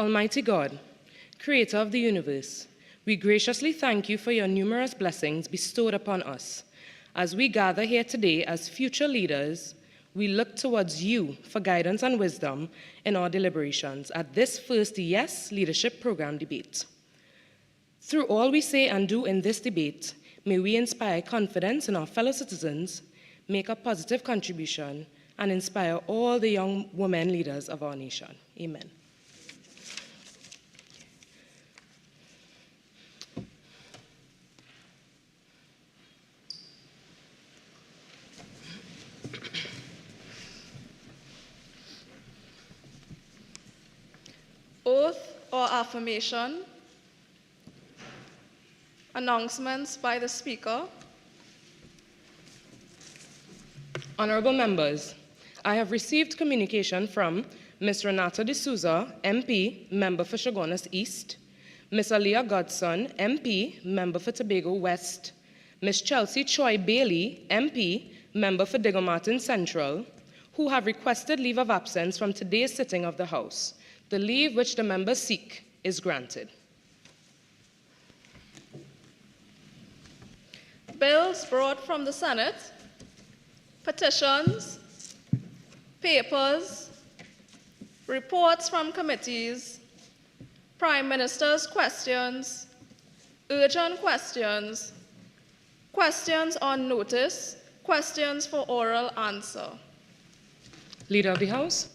Almighty God, Creator of the universe, we graciously thank you for your numerous blessings bestowed upon us. As we gather here today as future leaders, we look towards you for guidance and wisdom in our deliberations at this first Yes Leadership Program debate. Through all we say and do in this debate, may we inspire confidence in our fellow citizens, make a positive contribution, and inspire all the young women leaders of our nation. Amen. Oath or affirmation. Announcements by the Speaker. Honorable members, I have received communication from Ms. Renata De Souza, MP, member for Chaguanas East, Ms. Aliyah Godson, MP, member for Tobago West, Ms. Chelsea Choi Bailey, MP, member for Diego Martin Central, who have requested leave of absence from today's sitting of the House. The leave which the members seek is granted. Bills brought from the Senate, petitions, papers, reports from committees, Prime Minister's questions, urgent questions, questions on notice, questions for oral answer. Leader of the House.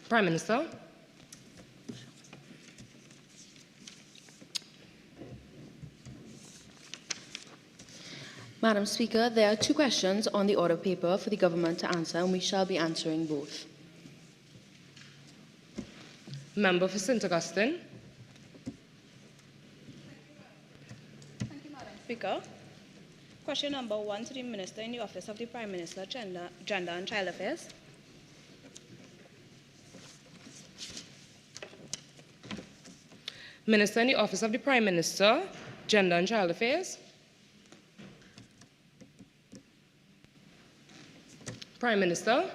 Prime Minister. Madam Speaker, there are 2 questions on the order paper for the government to answer, and we shall be answering both. Member for St. Augustine. Thank you, Madam Speaker. Question number 1 to the Minister in the Office of the Prime Minister, Gender and Child Affairs. Minister in the Office of the Prime Minister, Gender and Child Affairs. Prime Minister.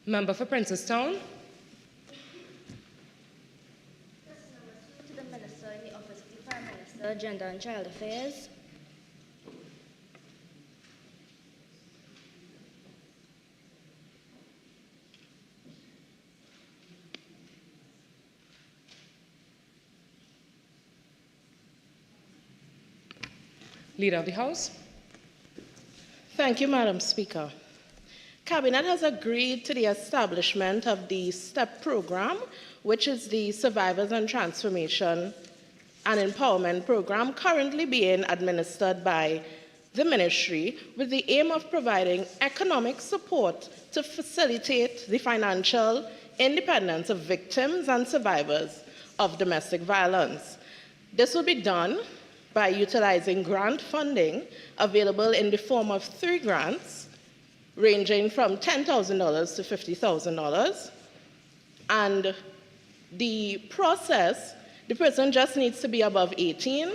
Member for Princestown. To the Minister in the Office of the Prime Minister, Gender and Child Affairs. Leader of the House. Thank you, Madam Speaker. Cabinet has agreed to the establishment of the STEP program, which is the Survivors and Transformation and Empowerment Program currently being administered by the Ministry with the aim of providing economic support to facilitate the financial independence of victims and survivors of domestic violence. This will be done by utilizing grant funding available in the form of 3 grants ranging from $10,000 to $50,000. And the process, the person just needs to be above 18,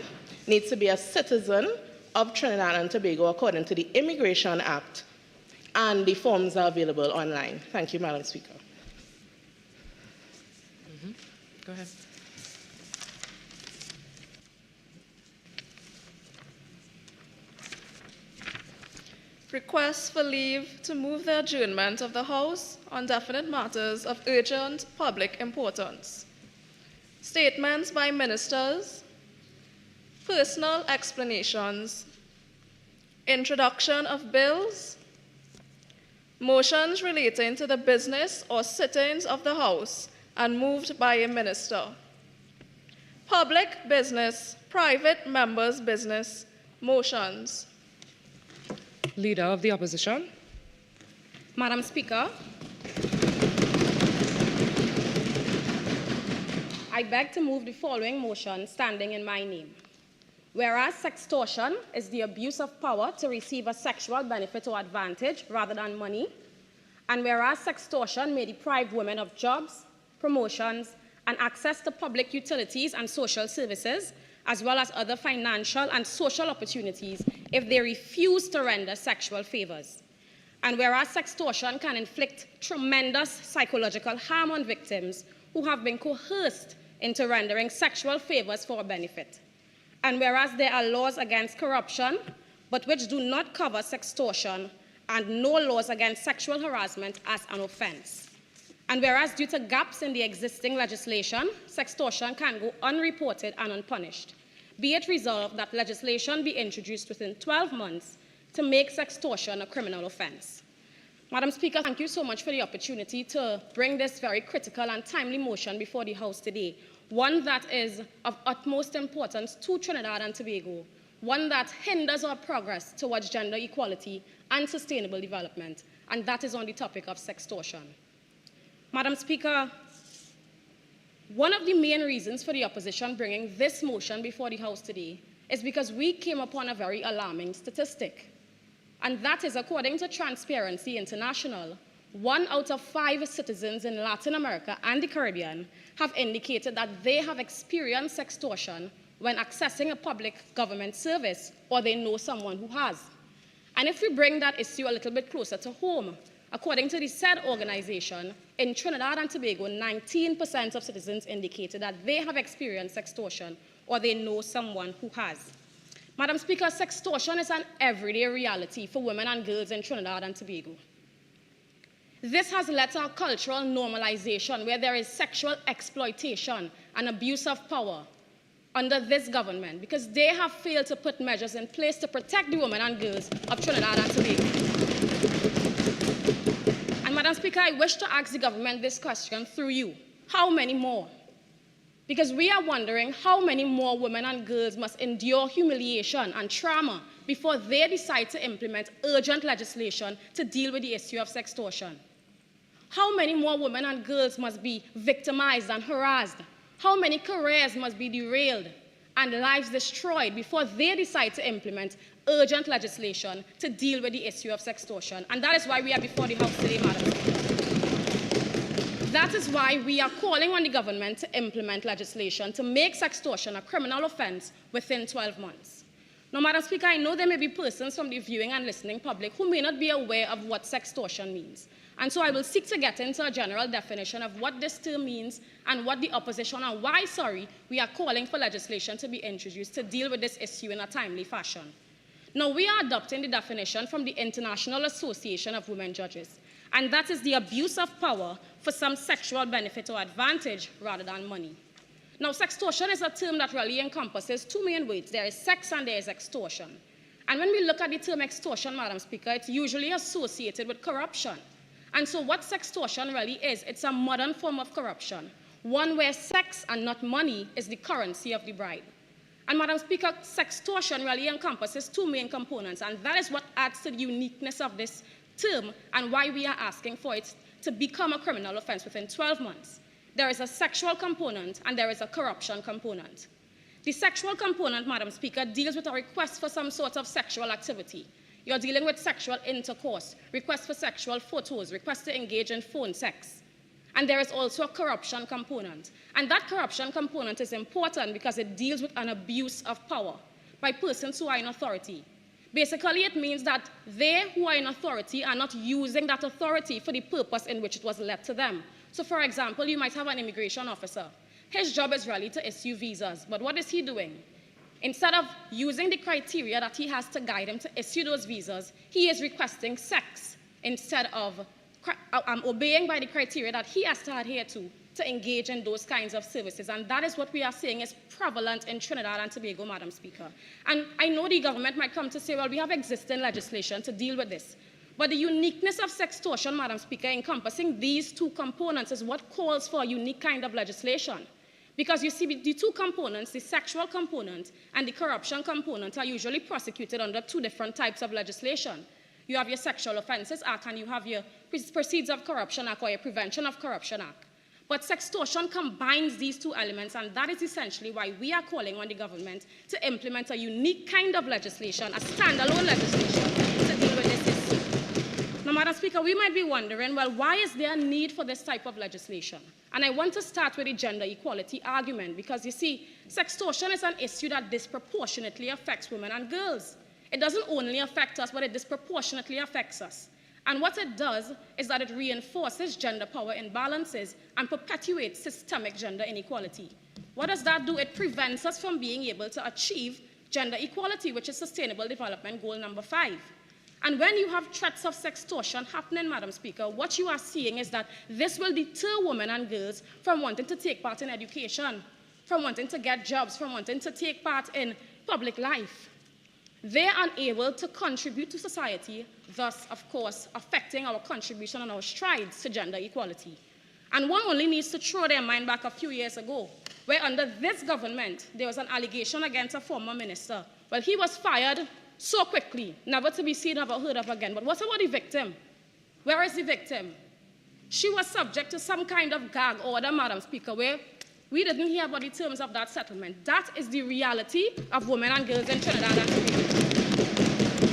needs to be a citizen of Trinidad and Tobago according to the Immigration Act, and the forms are available online. Thank you, Madam Speaker. Go ahead. Requests for leave to move the adjournment of the House on definite matters of urgent public importance. Statements by ministers, personal explanations, introduction of bills, motions relating to the business or sittings of the House and moved by a minister. Public business, private members' business. Motions. Leader of the Opposition. Madam Speaker, I beg to move the following motion standing in my name. Whereas sextortion is the abuse of power to receive a sexual benefit or advantage rather than money, and whereas sextortion may deprive women of jobs, promotions, and access to public utilities and social services, as well as other financial and social opportunities if they refuse to render sexual favors. And whereas sextortion can inflict tremendous psychological harm on victims who have been coerced into rendering sexual favors for a benefit. And whereas there are laws against corruption, but which do not cover sextortion, and no laws against sexual harassment as an offense. And whereas due to gaps in the existing legislation, sextortion can go unreported and unpunished, be it resolved that legislation be introduced within 12 months to make sextortion a criminal offense. Madam Speaker, thank you so much for the opportunity to bring this very critical and timely motion before the House today, one that is of utmost importance to Trinidad and Tobago, one that hinders our progress towards gender equality and sustainable development, and that is on the topic of sextortion. Madam Speaker, one of the main reasons for the opposition bringing this motion before the House today is because we came upon a very alarming statistic. And that is, according to Transparency International, 1 out of 5 citizens in Latin America and the Caribbean have indicated that they have experienced sextortion when accessing a public government service, or they know someone who has. And if we bring that issue a little bit closer to home, according to the said organization, in Trinidad and Tobago, 19% of citizens indicated that they have experienced sextortion or they know someone who has. Madam Speaker, sextortion is an everyday reality for women and girls in Trinidad and Tobago. This has led to a cultural normalization where there is sexual exploitation and abuse of power under this government because they have failed to put measures in place to protect the women and girls of Trinidad and Tobago. And Madam Speaker, I wish to ask the government this question through you. How many more? Because we are wondering how many more women and girls must endure humiliation and trauma before they decide to implement urgent legislation to deal with the issue of sextortion. How many more women and girls must be victimized and harassed? How many careers must be derailed and lives destroyed before they decide to implement urgent legislation to deal with the issue of sextortion? And that is why we are before the House today, Madam Speaker. That is why we are calling on the government to implement legislation to make sextortion a criminal offense within 12 months. Now, Madam Speaker, I know there may be persons from the viewing and listening public who may not be aware of what sextortion means. And so I will seek to get into a general definition of what this term means and what the opposition and why, we are calling for legislation to be introduced to deal with this issue in a timely fashion. Now, we are adopting the definition from the International Association of Women Judges, and that is the abuse of power for some sexual benefit or advantage rather than money. Now, sextortion is a term that really encompasses 2 main words. There is sex and there is extortion. And when we look at the term extortion, Madam Speaker, it's usually associated with corruption. And so what sextortion really is, it's a modern form of corruption, one where sex and not money is the currency of the bride. And Madam Speaker, sextortion really encompasses 2 main components, and that is what adds to the uniqueness of this term and why we are asking for it to become a criminal offense within 12 months. There is a sexual component and there is a corruption component. The sexual component, Madam Speaker, deals with a request for some sort of sexual activity. You're dealing with sexual intercourse, requests for sexual photos, requests to engage in phone sex. And there is also a corruption component. And that corruption component is important because it deals with an abuse of power by persons who are in authority. Basically, it means that they who are in authority are not using that authority for the purpose in which it was left to them. So, for example, you might have an immigration officer. His job is really to issue visas, but what is he doing? Instead of using the criteria that he has to guide him to issue those visas, he is requesting sex instead of obeying by the criteria that he has to adhere to engage in those kinds of services. And that is what we are seeing is prevalent in Trinidad and Tobago, Madam Speaker. And I know the government might come to say, well, we have existing legislation to deal with this. But the uniqueness of sextortion, Madam Speaker, encompassing these 2 components is what calls for a unique kind of legislation. Because you see, the two components, the sexual component and the corruption component, are usually prosecuted under two different types of legislation. You have your Sexual Offences Act and you have your Proceeds of Corruption Act or your Prevention of Corruption Act. But sextortion combines these two elements, and that is essentially why we are calling on the government to implement a unique kind of legislation, a standalone legislation, to deal with this issue. Now, Madam Speaker, we might be wondering, well, why is there a need for this type of legislation? And I want to start with the gender equality argument, because you see, sextortion is an issue that disproportionately affects women and girls. It doesn't only affect us, but it disproportionately affects us. And what it does is that it reinforces gender power imbalances and perpetuates systemic gender inequality. What does that do? It prevents us from being able to achieve gender equality, which is Sustainable Development Goal number 5. And when you have threats of sextortion happening, Madam Speaker, what you are seeing is that this will deter women and girls from wanting to take part in education, from wanting to get jobs, from wanting to take part in public life. They are unable to contribute to society, thus, of course, affecting our contribution and our strides to gender equality. And one only needs to throw their mind back a few years ago, where under this government, there was an allegation against a former minister. Well, he was fired so quickly, never to be seen or heard of again. But what about the victim? Where is the victim? She was subject to some kind of gag order, Madam Speaker, where we didn't hear about the terms of that settlement. That is the reality of women and girls in Trinidad and Tobago.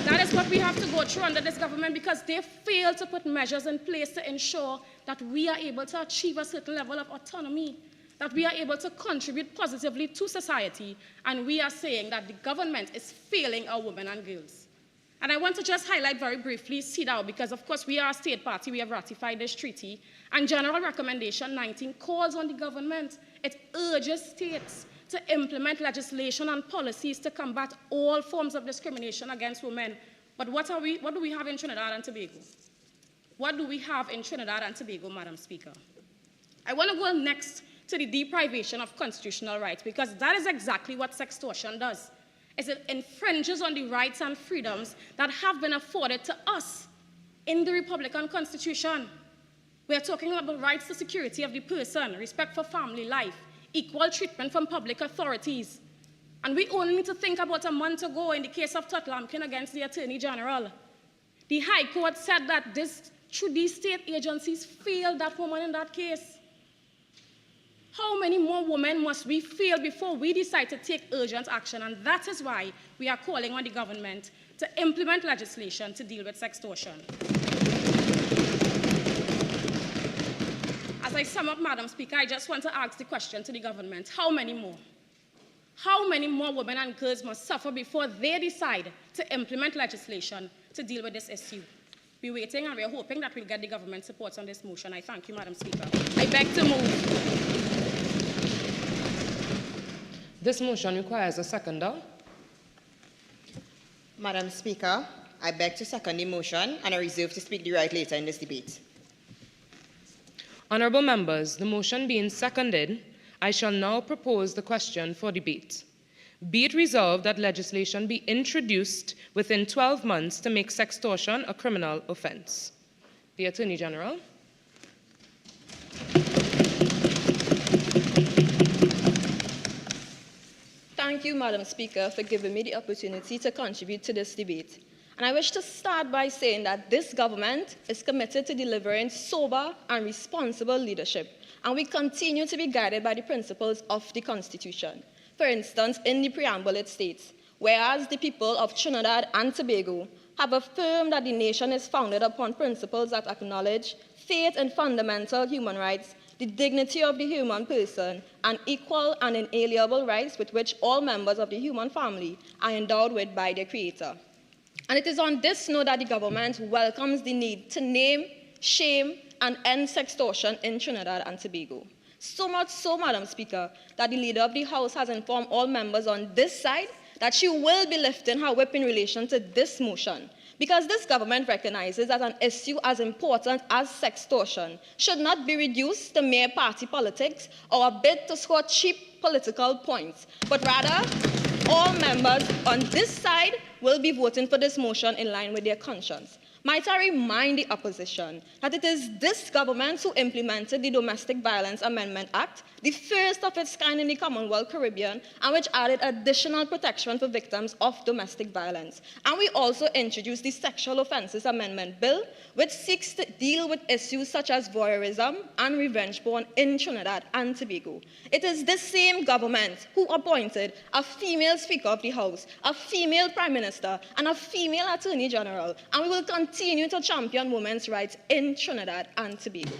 That is what we have to go through under this government, because they fail to put measures in place to ensure that we are able to achieve a certain level of autonomy, that we are able to contribute positively to society, and we are saying that the government is failing our women and girls. And I want to just highlight very briefly CEDAW, because of course we are a state party, we have ratified this treaty, and General Recommendation 19 calls on the government. It urges states to implement legislation and policies to combat all forms of discrimination against women. But what do we have in Trinidad and Tobago? What do we have in Trinidad and Tobago, Madam Speaker? I want to go next to the deprivation of constitutional rights, because that is exactly what sextortion does. Is it infringes on the rights and freedoms that have been afforded to us in the Republican Constitution. We are talking about rights to security of the person, respect for family life, equal treatment from public authorities. And we only need to think about a month ago in the case of Tutlamkin against the Attorney General. The High Court said that these state agencies failed that woman in that case. How many more women must we fail before we decide to take urgent action? And that is why we are calling on the government to implement legislation to deal with sextortion. As I sum up, Madam Speaker, I just want to ask the question to the government: how many more? How many more women and girls must suffer before they decide to implement legislation to deal with this issue? We're waiting and we're hoping that we'll get the government support on this motion. I thank you, Madam Speaker. I beg to move. This motion requires a seconder. Madam Speaker, I beg to second the motion, and I reserve to speak the right later in this debate. Honourable members, the motion being seconded, I shall now propose the question for debate. Be it resolved that legislation be introduced within 12 months to make sextortion a criminal offence. The Attorney General. Thank you, Madam Speaker, for giving me the opportunity to contribute to this debate. And I wish to start by saying that this government is committed to delivering sober and responsible leadership, and we continue to be guided by the principles of the Constitution. For instance, in the preamble it states, whereas the people of Trinidad and Tobago have affirmed that the nation is founded upon principles that acknowledge faith in fundamental human rights, the dignity of the human person, and equal and inalienable rights with which all members of the human family are endowed with by their Creator. And it is on this note that the government welcomes the need to name, shame, and end sextortion in Trinidad and Tobago. So much so, Madam Speaker, that the Leader of the House has informed all members on this side that she will be lifting her whip in relation to this motion, because this government recognizes that an issue as important as sextortion should not be reduced to mere party politics or a bid to score cheap political points, but rather all members on this side will be voting for this motion in line with their conscience. Might I remind the opposition that it is this government who implemented the Domestic Violence Amendment Act, the first of its kind in the Commonwealth Caribbean, and which added additional protection for victims of domestic violence. And we also introduced the Sexual Offences Amendment Bill, which seeks to deal with issues such as voyeurism and revenge porn in Trinidad and Tobago. It is this same government who appointed a female Speaker of the House, a female Prime Minister, and a female Attorney General, and we will continue to champion women's rights in Trinidad and Tobago.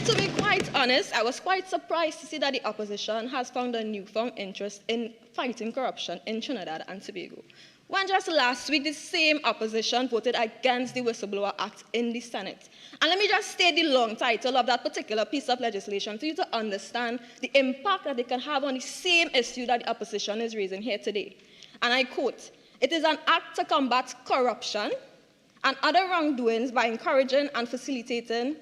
To be quite honest, I was quite surprised to see that the opposition has found a newfound interest in fighting corruption in Trinidad and Tobago. When just last week, the same opposition voted against the Whistleblower Act in the Senate. And let me just state the long title of that particular piece of legislation for you to understand the impact that it can have on the same issue that the opposition is raising here today. And I quote, "It is an act to combat corruption and other wrongdoings by encouraging and facilitating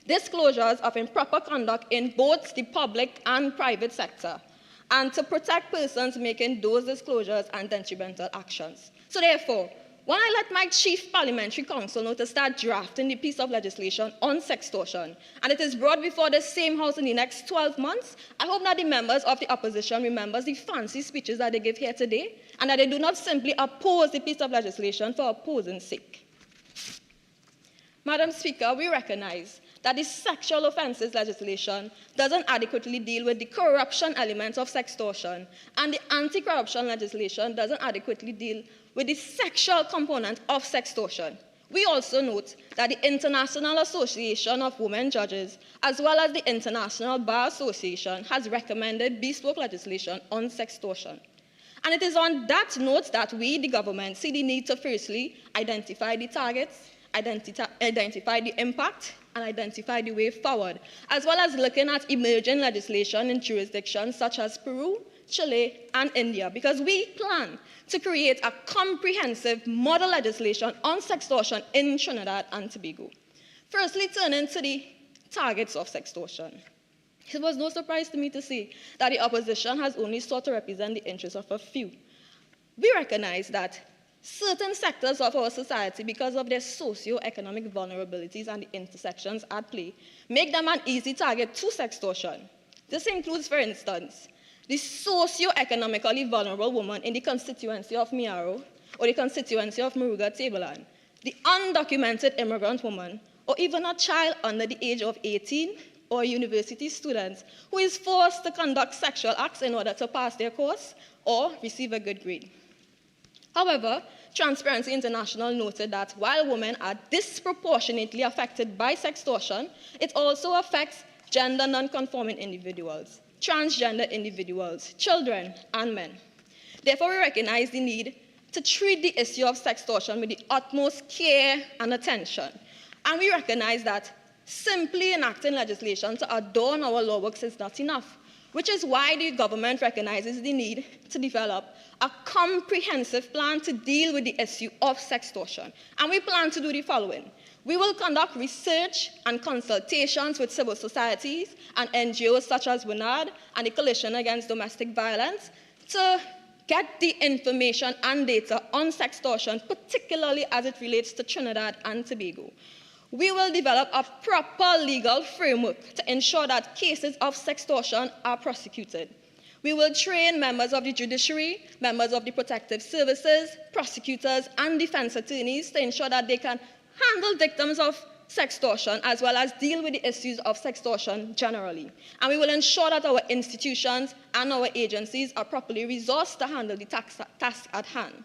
disclosures of improper conduct in both the public and private sector, and to protect persons making those disclosures and detrimental actions." So therefore, when I let my chief parliamentary counsel know to start drafting the piece of legislation on sextortion, and it is brought before the same house in the next 12 months, I hope that the members of the opposition remember the fancy speeches that they give here today, and that they do not simply oppose the piece of legislation for opposing's sake. Madam Speaker, we recognize that the sexual offences legislation doesn't adequately deal with the corruption element of sextortion, and the anti-corruption legislation doesn't adequately deal with the sexual component of sextortion. We also note that the International Association of Women Judges, as well as the International Bar Association, has recommended bespoke legislation on sextortion. And it is on that note that we, the government, see the need to firstly identify the targets, identify the impact, and identify the way forward, as well as looking at emerging legislation in jurisdictions such as Peru, Chile, and India, because we plan to create a comprehensive model legislation on sextortion in Trinidad and Tobago. Firstly, turning to the targets of sextortion. It was no surprise to me to see that the opposition has only sought to represent the interests of a few. We recognize that certain sectors of our society, because of their socio-economic vulnerabilities and the intersections at play, make them an easy target to sextortion. This includes, for instance, the socio-economically vulnerable woman in the constituency of Miaro or the constituency of Muruga Tableland, the undocumented immigrant woman, or even a child under the age of 18 or a university student who is forced to conduct sexual acts in order to pass their course or receive a good grade. However, Transparency International noted that while women are disproportionately affected by sextortion, it also affects gender non-conforming individuals, transgender individuals, children, and men. Therefore, we recognize the need to treat the issue of sextortion with the utmost care and attention. And we recognize that simply enacting legislation to adorn our law books is not enough, which is why the government recognizes the need to develop a comprehensive plan to deal with the issue of sextortion. And we plan to do the following. We will conduct research and consultations with civil societies and NGOs such as WNAD and the Coalition Against Domestic Violence to get the information and data on sextortion, particularly as it relates to Trinidad and Tobago. We will develop a proper legal framework to ensure that cases of sextortion are prosecuted. We will train members of the judiciary, members of the protective services, prosecutors, and defense attorneys to ensure that they can handle victims of sextortion as well as deal with the issues of sextortion generally. And we will ensure that our institutions and our agencies are properly resourced to handle the task at hand.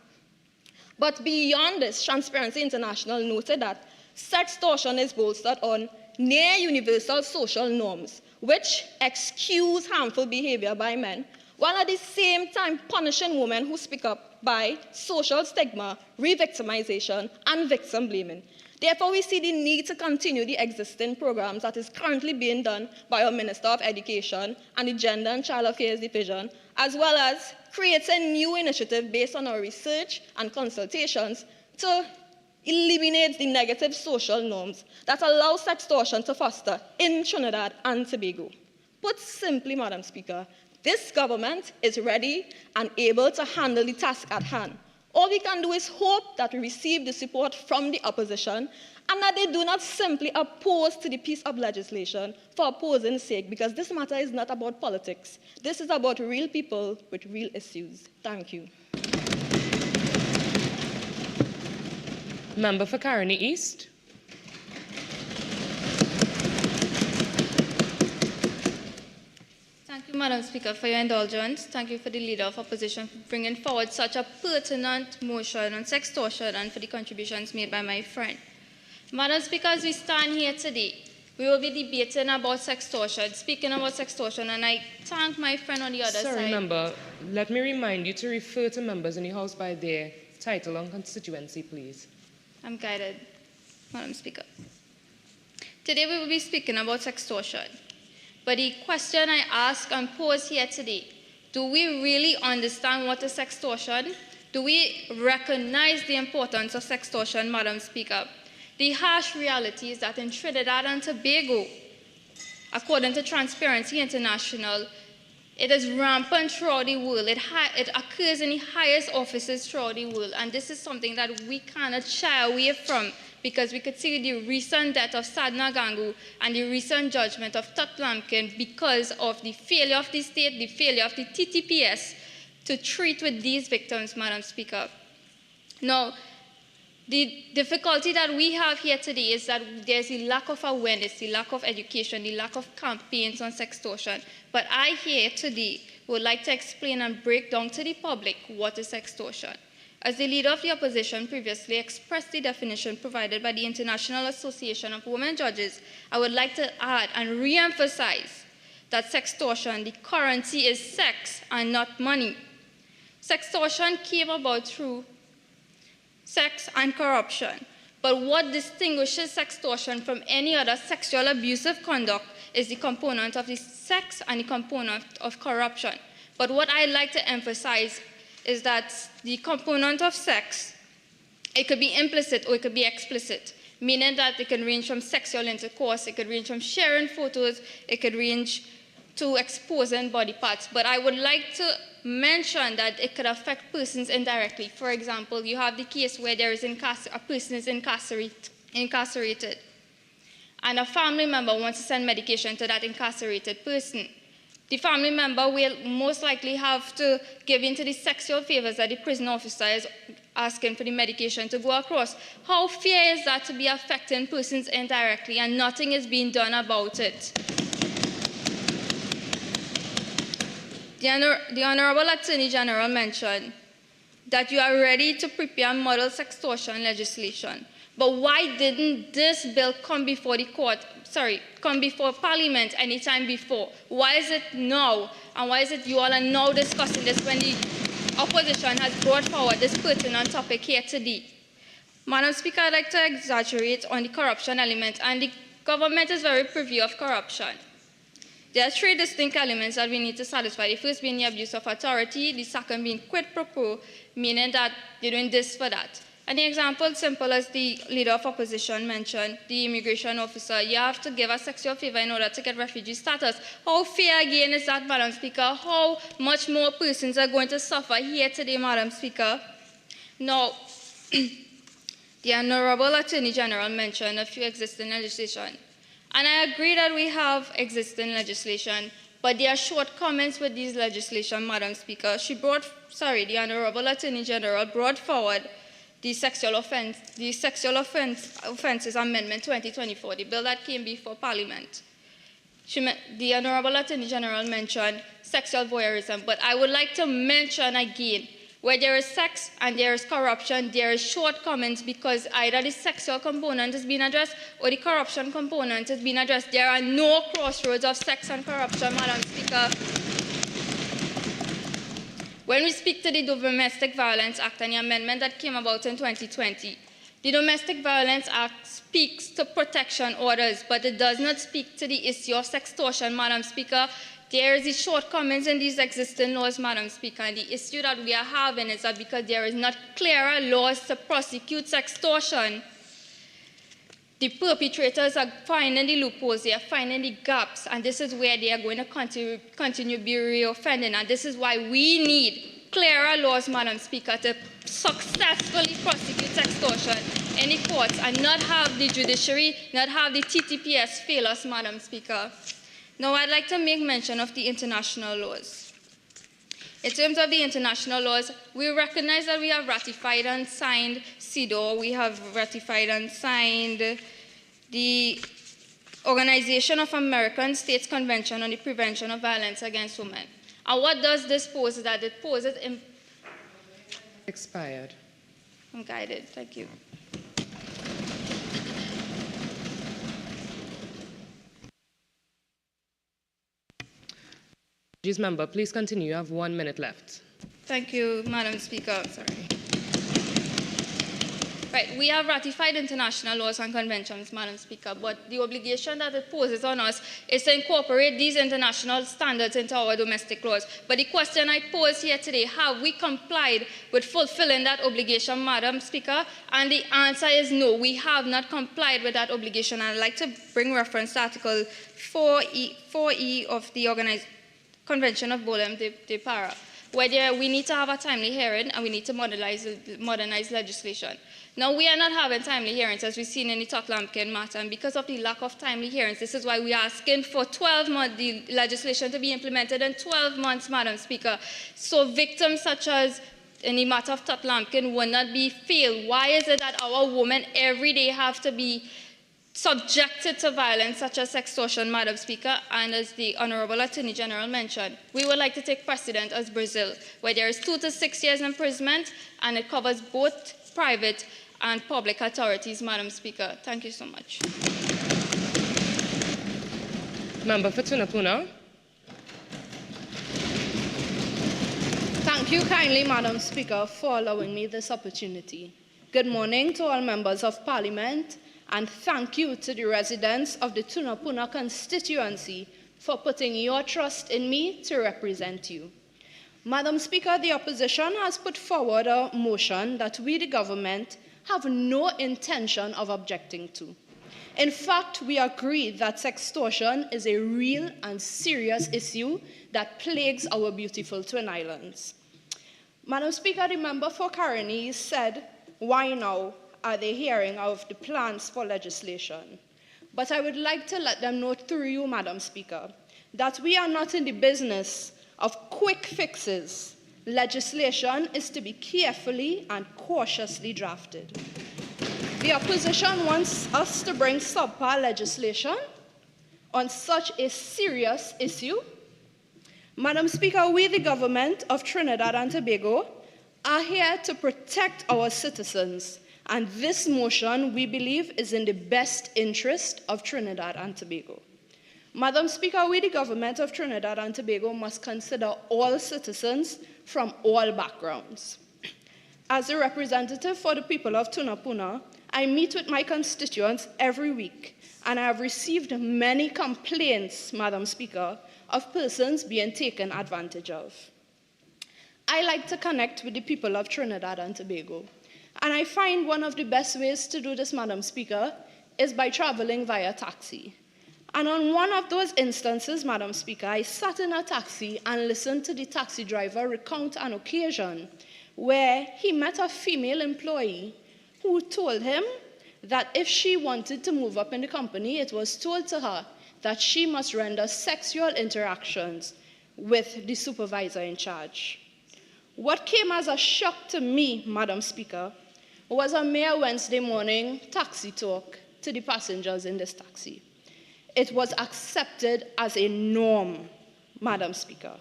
But beyond this, Transparency International noted that sextortion is bolstered on near-universal social norms, which excuse harmful behavior by men, while at the same time punishing women who speak up by social stigma, re-victimization, and victim blaming. Therefore, we see the need to continue the existing programs that is currently being done by our Minister of Education and the Gender and Child Affairs Division, as well as create a new initiative based on our research and consultations to eliminate the negative social norms that allow sextortion to foster in Trinidad and Tobago. Put simply, Madam Speaker, this government is ready and able to handle the task at hand. All we can do is hope that we receive the support from the opposition and that they do not simply oppose to the piece of legislation for opposing's sake, because this matter is not about politics. This is about real people with real issues. Thank you. Member for Caroni East. Thank you, Madam Speaker, for your indulgence. Thank you for the Leader of Opposition for bringing forward such a pertinent motion on sextortion and for the contributions made by my friend. Madam Speaker, as we stand here today, we will be debating about sextortion, speaking about sextortion, and I thank my friend on the other side. Sorry, Member, let me remind you to refer to members in the House by their title and constituency, please. I'm guided, Madam Speaker. Today we will be speaking about sextortion. But the question I ask and pose here today, do we really understand what is sextortion? Do we recognize the importance of sextortion, Madam Speaker? The harsh reality is that in Trinidad and Tobago, according to Transparency International, it is rampant throughout the world. It occurs in the highest offices throughout the world. And this is something that we cannot shy away from, because we could see the recent death of Sadna Gangu and the recent judgment of Tutlamkin because of the failure of the state, the failure of the TTPS to treat with these victims, Madam Speaker. Now, the difficulty that we have here today is that there's a lack of awareness, the lack of education, the lack of campaigns on sextortion. But I here today would like to explain and break down to the public what is sextortion. As the Leader of the Opposition previously expressed the definition provided by the International Association of Women Judges, I would like to add and re-emphasize that sextortion, the currency is sex and not money. Sextortion came about through sex and corruption. But what distinguishes sextortion from any other sexual abusive conduct is the component of the sex and the component of corruption. But what I like to emphasize is that the component of sex, it could be implicit or it could be explicit, meaning that it can range from sexual intercourse, it could range from sharing photos, it could range to exposing body parts. But I would like to mention that it could affect persons indirectly. For example, you have the case where there is a person is incarcerated, and a family member wants to send medication to that incarcerated person. The family member will most likely have to give in to the sexual favors that the prison officer is asking for the medication to go across. How fair is that to be affecting persons indirectly and nothing is being done about it? The Honorable Attorney General mentioned that you are ready to prepare model sextortion legislation. But why didn't this bill come before the come before Parliament anytime before? Why is it now? And why is it you all are now discussing this when the opposition has brought forward this pertinent topic here today? Madam Speaker, I'd like to exaggerate on the corruption element, and the government is very privy of corruption. There are three distinct elements that we need to satisfy. The first being the abuse of authority, the second being quid pro quo, meaning that you're doing this for that. And the example, simple as the Leader of Opposition mentioned, the immigration officer, you have to give a sexual favor in order to get refugee status. How fair again is that, Madam Speaker? How much more persons are going to suffer here today, Madam Speaker? Now, the Honorable Attorney General mentioned a few existing legislation. And I agree that we have existing legislation, but there are shortcomings with these legislation, Madam Speaker. The Honorable Attorney General brought forward the Sexual Offences Amendment 2024, the bill that came before Parliament. The Honorable Attorney General mentioned sexual voyeurism, but I would like to mention again, where there is sex and there is corruption, there is shortcomings because either the sexual component is being addressed or the corruption component is being addressed. There are no crossroads of sex and corruption, Madam Speaker. When we speak to the Domestic Violence Act and the amendment that came about in 2020, the Domestic Violence Act speaks to protection orders, but it does not speak to the issue of sextortion, Madam Speaker. There is a shortcomings in these existing laws, Madam Speaker, and the issue that we are having is that because there is not clearer laws to prosecute sextortion, the perpetrators are finding the loopholes, they are finding the gaps, and this is where they are going to continue be reoffending, and this is why we need clearer laws, Madam Speaker, to successfully prosecute extortion in the courts and not have the judiciary, not have the TTPS fail us, Madam Speaker. Now, I'd like to make mention of the international laws. In terms of the international laws, we recognize that we have ratified and signed CEDAW. We have ratified and signed the Organization of American States Convention on the Prevention of Violence Against Women. And what does this pose? That it poses... Expired. I'm guided. Thank you. Member, please continue. You have 1 minute left. Thank you, Madam Speaker. Sorry. Right, we have ratified international laws and conventions, Madam Speaker, but the obligation that it poses on us is to incorporate these international standards into our domestic laws. But the question I pose here today, have we complied with fulfilling that obligation, Madam Speaker? And the answer is no, we have not complied with that obligation. I'd like to bring reference to Article 4E of the Convention of Bolem de Para, where we need to have a timely hearing and we need to modernize legislation. Now, we are not having timely hearings, as we've seen in the Totlampkin matter, and because of the lack of timely hearings, this is why we are asking for 12 months, the legislation to be implemented in 12 months, Madam Speaker. So victims such as in the matter of Totlampkin will not be failed. Why is it that our women every day have to be subjected to violence such as extortion, Madam Speaker? And as the Honorable Attorney General mentioned, we would like to take precedent as Brazil, where there is 2 to 6 years imprisonment, and it covers both private and public authorities, Madam Speaker. Thank you so much. Member for Tunapuna. Thank you kindly, Madam Speaker, for allowing me this opportunity. Good morning to all members of Parliament, and thank you to the residents of the Tunapuna constituency for putting your trust in me to represent you. Madam Speaker, the opposition has put forward a motion that we, the government, have no intention of objecting to. In fact, we agree that sextortion is a real and serious issue that plagues our beautiful Twin Islands. Madam Speaker, the member for Caroni said, why now are they hearing of the plans for legislation? But I would like to let them know through you, Madam Speaker, that we are not in the business of quick fixes. Legislation is to be carefully and cautiously drafted. The opposition wants us to bring subpar legislation on such a serious issue. Madam Speaker, we, the government of Trinidad and Tobago, are here to protect our citizens, and this motion, we believe, is in the best interest of Trinidad and Tobago. Madam Speaker, we, the government of Trinidad and Tobago, must consider all citizens from all backgrounds. As a representative for the people of Tunapuna, I meet with my constituents every week, and I have received many complaints, Madam Speaker, of persons being taken advantage of. I like to connect with the people of Trinidad and Tobago, and I find one of the best ways to do this, Madam Speaker, is by traveling via taxi. And on one of those instances, Madam Speaker, I sat in a taxi and listened to the taxi driver recount an occasion where he met a female employee who told him that if she wanted to move up in the company, it was told to her that she must render sexual interactions with the supervisor in charge. What came as a shock to me, Madam Speaker, was a mere Wednesday morning taxi talk to the passengers in this taxi. It was accepted as a norm, Madam Speaker.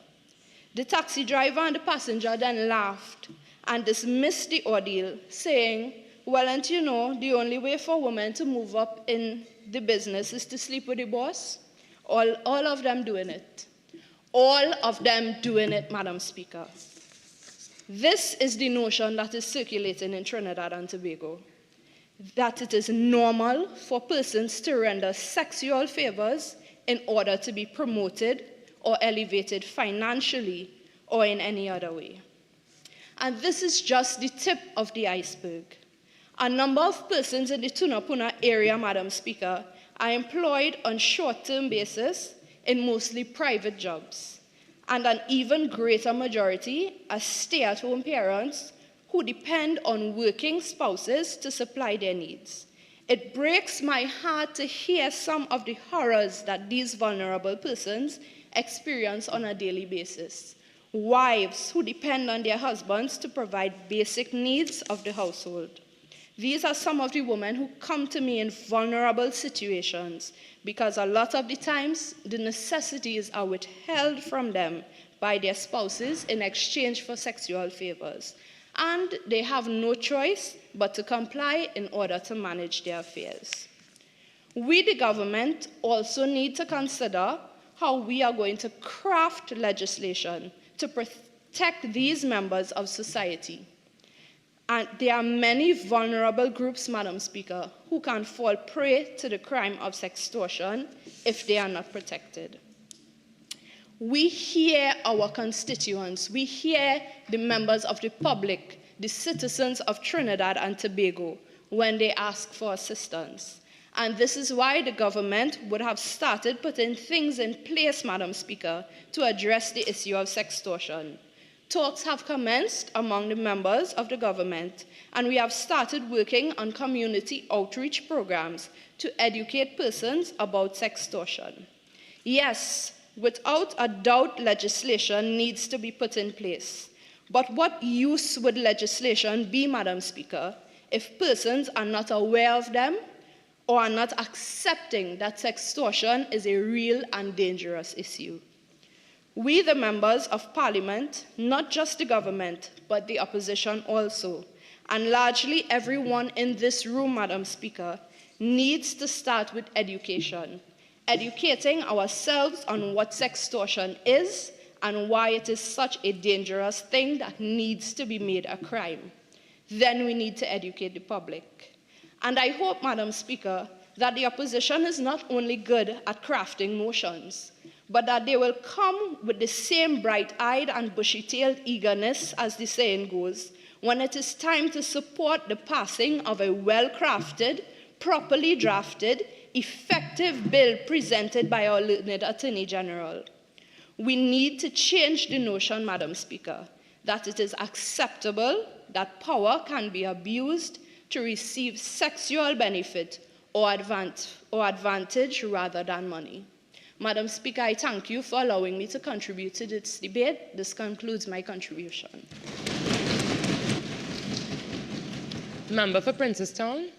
The taxi driver and the passenger then laughed and dismissed the ordeal, saying, well, and you know, the only way for women to move up in the business is to sleep with the boss. All of them doing it. All of them doing it, Madam Speaker. This is the notion that is circulating in Trinidad and Tobago, that it is normal for persons to render sexual favors in order to be promoted or elevated financially or in any other way. And this is just the tip of the iceberg. A number of persons in the Tunapuna area, Madam Speaker, are employed on short-term basis in mostly private jobs. and an even greater majority as stay-at-home parents who depend on working spouses to supply their needs. It breaks my heart to hear some of the horrors that these vulnerable persons experience on a daily basis. Wives who depend on their husbands to provide basic needs of the household. These are some of the women who come to me in vulnerable situations because a lot of the times the necessities are withheld from them by their spouses in exchange for sexual favors. And they have no choice but to comply in order to manage their affairs. We, the government, also need to consider how we are going to craft legislation to protect these members of society. And there are many vulnerable groups, Madam Speaker, who can fall prey to the crime of sextortion if they are not protected. We hear our constituents, we hear the members of the public, the citizens of Trinidad and Tobago when they ask for assistance. And this is why the government would have started putting things in place, Madam Speaker, to address the issue of sextortion. Talks have commenced among the members of the government, and we have started working on community outreach programs to educate persons about sextortion. Yes, without a doubt, legislation needs to be put in place. But what use would legislation be, Madam Speaker, if persons are not aware of them or are not accepting that sextortion is a real and dangerous issue? We, the members of Parliament, not just the government, but the opposition also, and largely everyone in this room, Madam Speaker, needs to start with education. Educating ourselves on what sextortion is and why it is such a dangerous thing that needs to be made a crime. Then we need to educate the public. And I hope, Madam Speaker, that the opposition is not only good at crafting motions, but that they will come with the same bright-eyed and bushy-tailed eagerness, as the saying goes, when it is time to support the passing of a well-crafted, properly drafted, effective bill presented by our learned Attorney General. We need to change the notion, Madam Speaker, that it is acceptable that power can be abused to receive sexual benefit or advantage rather than money. Madam Speaker, I thank you for allowing me to contribute to this debate. This concludes my contribution. Member for Princestown.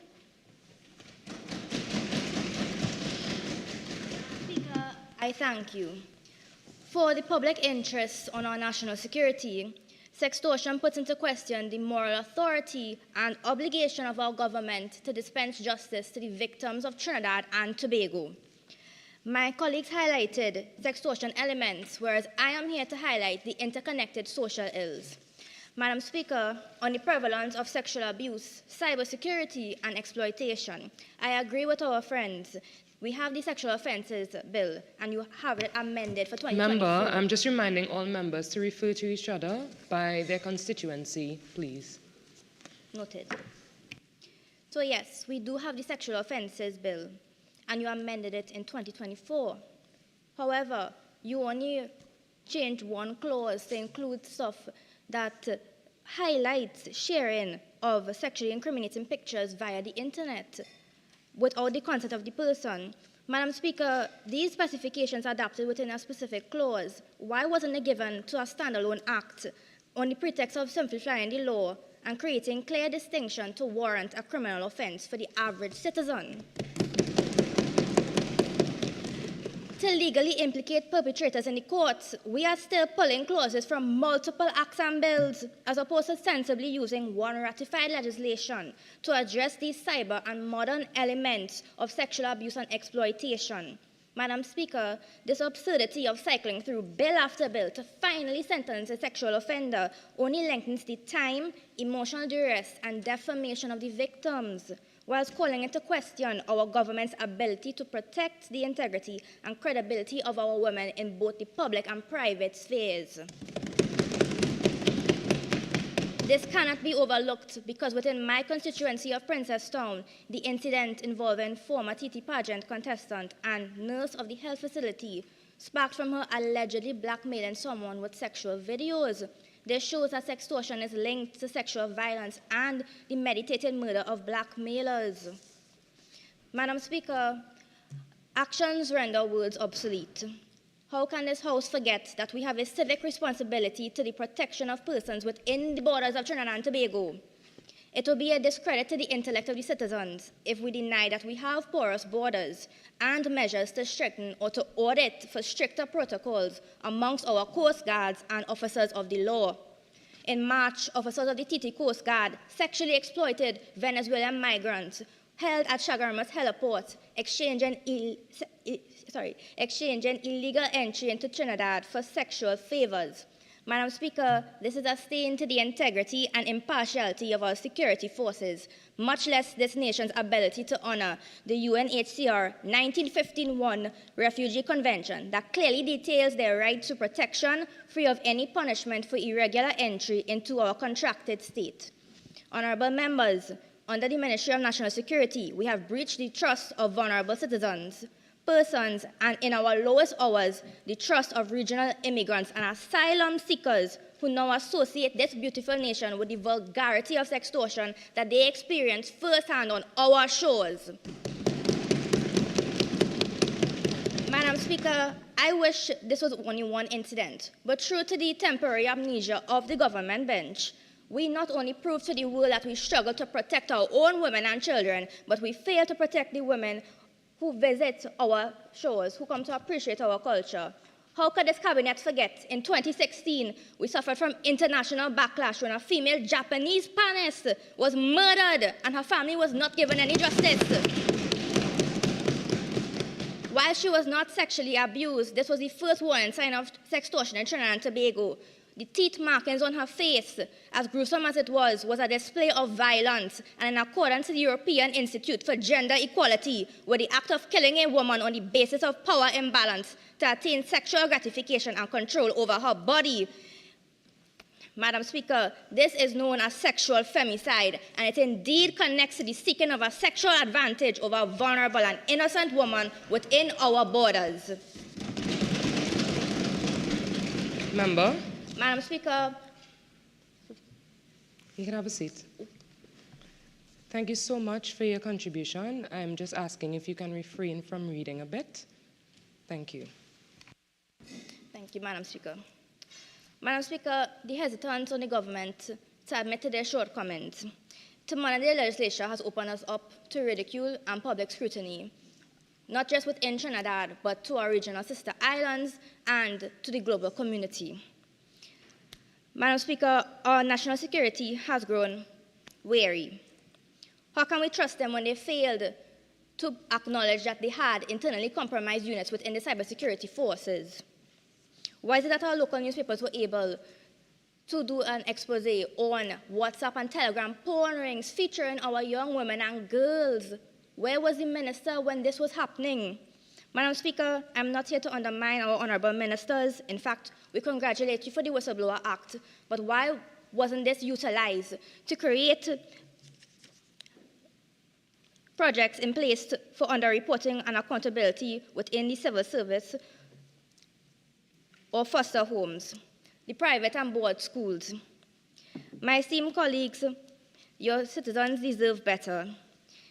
Speaker, I thank you. For the public interest on our national security, sextortion puts into question the moral authority and obligation of our government to dispense justice to the victims of Trinidad and Tobago. My colleagues highlighted sextortion elements, whereas I am here to highlight the interconnected social ills. Madam Speaker, on the prevalence of sexual abuse, cybersecurity, and exploitation, I agree with our friends. We have the Sexual Offences Bill, and you have it amended for 2024. Member, I'm just reminding all members to refer to each other by their constituency, please. Noted. So yes, we do have the Sexual Offences Bill, and you amended it in 2024. However, you only changed one clause to include stuff that highlights sharing of sexually incriminating pictures via the internet without the consent of the person. Madam Speaker, these specifications are adopted within a specific clause. Why wasn't it given to a standalone act on the pretext of simplifying the law and creating clear distinction to warrant a criminal offense for the average citizen? To legally implicate perpetrators in the courts, we are still pulling clauses from multiple acts and bills, as opposed to sensibly using one ratified legislation to address these cyber and modern elements of sexual abuse and exploitation. Madam Speaker, this absurdity of cycling through bill after bill to finally sentence a sexual offender only lengthens the time, emotional duress, and defamation of the victims, whilst calling into question our government's ability to protect the integrity and credibility of our women in both the public and private spheres. This cannot be overlooked because within my constituency of Princestown, the incident involving former TT pageant contestant and nurse of the health facility sparked from her allegedly blackmailing someone with sexual videos. This shows that sextortion is linked to sexual violence and the meditated murder of blackmailers. Madam Speaker, actions render words obsolete. How can this House forget that we have a civic responsibility to the protection of persons within the borders of Trinidad and Tobago? It will be a discredit to the intellect of the citizens if we deny that we have porous borders and measures to strengthen or to audit for stricter protocols amongst our Coast Guards and officers of the law. In March, officers of the TT Coast Guard sexually exploited Venezuelan migrants held at Chaguaramas heliport, exchanging illegal entry into Trinidad for sexual favors. Madam Speaker, this is a stain to the integrity and impartiality of our security forces, much less this nation's ability to honor the UNHCR 1951 Refugee Convention that clearly details their right to protection free of any punishment for irregular entry into our contracted state. Honorable members, under the Ministry of National Security, we have breached the trust of vulnerable citizens, persons, and in our lowest hours, the trust of regional immigrants and asylum seekers who now associate this beautiful nation with the vulgarity of sextortion that they experience firsthand on our shores. Madam Speaker, I wish this was only one incident, but true to the temporary amnesia of the government bench, we not only prove to the world that we struggle to protect our own women and children, but we fail to protect the women who visit our shores, who come to appreciate our culture. How could this cabinet forget? In 2016, we suffered from international backlash when a female Japanese panelist was murdered and her family was not given any justice. While she was not sexually abused, this was the first warning sign of sextortion in Trinidad and Tobago. The teeth markings on her face, as gruesome as it was a display of violence, and in accordance to the European Institute for Gender Equality, were the act of killing a woman on the basis of power imbalance to attain sexual gratification and control over her body. Madam Speaker, this is known as sexual femicide, and it indeed connects to the seeking of a sexual advantage over a vulnerable and innocent woman within our borders. Member? Madam Speaker. You can have a seat. Thank you so much for your contribution. I'm just asking if you can refrain from reading a bit. Thank you. Thank you, Madam Speaker. Madam Speaker, the hesitance on the government to admit to their shortcomings to monitor the legislature has opened us up to ridicule and public scrutiny, not just within Trinidad, but to our regional sister islands and to the global community. Madam Speaker, our national security has grown wary. How can we trust them when they failed to acknowledge that they had internally compromised units within the cybersecurity forces? Why is it that our local newspapers were able to do an expose on WhatsApp and Telegram porn rings featuring our young women and girls? Where was the minister when this was happening? Madam Speaker, I'm not here to undermine our honorable ministers. In fact, we congratulate you for the Whistleblower Act, but why wasn't this utilized to create projects in place for underreporting and accountability within the civil service or foster homes, the private and board schools? My esteemed colleagues, your citizens deserve better.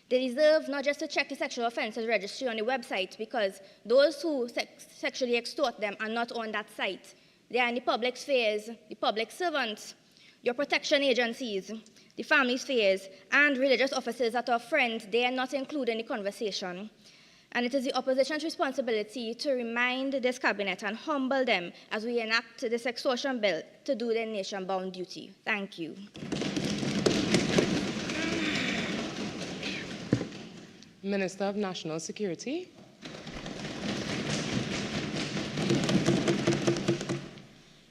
They deserve not just to check the sexual offences registry on the website, because those who sexually extort them are not on that site. They are in the public spheres, the public servants, your protection agencies, the family spheres, and religious officers that are friends. They are not included in the conversation. And it is the opposition's responsibility to remind this cabinet and humble them as we enact this extortion bill to do their nation-bound duty. Thank you. Minister of National Security.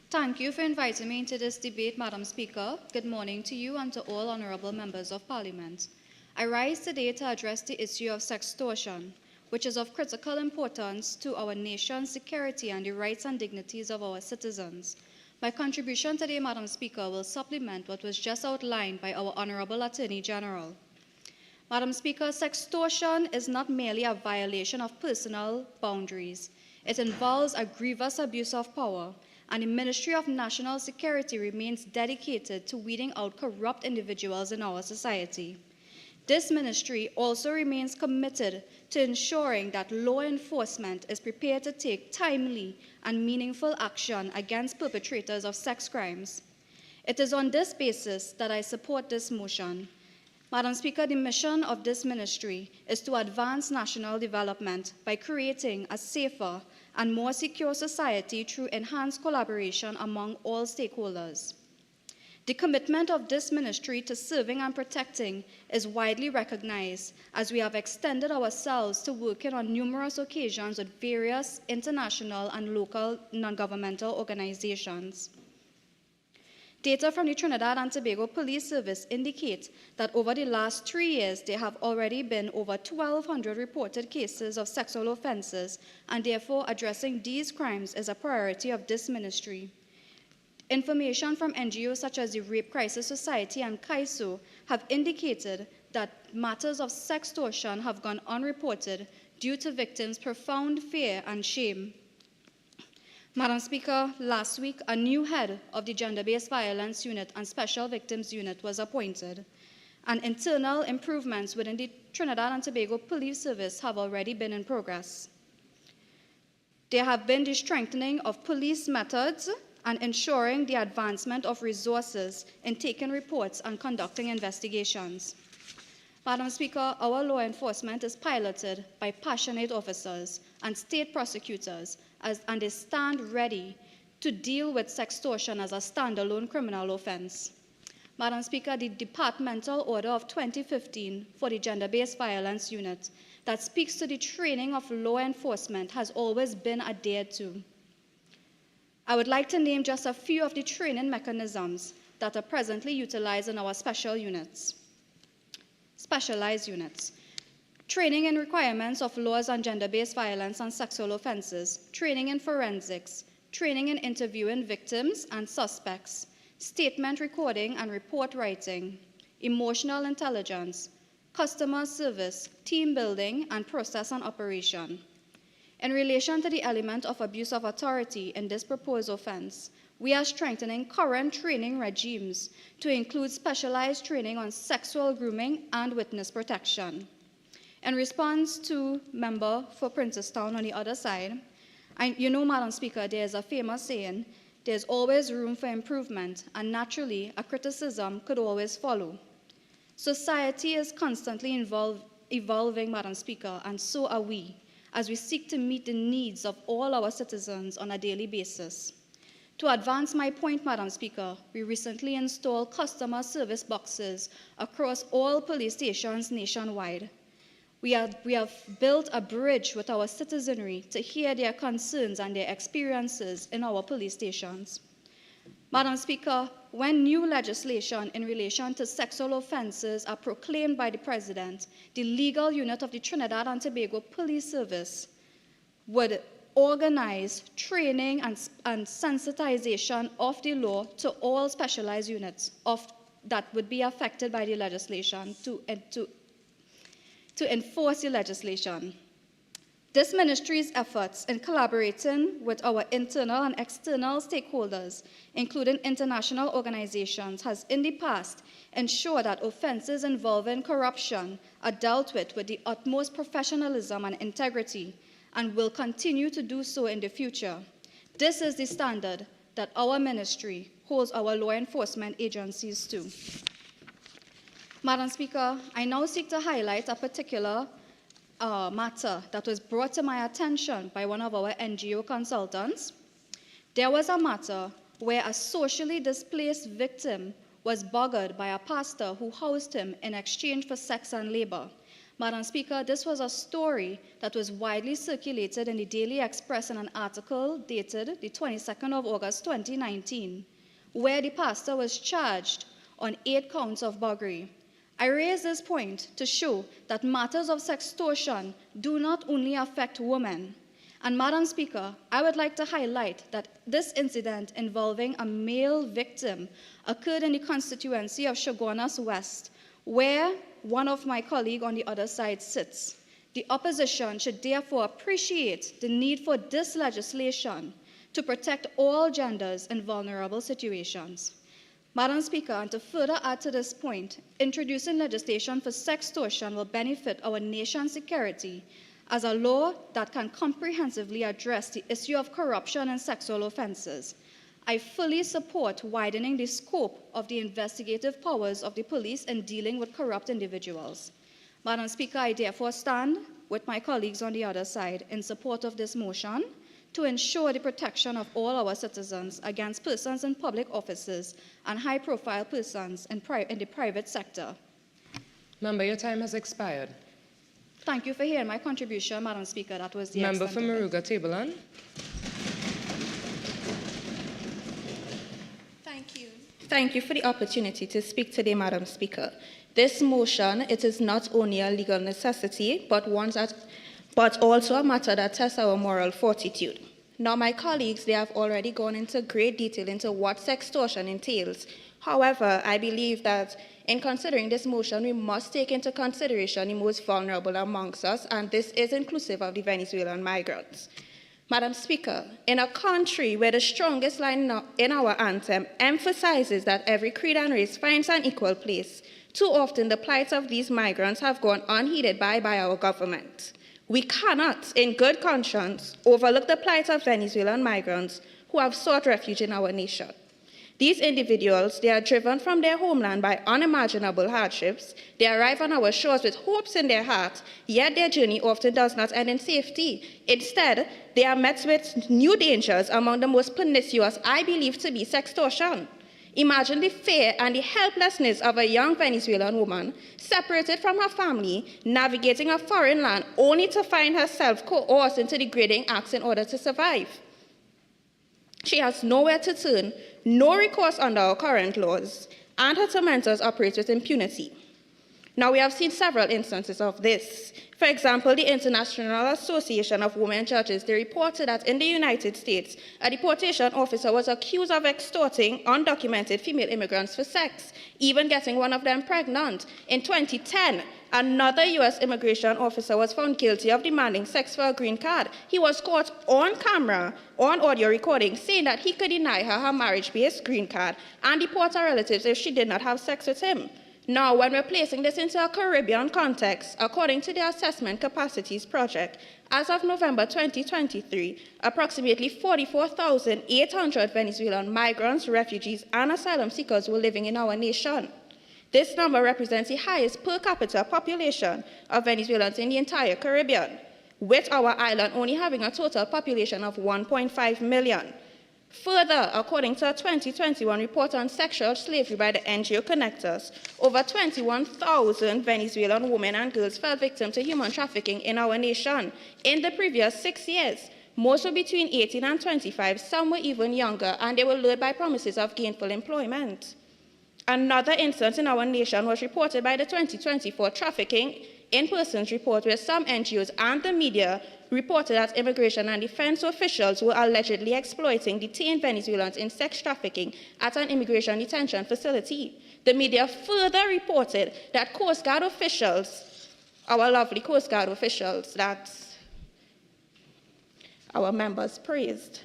Thank you for inviting me into this debate, Madam Speaker. Good morning to you and to all honourable members of Parliament. I rise today to address the issue of sextortion, which is of critical importance to our nation's security and the rights and dignities of our citizens. My contribution today, Madam Speaker, will supplement what was just outlined by our Honourable Attorney General. Madam Speaker, sextortion is not merely a violation of personal boundaries. It involves a grievous abuse of power, and the Ministry of National Security remains dedicated to weeding out corrupt individuals in our society. This ministry also remains committed to ensuring that law enforcement is prepared to take timely and meaningful action against perpetrators of sex crimes. It is on this basis that I support this motion. Madam Speaker, the mission of this ministry is to advance national development by creating a safer and more secure society through enhanced collaboration among all stakeholders. The commitment of this ministry to serving and protecting is widely recognized, as we have extended ourselves to working on numerous occasions with various international and local non-governmental organizations. Data from the Trinidad and Tobago Police Service indicate that over the last 3 years, there have already been over 1,200 reported cases of sexual offenses, and therefore addressing these crimes is a priority of this ministry. Information from NGOs such as the Rape Crisis Society and CAISO have indicated that matters of sextortion have gone unreported due to victims' profound fear and shame. Madam Speaker, last week, a new head of the Gender-Based Violence Unit and Special Victims Unit was appointed, and internal improvements within the Trinidad and Tobago Police Service have already been in progress. There have been the strengthening of police methods and ensuring the advancement of resources in taking reports and conducting investigations. Madam Speaker, our law enforcement is piloted by passionate officers and state prosecutors, and they stand ready to deal with sextortion as a standalone criminal offense. Madam Speaker, the departmental order of 2015 for the Gender-Based Violence Unit that speaks to the training of law enforcement has always been adhered to. I would like to name just a few of the training mechanisms that are presently utilized in our specialized units. Training in requirements of laws on gender-based violence and sexual offenses, training in forensics, training in interviewing victims and suspects, statement recording and report writing, emotional intelligence, customer service, team building, and process and operation. In relation to the element of abuse of authority in this proposed offense, we are strengthening current training regimes to include specialized training on sexual grooming and witness protection. In response to member for Princestown on the other side, you know, Madam Speaker, there's a famous saying, there's always room for improvement, and naturally, a criticism could always follow. Society is constantly evolving, Madam Speaker, and so are we, as we seek to meet the needs of all our citizens on a daily basis. To advance my point, Madam Speaker, we recently installed customer service boxes across all police stations nationwide. We have built a bridge with our citizenry to hear their concerns and their experiences in our police stations. Madam Speaker, when new legislation in relation to sexual offenses are proclaimed by the President, the legal unit of the Trinidad and Tobago Police Service would organize training and sensitization of the law to all specialized units that would be affected by the legislation to enforce the legislation. This ministry's efforts in collaborating with our internal and external stakeholders, including international organizations, has in the past ensured that offenses involving corruption are dealt with the utmost professionalism and integrity, and will continue to do so in the future. This is the standard that our ministry holds our law enforcement agencies to. Madam Speaker, I now seek to highlight a particular matter that was brought to my attention by one of our NGO consultants. There was a matter where a socially displaced victim was buggered by a pastor who housed him in exchange for sex and labor. Madam Speaker, this was a story that was widely circulated in the Daily Express in an article dated the 22nd of August 2019, where the pastor was charged on 8 counts of buggery. I raise this point to show that matters of sextortion do not only affect women. And Madam Speaker, I would like to highlight that this incident involving a male victim occurred in the constituency of Chaguanas West, where one of my colleagues on the other side sits. The opposition should therefore appreciate the need for this legislation to protect all genders in vulnerable situations. Madam Speaker, and to further add to this point, introducing legislation for sextortion will benefit our nation's security as a law that can comprehensively address the issue of corruption and sexual offences. I fully support widening the scope of the investigative powers of the police in dealing with corrupt individuals. Madam Speaker, I therefore stand with my colleagues on the other side in support of this motion to ensure the protection of all our citizens against persons in public offices and high-profile persons in the private sector. Member, your time has expired. Thank you for hearing my contribution, Madam Speaker. That was the Member for extent of it. Maruga Tableland. Thank you for the opportunity to speak today, Madam Speaker. This motion, it is not only a legal necessity, but also a matter that tests our moral fortitude. Now, my colleagues, they have already gone into great detail into what sextortion entails. However, I believe that in considering this motion, we must take into consideration the most vulnerable amongst us, and this is inclusive of the Venezuelan migrants. Madam Speaker, in a country where the strongest line in our anthem emphasizes that every creed and race finds an equal place, too often the plight of these migrants have gone unheeded by our government. We cannot, in good conscience, overlook the plight of Venezuelan migrants who have sought refuge in our nation. These individuals, they are driven from their homeland by unimaginable hardships. They arrive on our shores with hopes in their heart, yet their journey often does not end in safety. Instead, they are met with new dangers, among the most pernicious, I believe to be sextortion. Imagine the fear and the helplessness of a young Venezuelan woman separated from her family, navigating a foreign land, only to find herself coerced into degrading acts in order to survive. She has nowhere to turn, no recourse under our current laws, and her tormentors operate with impunity. Now, we have seen several instances of this. For example, the International Association of Women Judges, they reported that in the United States, a deportation officer was accused of extorting undocumented female immigrants for sex, even getting one of them pregnant. In 2010, another U.S. immigration officer was found guilty of demanding sex for a green card. He was caught on camera, on audio recording, saying that he could deny her marriage-based green card and deport her relatives if she did not have sex with him. Now, when we're placing this into a Caribbean context, according to the Assessment Capacities Project, as of November 2023, approximately 44,800 Venezuelan migrants, refugees, and asylum seekers were living in our nation. This number represents the highest per capita population of Venezuelans in the entire Caribbean, with our island only having a total population of 1.5 million. Further, according to a 2021 report on sexual slavery by the NGO Connectors, over 21,000 Venezuelan women and girls fell victim to human trafficking in our nation. In the previous 6 years, most were between 18 and 25, some were even younger, and they were lured by promises of gainful employment. Another instance in our nation was reported by the 2024 Trafficking in Persons report, where some NGOs and the media reported that immigration and defense officials were allegedly exploiting detained Venezuelans in sex trafficking at an immigration detention facility. The media further reported that Coast Guard officials, our lovely Coast Guard officials that our members praised,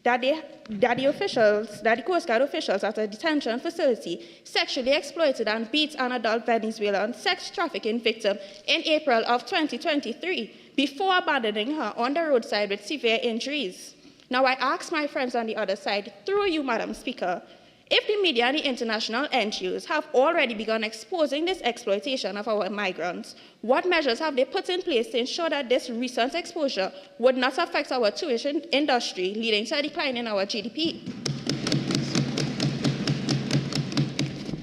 that the Coast Guard officials at a detention facility sexually exploited and beat an adult Venezuelan sex trafficking victim in April of 2023 before abandoning her on the roadside with severe injuries. Now, I ask my friends on the other side, through you, Madam Speaker, if the media and the international NGOs have already begun exposing this exploitation of our migrants, what measures have they put in place to ensure that this recent exposure would not affect our tourism industry, leading to a decline in our GDP?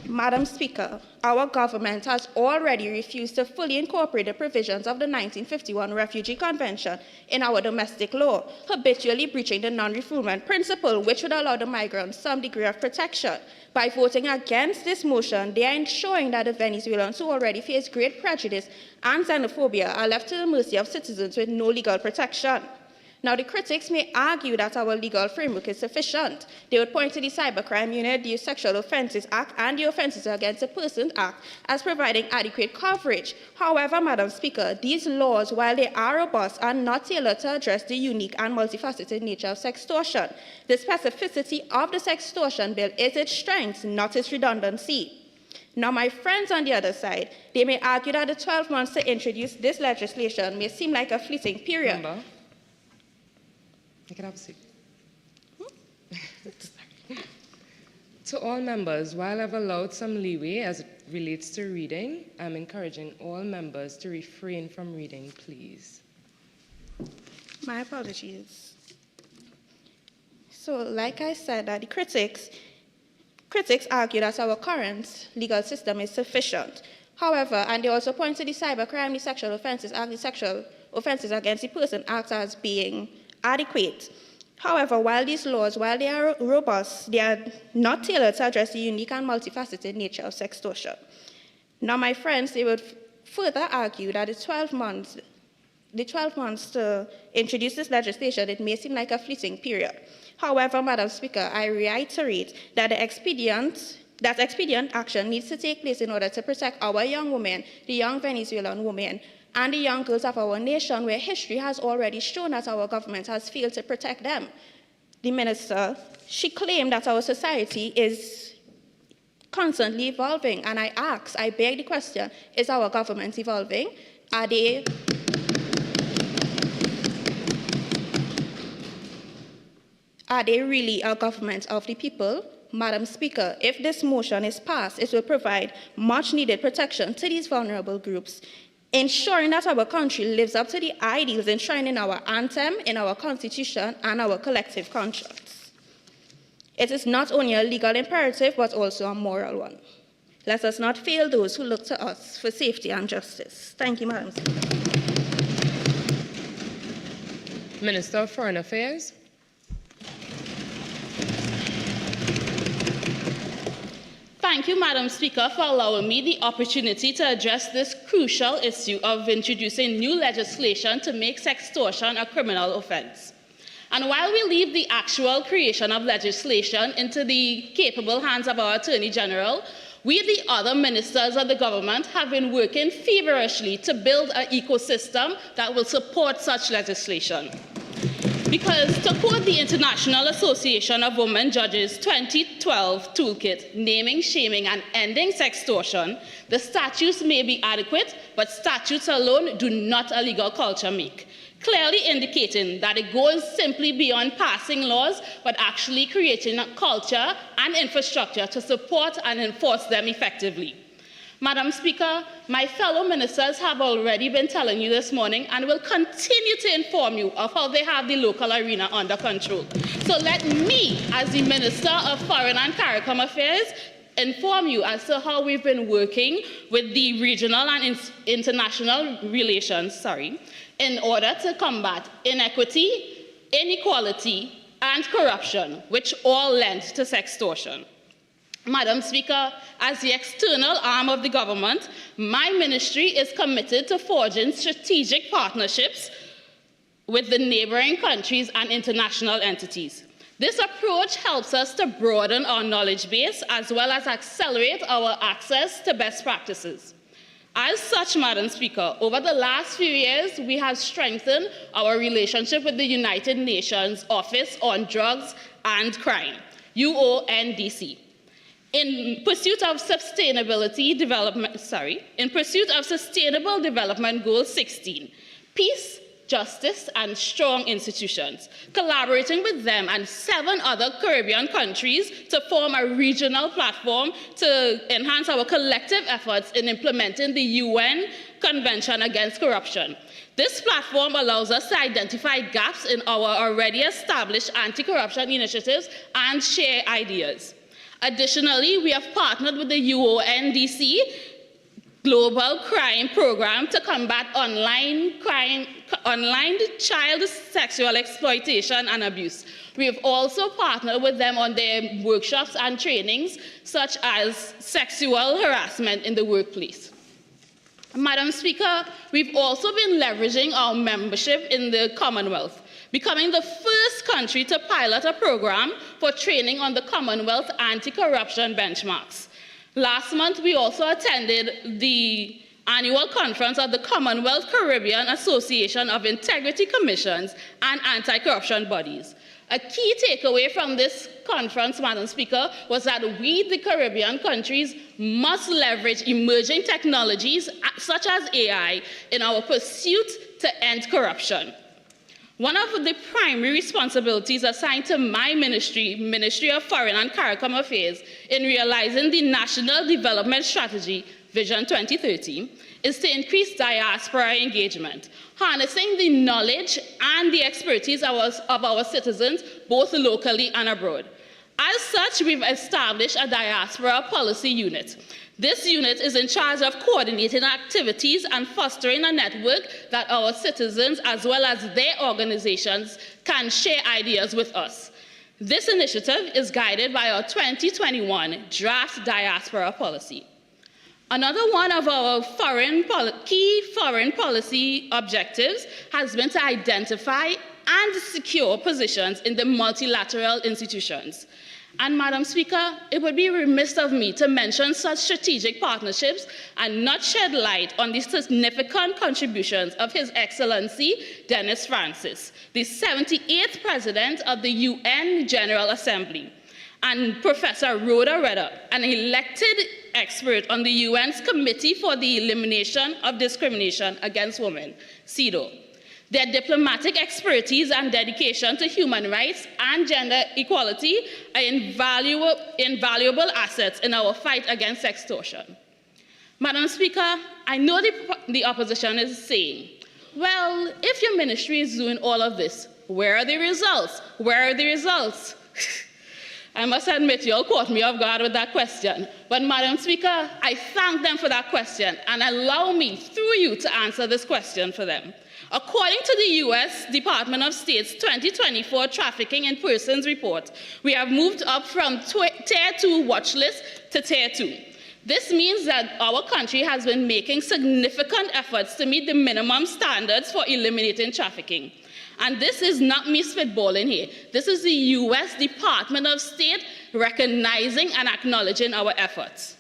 Madam Speaker, our government has already refused to fully incorporate the provisions of the 1951 Refugee Convention in our domestic law, habitually breaching the non-refoulement principle, which would allow the migrants some degree of protection. By voting against this motion, they are ensuring that the Venezuelans who already face great prejudice and xenophobia are left to the mercy of citizens with no legal protection. Now, the critics may argue that our legal framework is sufficient. They would point to the Cybercrime Unit, the Sexual Offences Act, and the Offences Against a Person Act as providing adequate coverage. However, Madam Speaker, these laws, while they are robust, are not tailored to address the unique and multifaceted nature of sextortion. The specificity of the sextortion bill is its strength, not its redundancy. Now, my friends on the other side, they may argue that the 12 months to introduce this legislation may seem like a fleeting period. Member, you can have a seat. To all members, while I've allowed some leeway as it relates to reading, I'm encouraging all members to refrain from reading, please. My apologies. So, like I said, the critics argue that our current legal system is sufficient. However, and they also point to the Cybercrime, the Sexual Offences Act, the Sexual Offences Against the Person Act as being adequate. However, while these laws, while they are robust, they are not tailored to address the unique and multifaceted nature of sextortion. Now, my friends, they would further argue that the 12 months to introduce this legislation, it may seem like a fleeting period. However, Madam Speaker, I reiterate that expedient action needs to take place in order to protect our young women, the young Venezuelan women, and the young girls of our nation, where history has already shown that our government has failed to protect them. The minister, she claimed that our society is constantly evolving, and I beg the question, is our government evolving? Are they really a government of the people? Madam Speaker, if this motion is passed, it will provide much-needed protection to these vulnerable groups, ensuring that our country lives up to the ideals enshrined in our anthem, in our constitution, and our collective conscience. It is not only a legal imperative, but also a moral one. Let us not fail those who look to us for safety and justice. Thank you, Madam Speaker. Minister of Foreign Affairs. Thank you, Madam Speaker, for allowing me the opportunity to address this crucial issue of introducing new legislation to make sextortion a criminal offence. And while we leave the actual creation of legislation into the capable hands of our Attorney General, we, the other ministers of the government, have been working feverishly to build an ecosystem that will support such legislation. Because, to quote the International Association of Women Judges 2012 toolkit, naming, shaming, and ending sextortion, the statutes may be adequate, but statutes alone do not a legal culture make, clearly indicating that it goes simply beyond passing laws, but actually creating a culture and infrastructure to support and enforce them effectively. Madam Speaker, my fellow ministers have already been telling you this morning and will continue to inform you of how they have the local arena under control. So let me, as the Minister of Foreign and CARICOM Affairs, inform you as to how we've been working with the regional and international relations, in order to combat inequity, inequality, and corruption, which all lend to sextortion. Madam Speaker, as the external arm of the government, my ministry is committed to forging strategic partnerships with the neighboring countries and international entities. This approach helps us to broaden our knowledge base as well as accelerate our access to best practices. As such, Madam Speaker, over the last few years, we have strengthened our relationship with the United Nations Office on Drugs and Crime, UNODC. In pursuit of Sustainable Development Goal 16, peace, justice, and strong institutions, collaborating with them and 7 other Caribbean countries to form a regional platform to enhance our collective efforts in implementing the UN Convention Against Corruption. This platform allows us to identify gaps in our already established anti-corruption initiatives and share ideas. Additionally, we have partnered with the UNODC Global Crime Program to combat online child sexual exploitation and abuse. We have also partnered with them on their workshops and trainings, such as sexual harassment in the workplace. Madam Speaker, we've also been leveraging our membership in the Commonwealth. becoming the first country to pilot a program for training on the Commonwealth anti-corruption benchmarks. Last month, we also attended the annual conference of the Commonwealth Caribbean Association of Integrity Commissions and Anti-Corruption Bodies. A key takeaway from this conference, Madam Speaker, was that we, the Caribbean countries, must leverage emerging technologies such as AI in our pursuit to end corruption. One of the primary responsibilities assigned to my ministry, Ministry of Foreign and CARICOM Affairs, in realizing the National Development Strategy, Vision 2030, is to increase diaspora engagement, harnessing the knowledge and the expertise of our citizens, both locally and abroad. As such, we've established a diaspora policy unit. This unit is in charge of coordinating activities and fostering a network that our citizens, as well as their organizations, can share ideas with us. This initiative is guided by our 2021 draft diaspora policy. Another one of our key foreign policy objectives has been to identify and secure positions in the multilateral institutions. And Madam Speaker, it would be remiss of me to mention such strategic partnerships and not shed light on the significant contributions of His Excellency Dennis Francis, the 78th President of the UN General Assembly, and Professor Rhoda Redder, an elected expert on the UN's Committee for the Elimination of Discrimination Against Women, CEDAW. Their diplomatic expertise and dedication to human rights and gender equality are invaluable assets in our fight against sextortion. Madam Speaker, I know the opposition is saying, well, if your ministry is doing all of this, where are the results? Where are the results? I must admit, you all caught me off guard with that question. But Madam Speaker, I thank them for that question, and allow me, through you, to answer this question for them. According to the U.S. Department of State's 2024 Trafficking in Persons report, we have moved up from Tier 2 watch list to Tier 2. This means that our country has been making significant efforts to meet the minimum standards for eliminating trafficking. And this is not me spitballing here. This is the U.S. Department of State recognizing and acknowledging our efforts.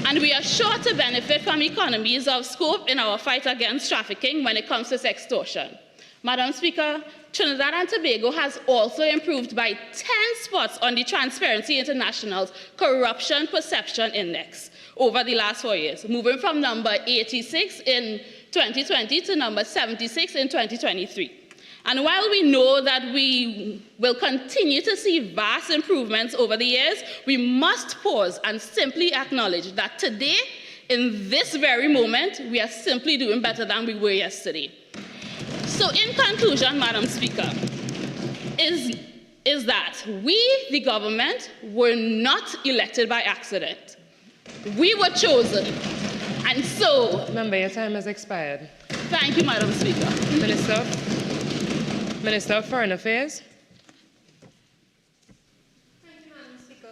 And we are sure to benefit from economies of scope in our fight against trafficking when it comes to sextortion. Madam Speaker, Trinidad and Tobago has also improved by 10 spots on the Transparency International's Corruption Perception Index over the last 4 years, moving from number 86 in 2020 to number 76 in 2023. And while we know that we will continue to see vast improvements over the years, we must pause and simply acknowledge that today, in this very moment, we are simply doing better than we were yesterday. So in conclusion, Madam Speaker, is that we, the government, were not elected by accident. We were chosen. And so... Member, your time has expired. Thank you, Madam Speaker. Minister of Foreign Affairs. Thank you, Madam Speaker.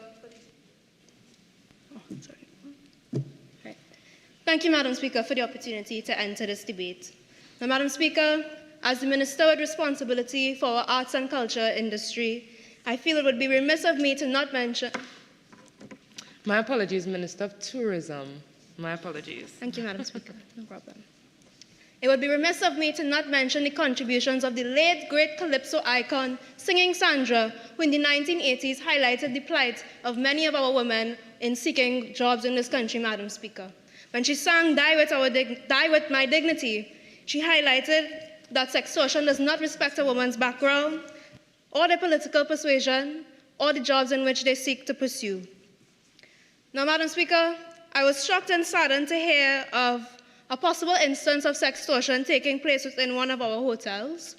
Thank you, Madam Speaker, for the opportunity to enter this debate. Now, Madam Speaker, as the Minister with responsibility for our arts and culture industry, I feel it would be remiss of me to not mention... My apologies, Minister of Tourism. My apologies. Thank you, Madam Speaker. No problem. It would be remiss of me to not mention the contributions of the late, great calypso icon, Singing Sandra, who in the 1980s highlighted the plight of many of our women in seeking jobs in this country, Madam Speaker. When she sang Die With My Dignity, she highlighted that sextortion does not respect a woman's background, or their political persuasion, or the jobs in which they seek to pursue. Now, Madam Speaker, I was shocked and saddened to hear of a possible instance of sextortion taking place within one of our hotels,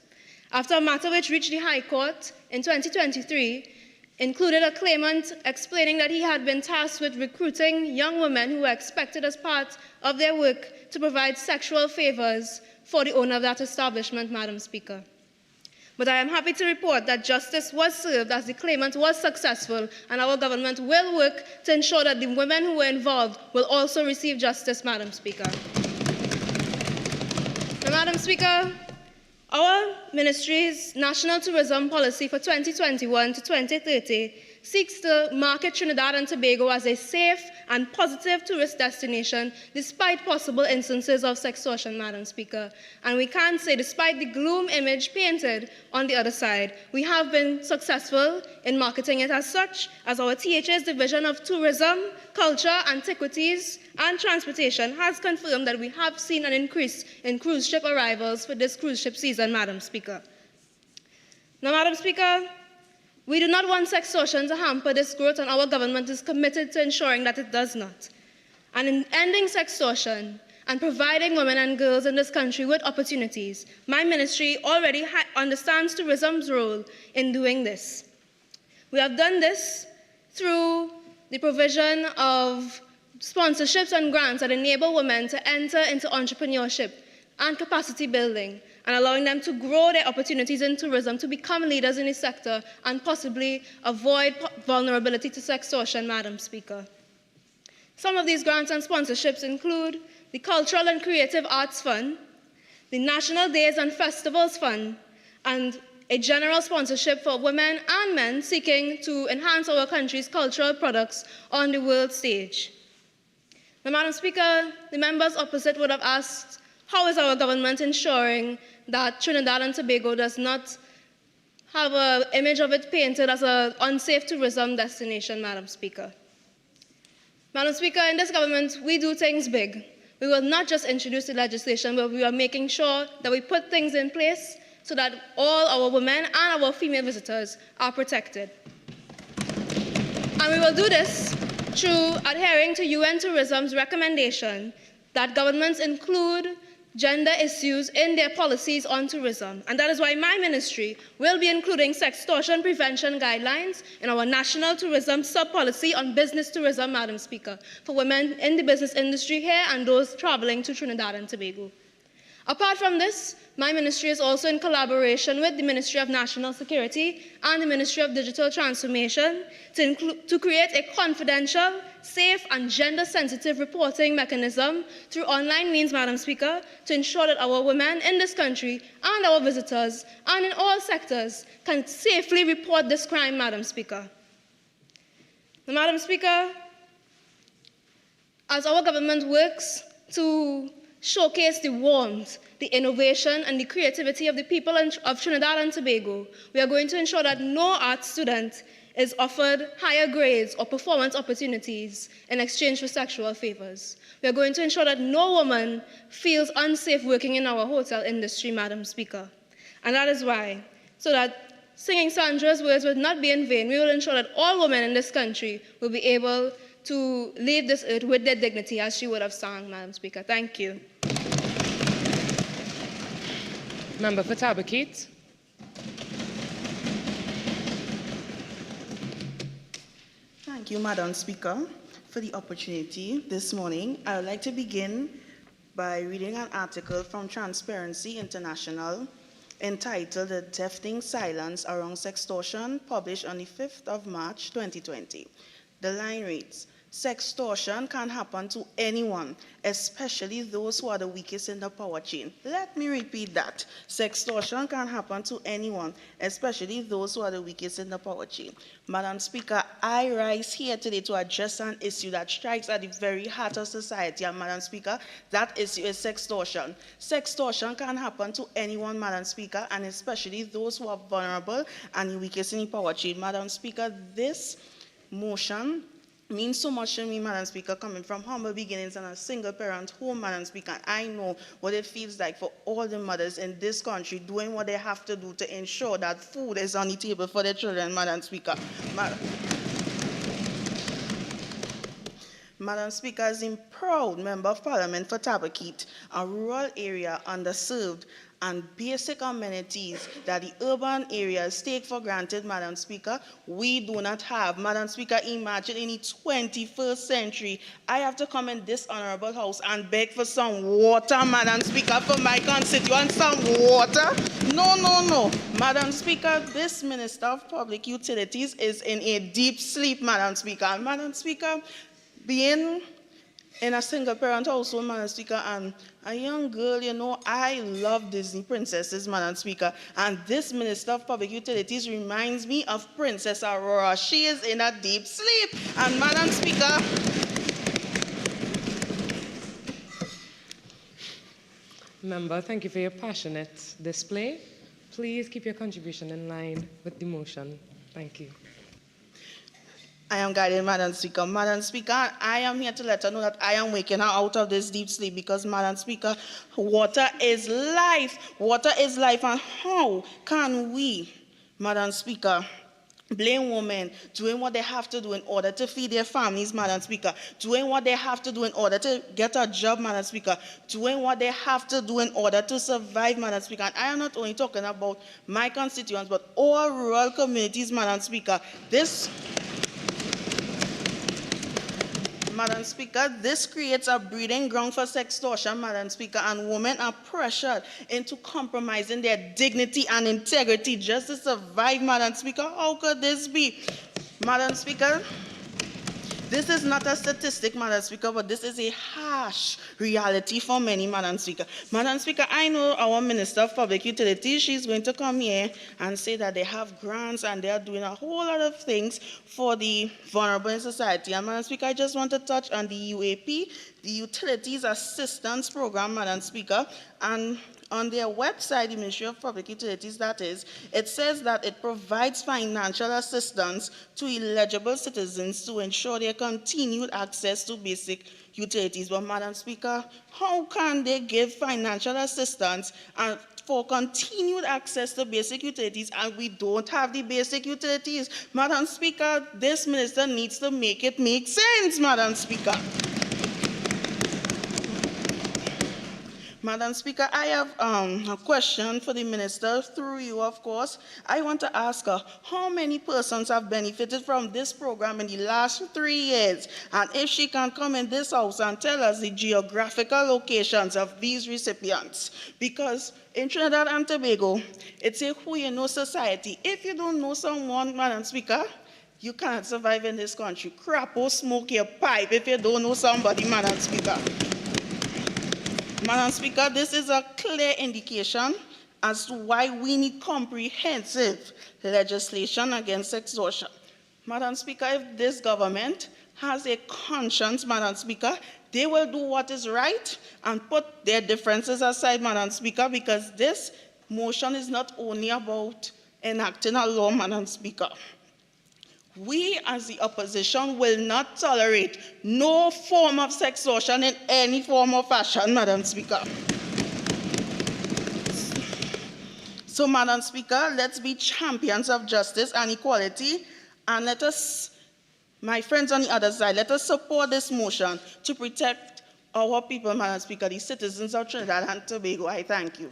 after a matter which reached the High Court in 2023 included a claimant explaining that he had been tasked with recruiting young women who were expected as part of their work to provide sexual favors for the owner of that establishment, Madam Speaker. But I am happy to report that justice was served as the claimant was successful, and our government will work to ensure that the women who were involved will also receive justice, Madam Speaker. Now, Madam Speaker, Our ministry's National Tourism Policy for 2021 to 2030 seeks to market Trinidad and Tobago as a safe and positive tourist destination despite possible instances of sextortion, Madam Speaker. And we can say, despite the gloom image painted on the other side, we have been successful in marketing it as such, as our THA's Division of Tourism, Culture, Antiquities, and Transportation has confirmed that we have seen an increase in cruise ship arrivals for this cruise ship season, Madam Speaker. Now, Madam Speaker, we do not want sextortion to hamper this growth, and our government is committed to ensuring that it does not. And in ending sextortion and providing women and girls in this country with opportunities, my ministry already understands tourism's role in doing this. We have done this through the provision of sponsorships and grants that enable women to enter into entrepreneurship and capacity building, and allowing them to grow their opportunities in tourism to become leaders in the sector and possibly avoid vulnerability to sextortion, Madam Speaker. Some of these grants and sponsorships include the Cultural and Creative Arts Fund, the National Days and Festivals Fund, and a general sponsorship for women and men seeking to enhance our country's cultural products on the world stage. Now, Madam Speaker, the members opposite would have asked, how is our government ensuring that Trinidad and Tobago does not have an image of it painted as an unsafe tourism destination, Madam Speaker? Madam Speaker, in this government, we do things big. We will not just introduce the legislation, but we are making sure that we put things in place so that all our women and our female visitors are protected. And we will do this through adhering to UN Tourism's recommendation that governments include gender issues in their policies on tourism. And that is why my ministry will be including sextortion prevention guidelines in our national tourism sub-policy on business tourism, Madam Speaker, for women in the business industry here and those traveling to Trinidad and Tobago. Apart from this, my ministry is also in collaboration with the Ministry of National Security and the Ministry of Digital Transformation to create a confidential, safe, and gender-sensitive reporting mechanism through online means, Madam Speaker, to ensure that our women in this country and our visitors and in all sectors can safely report this crime, Madam Speaker. Now, Madam Speaker, as our government works to showcase the warmth, the innovation, and the creativity of the people of Trinidad and Tobago, we are going to ensure that no art student is offered higher grades or performance opportunities in exchange for sexual favors. We are going to ensure that no woman feels unsafe working in our hotel industry, Madam Speaker. And that is why, so that singing Sandra's words would not be in vain, we will ensure that all women in this country will be able to leave this earth with their dignity as she would have sung, Madam Speaker. Thank you. Member for Tabakit. Thank you, Madam Speaker, for the opportunity this morning. I would like to begin by reading an article from Transparency International entitled "The Deafening Silence Around Sextortion," published on the 5th of March, 2020. The line reads, "Sextortion can happen to anyone, especially those who are the weakest in the power chain." Let me repeat that. Sextortion can happen to anyone, especially those who are the weakest in the power chain. Madam Speaker, I rise here today to address an issue that strikes at the very heart of society. And Madam Speaker, that issue is sextortion. Sextortion can happen to anyone, Madam Speaker, and especially those who are vulnerable and the weakest in the power chain. Madam Speaker, this motion means so much to me, Madam Speaker, coming from humble beginnings and a single parent home, Madam Speaker. I know what it feels like for all the mothers in this country doing what they have to do to ensure that food is on the table for their children, Madam Speaker. Madam Speaker, as a proud member of Parliament for Tabakit, a rural area underserved and basic amenities that the urban areas take for granted, Madam Speaker, we do not have. Madam Speaker, imagine in the 21st century, I have to come in this honorable house and beg for some water, Madam Speaker, for my constituents, some water? No, no, no. Madam Speaker, this Minister of Public Utilities is in a deep sleep, Madam Speaker. And Madam Speaker, being in a single parent household, Madam Speaker, and a young girl, you know, I love Disney princesses, Madam Speaker, and this Minister of Public Utilities reminds me of Princess Aurora. She is in a deep sleep, and Madam Speaker, Member, thank you for your passionate display. Please keep your contribution in line with the motion. Thank you. I am guided, Madam Speaker. Madam Speaker, I am here to let her know that I am waking her out of this deep sleep because, Madam Speaker, water is life. Water is life, and how can we, Madam Speaker, blame women doing what they have to do in order to feed their families, Madam Speaker, doing what they have to do in order to get a job, Madam Speaker, doing what they have to do in order to survive, Madam Speaker. And I am not only talking about my constituents, but all rural communities, Madam Speaker. Madam Speaker, this creates a breeding ground for sextortion, Madam Speaker, and women are pressured into compromising their dignity and integrity just to survive, Madam Speaker. How could this be? Madam Speaker, this is not a statistic, Madam Speaker, but this is a harsh reality for many, Madam Speaker. Madam Speaker, I know our Minister of Public Utilities, she's going to come here and say that they have grants and they are doing a whole lot of things for the vulnerable in society. And Madam Speaker, I just want to touch on the UAP, the Utilities Assistance Program, Madam Speaker, and on their website, the Ministry of Public Utilities, that is, it says that it provides financial assistance to eligible citizens to ensure their continued access to basic utilities. But, Madam Speaker, how can they give financial assistance for continued access to basic utilities and we don't have the basic utilities? Madam Speaker, this minister needs to make it make sense, Madam Speaker. Madam Speaker, I have a question for the minister, through you, of course. I want to ask her, how many persons have benefited from this program in the last 3 years? And if she can come in this house and tell us the geographical locations of these recipients. Because in Trinidad and Tobago, it's a who-you-know society. If you don't know someone, Madam Speaker, you can't survive in this country. Crap or smoke your pipe if you don't know somebody, Madam Speaker. Madam Speaker, this is a clear indication as to why we need comprehensive legislation against extortion. Madam Speaker, if this government has a conscience, Madam Speaker, they will do what is right and put their differences aside, Madam Speaker, because this motion is not only about enacting a law, Madam Speaker. We, as the opposition, will not tolerate no form of sextortion in any form or fashion, Madam Speaker. So, Madam Speaker, let's be champions of justice and equality, and let us, my friends on the other side, let us support this motion to protect our people, Madam Speaker, the citizens of Trinidad and Tobago. I thank you.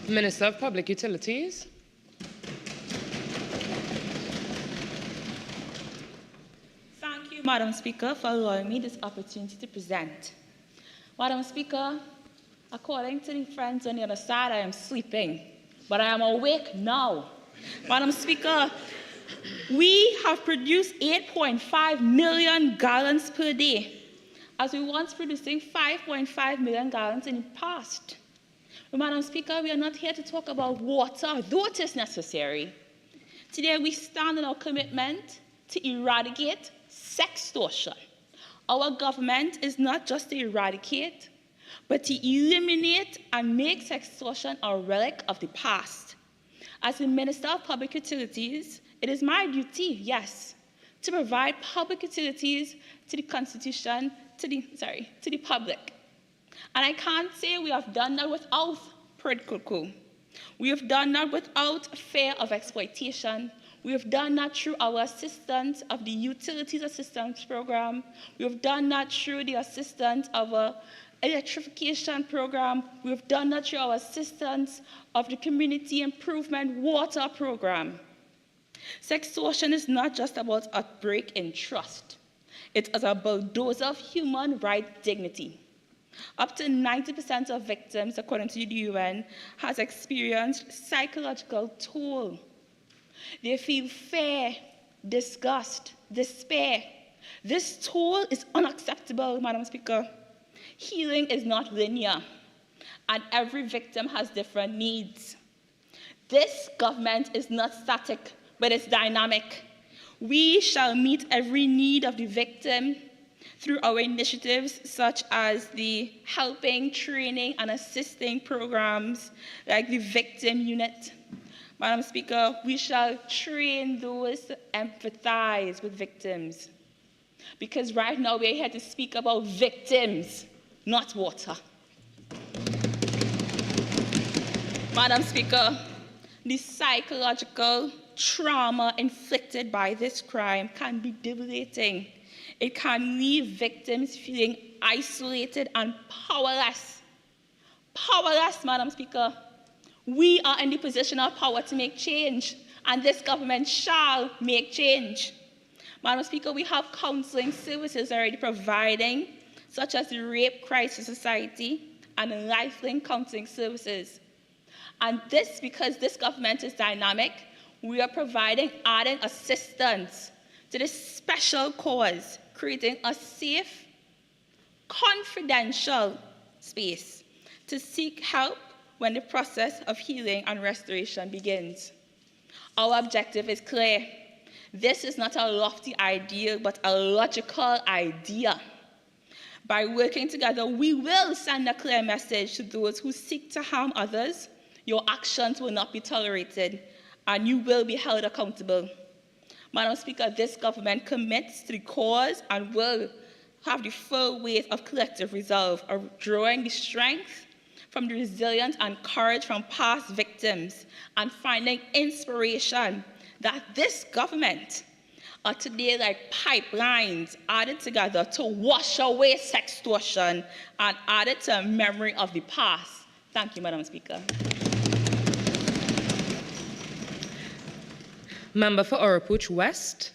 Minister of Public Utilities. Madam Speaker, for allowing me this opportunity to present. Madam Speaker, according to the friends on the other side, I am sleeping, but I am awake now. Madam Speaker, we have produced 8.5 million gallons per day, as we once producing 5.5 million gallons in the past. But Madam Speaker, we are not here to talk about water, though it is necessary. Today we stand on our commitment to eradicate sextortion. Our government is not just to eradicate, but to eliminate and make sextortion a relic of the past. As the Minister of Public Utilities, it is my duty, yes, to provide public utilities to the Constitution, to the public. And I can't say we have done that without quid pro quo. We have done that without fear of exploitation. We have done that through our assistance of the Utilities Assistance Program. We have done that through the assistance of our electrification program. We have done that through our assistance of the Community Improvement Water Program. Sextortion is not just about a break in trust. It is a bulldozer of human rights dignity. Up to 90% of victims, according to the UN, has experienced psychological toll. They feel fear, disgust, despair. This toll is unacceptable, Madam Speaker. Healing is not linear, and every victim has different needs. This government is not static, but it's dynamic. We shall meet every need of the victim through our initiatives such as the helping, training, and assisting programs like the Victim Unit. Madam Speaker, we shall train those to empathize with victims. Because right now we're here to speak about victims, not water. Madam Speaker, the psychological trauma inflicted by this crime can be debilitating. It can leave victims feeling isolated and powerless. Powerless, Madam Speaker. We are in the position of power to make change, and this government shall make change. Madam Speaker, we have counseling services already providing, such as the Rape Crisis Society and Lifeline Counseling Services. And this, because this government is dynamic, we are providing added assistance to this special cause, creating a safe, confidential space to seek help when the process of healing and restoration begins. Our objective is clear. This is not a lofty ideal, but a logical idea. By working together, we will send a clear message to those who seek to harm others. Your actions will not be tolerated, and you will be held accountable. Madam Speaker, this government commits to the cause and will have the full weight of collective resolve, of drawing the strength from the resilience and courage from past victims, and finding inspiration that this government are today like pipelines added together to wash away sextortion and added to a memory of the past. Thank you, Madam Speaker. Member for Oropouche West.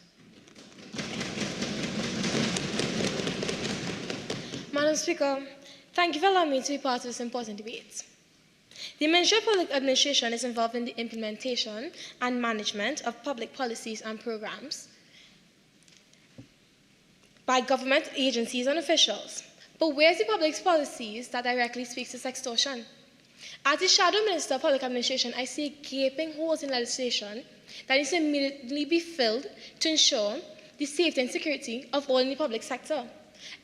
Madam Speaker, thank you for allowing me to be part of this important debate. The Ministry of Public Administration is involved in the implementation and management of public policies and programs by government agencies and officials. But where's the public policies that directly speaks to sextortion? As the Shadow Minister of Public Administration, I see gaping holes in legislation that needs to immediately be filled to ensure the safety and security of all in the public sector,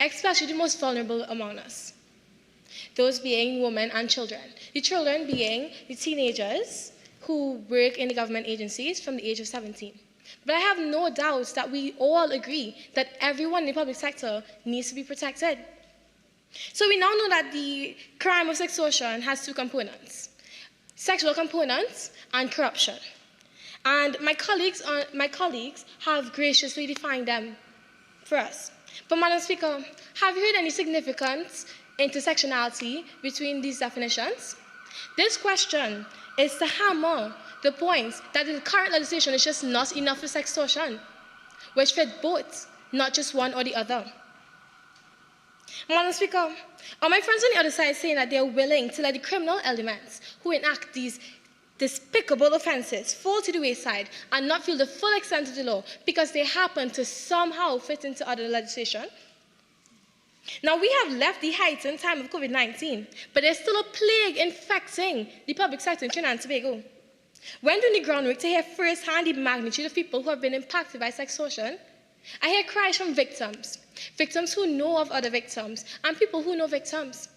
especially the most vulnerable among us, those being women and children. The children being the teenagers who work in the government agencies from the age of 17. But I have no doubts that we all agree that everyone in the public sector needs to be protected. So we now know that the crime of sextortion has two components: sexual components and corruption. And my colleagues have graciously defined them for us. But Madam Speaker, have you heard any significant intersectionality between these definitions? This question is to hammer the point that the current legislation is just not enough for sextortion, which fit both, not just one or the other. Madam Speaker, are my friends on the other side saying that they are willing to let the criminal elements who enact these despicable offences fall to the wayside and not feel the full extent of the law because they happen to somehow fit into other legislation? Now, we have left the heightened time of COVID-19, but there's still a plague infecting the public sector in Trinidad and Tobago. When doing the groundwork to hear firsthand the magnitude of people who have been impacted by sextortion, I hear cries from victims, victims who know of other victims, and people who know victims.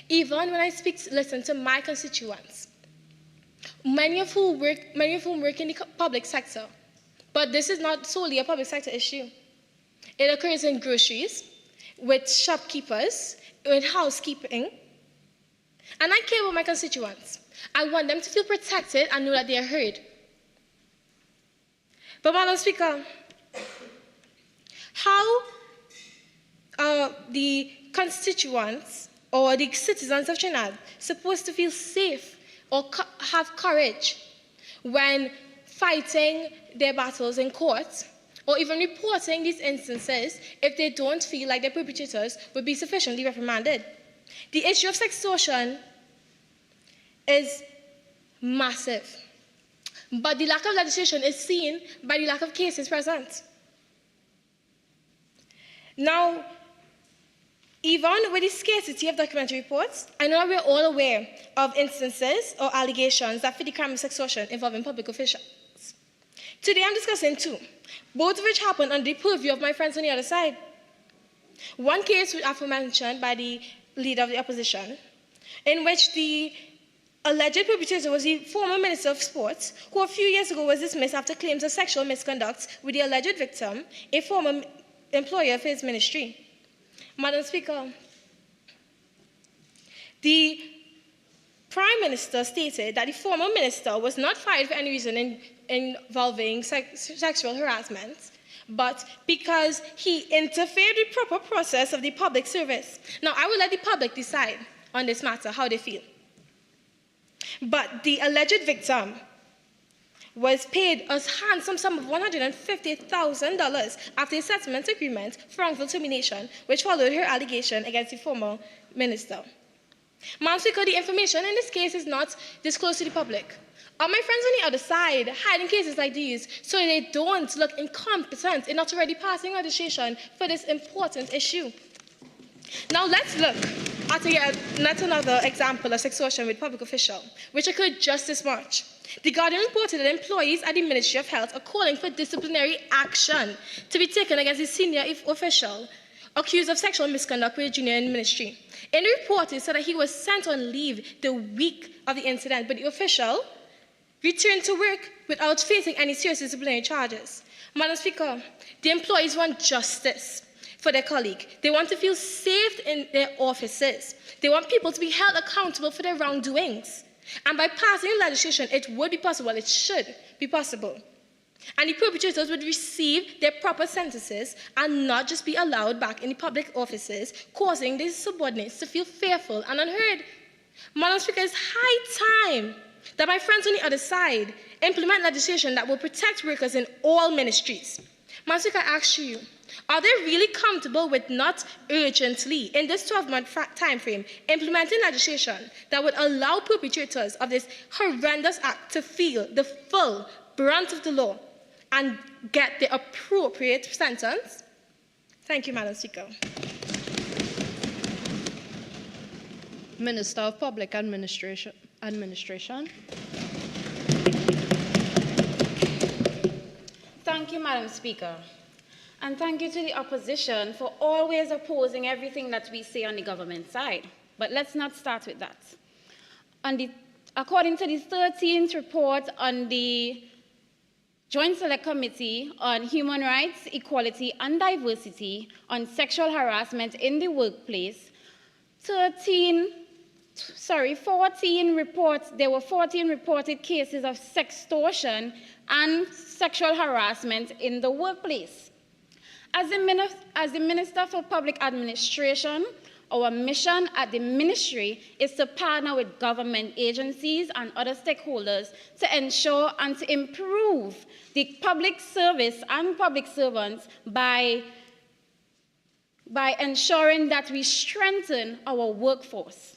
Even when I listen to my constituents, many of whom work in the public sector. But this is not solely a public sector issue. It occurs in groceries, with shopkeepers, with housekeeping. And I care about my constituents. I want them to feel protected and know that they are heard. But Madam Speaker, how are the constituents or the citizens of Trinidad supposed to feel safe or have courage when fighting their battles in court, or even reporting these instances if they don't feel like their perpetrators would be sufficiently reprimanded? The issue of sextortion is massive, but the lack of legislation is seen by the lack of cases present. Now, even with the scarcity of documentary reports, I know we're all aware of instances or allegations that fit the crime of sextortion involving public officials. Today I'm discussing two, both of which happened under the purview of my friends on the other side. One case, which aforementioned by the leader of the opposition, in which the alleged perpetrator was the former Minister of Sports, who a few years ago was dismissed after claims of sexual misconduct with the alleged victim, a former employee of his ministry. Madam Speaker, the Prime Minister stated that the former minister was not fired for any reason involving sexual harassment, but because he interfered with the proper process of the public service. Now, I will let the public decide on this matter, how they feel. But the alleged victim was paid a handsome sum of $150,000 after a settlement agreement for wrongful termination, which followed her allegation against the former minister. Madam Speaker, the information in this case is not disclosed to the public. Are my friends on the other side hiding cases like these so they don't look incompetent in not already passing legislation for this important issue? Now let's look at yet another example of sextortion with public official, which occurred just this March. The Guardian reported that employees at the Ministry of Health are calling for disciplinary action to be taken against a senior official accused of sexual misconduct with a junior in the ministry. In the report, it said that he was sent on leave the week of the incident, but the official returned to work without facing any serious disciplinary charges. Madam Speaker, the employees want justice for their colleague. They want to feel safe in their offices. They want people to be held accountable for their wrongdoings. And by passing legislation, it would be possible, it should be possible. And the perpetrators would receive their proper sentences and not just be allowed back in the public offices, causing these subordinates to feel fearful and unheard. Madam Speaker, it's high time that my friends on the other side implement legislation that will protect workers in all ministries. Madam Speaker, I ask you, are they really comfortable with not urgently, in this 12-month time frame, implementing legislation that would allow perpetrators of this horrendous act to feel the full brunt of the law and get the appropriate sentence? Thank you, Madam Speaker. Minister of Public Administration. Thank you, Madam Speaker. And thank you to the opposition for always opposing everything that we say on the government side. But let's not start with that. According to the 13th report on the Joint Select Committee on Human Rights, Equality and Diversity on Sexual Harassment in the Workplace, there were 14 reported cases of sextortion and sexual harassment in the workplace. As the Minister for Public Administration, our mission at the ministry is to partner with government agencies and other stakeholders to ensure and to improve the public service and public servants by ensuring that we strengthen our workforce.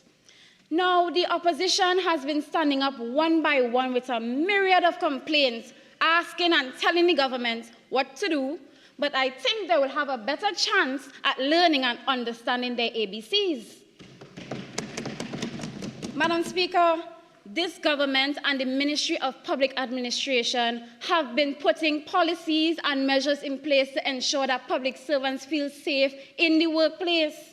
Now, the opposition has been standing up one by one with a myriad of complaints, asking and telling the government what to do, but I think they will have a better chance at learning and understanding their ABCs. Madam Speaker, this government and the Ministry of Public Administration have been putting policies and measures in place to ensure that public servants feel safe in the workplace.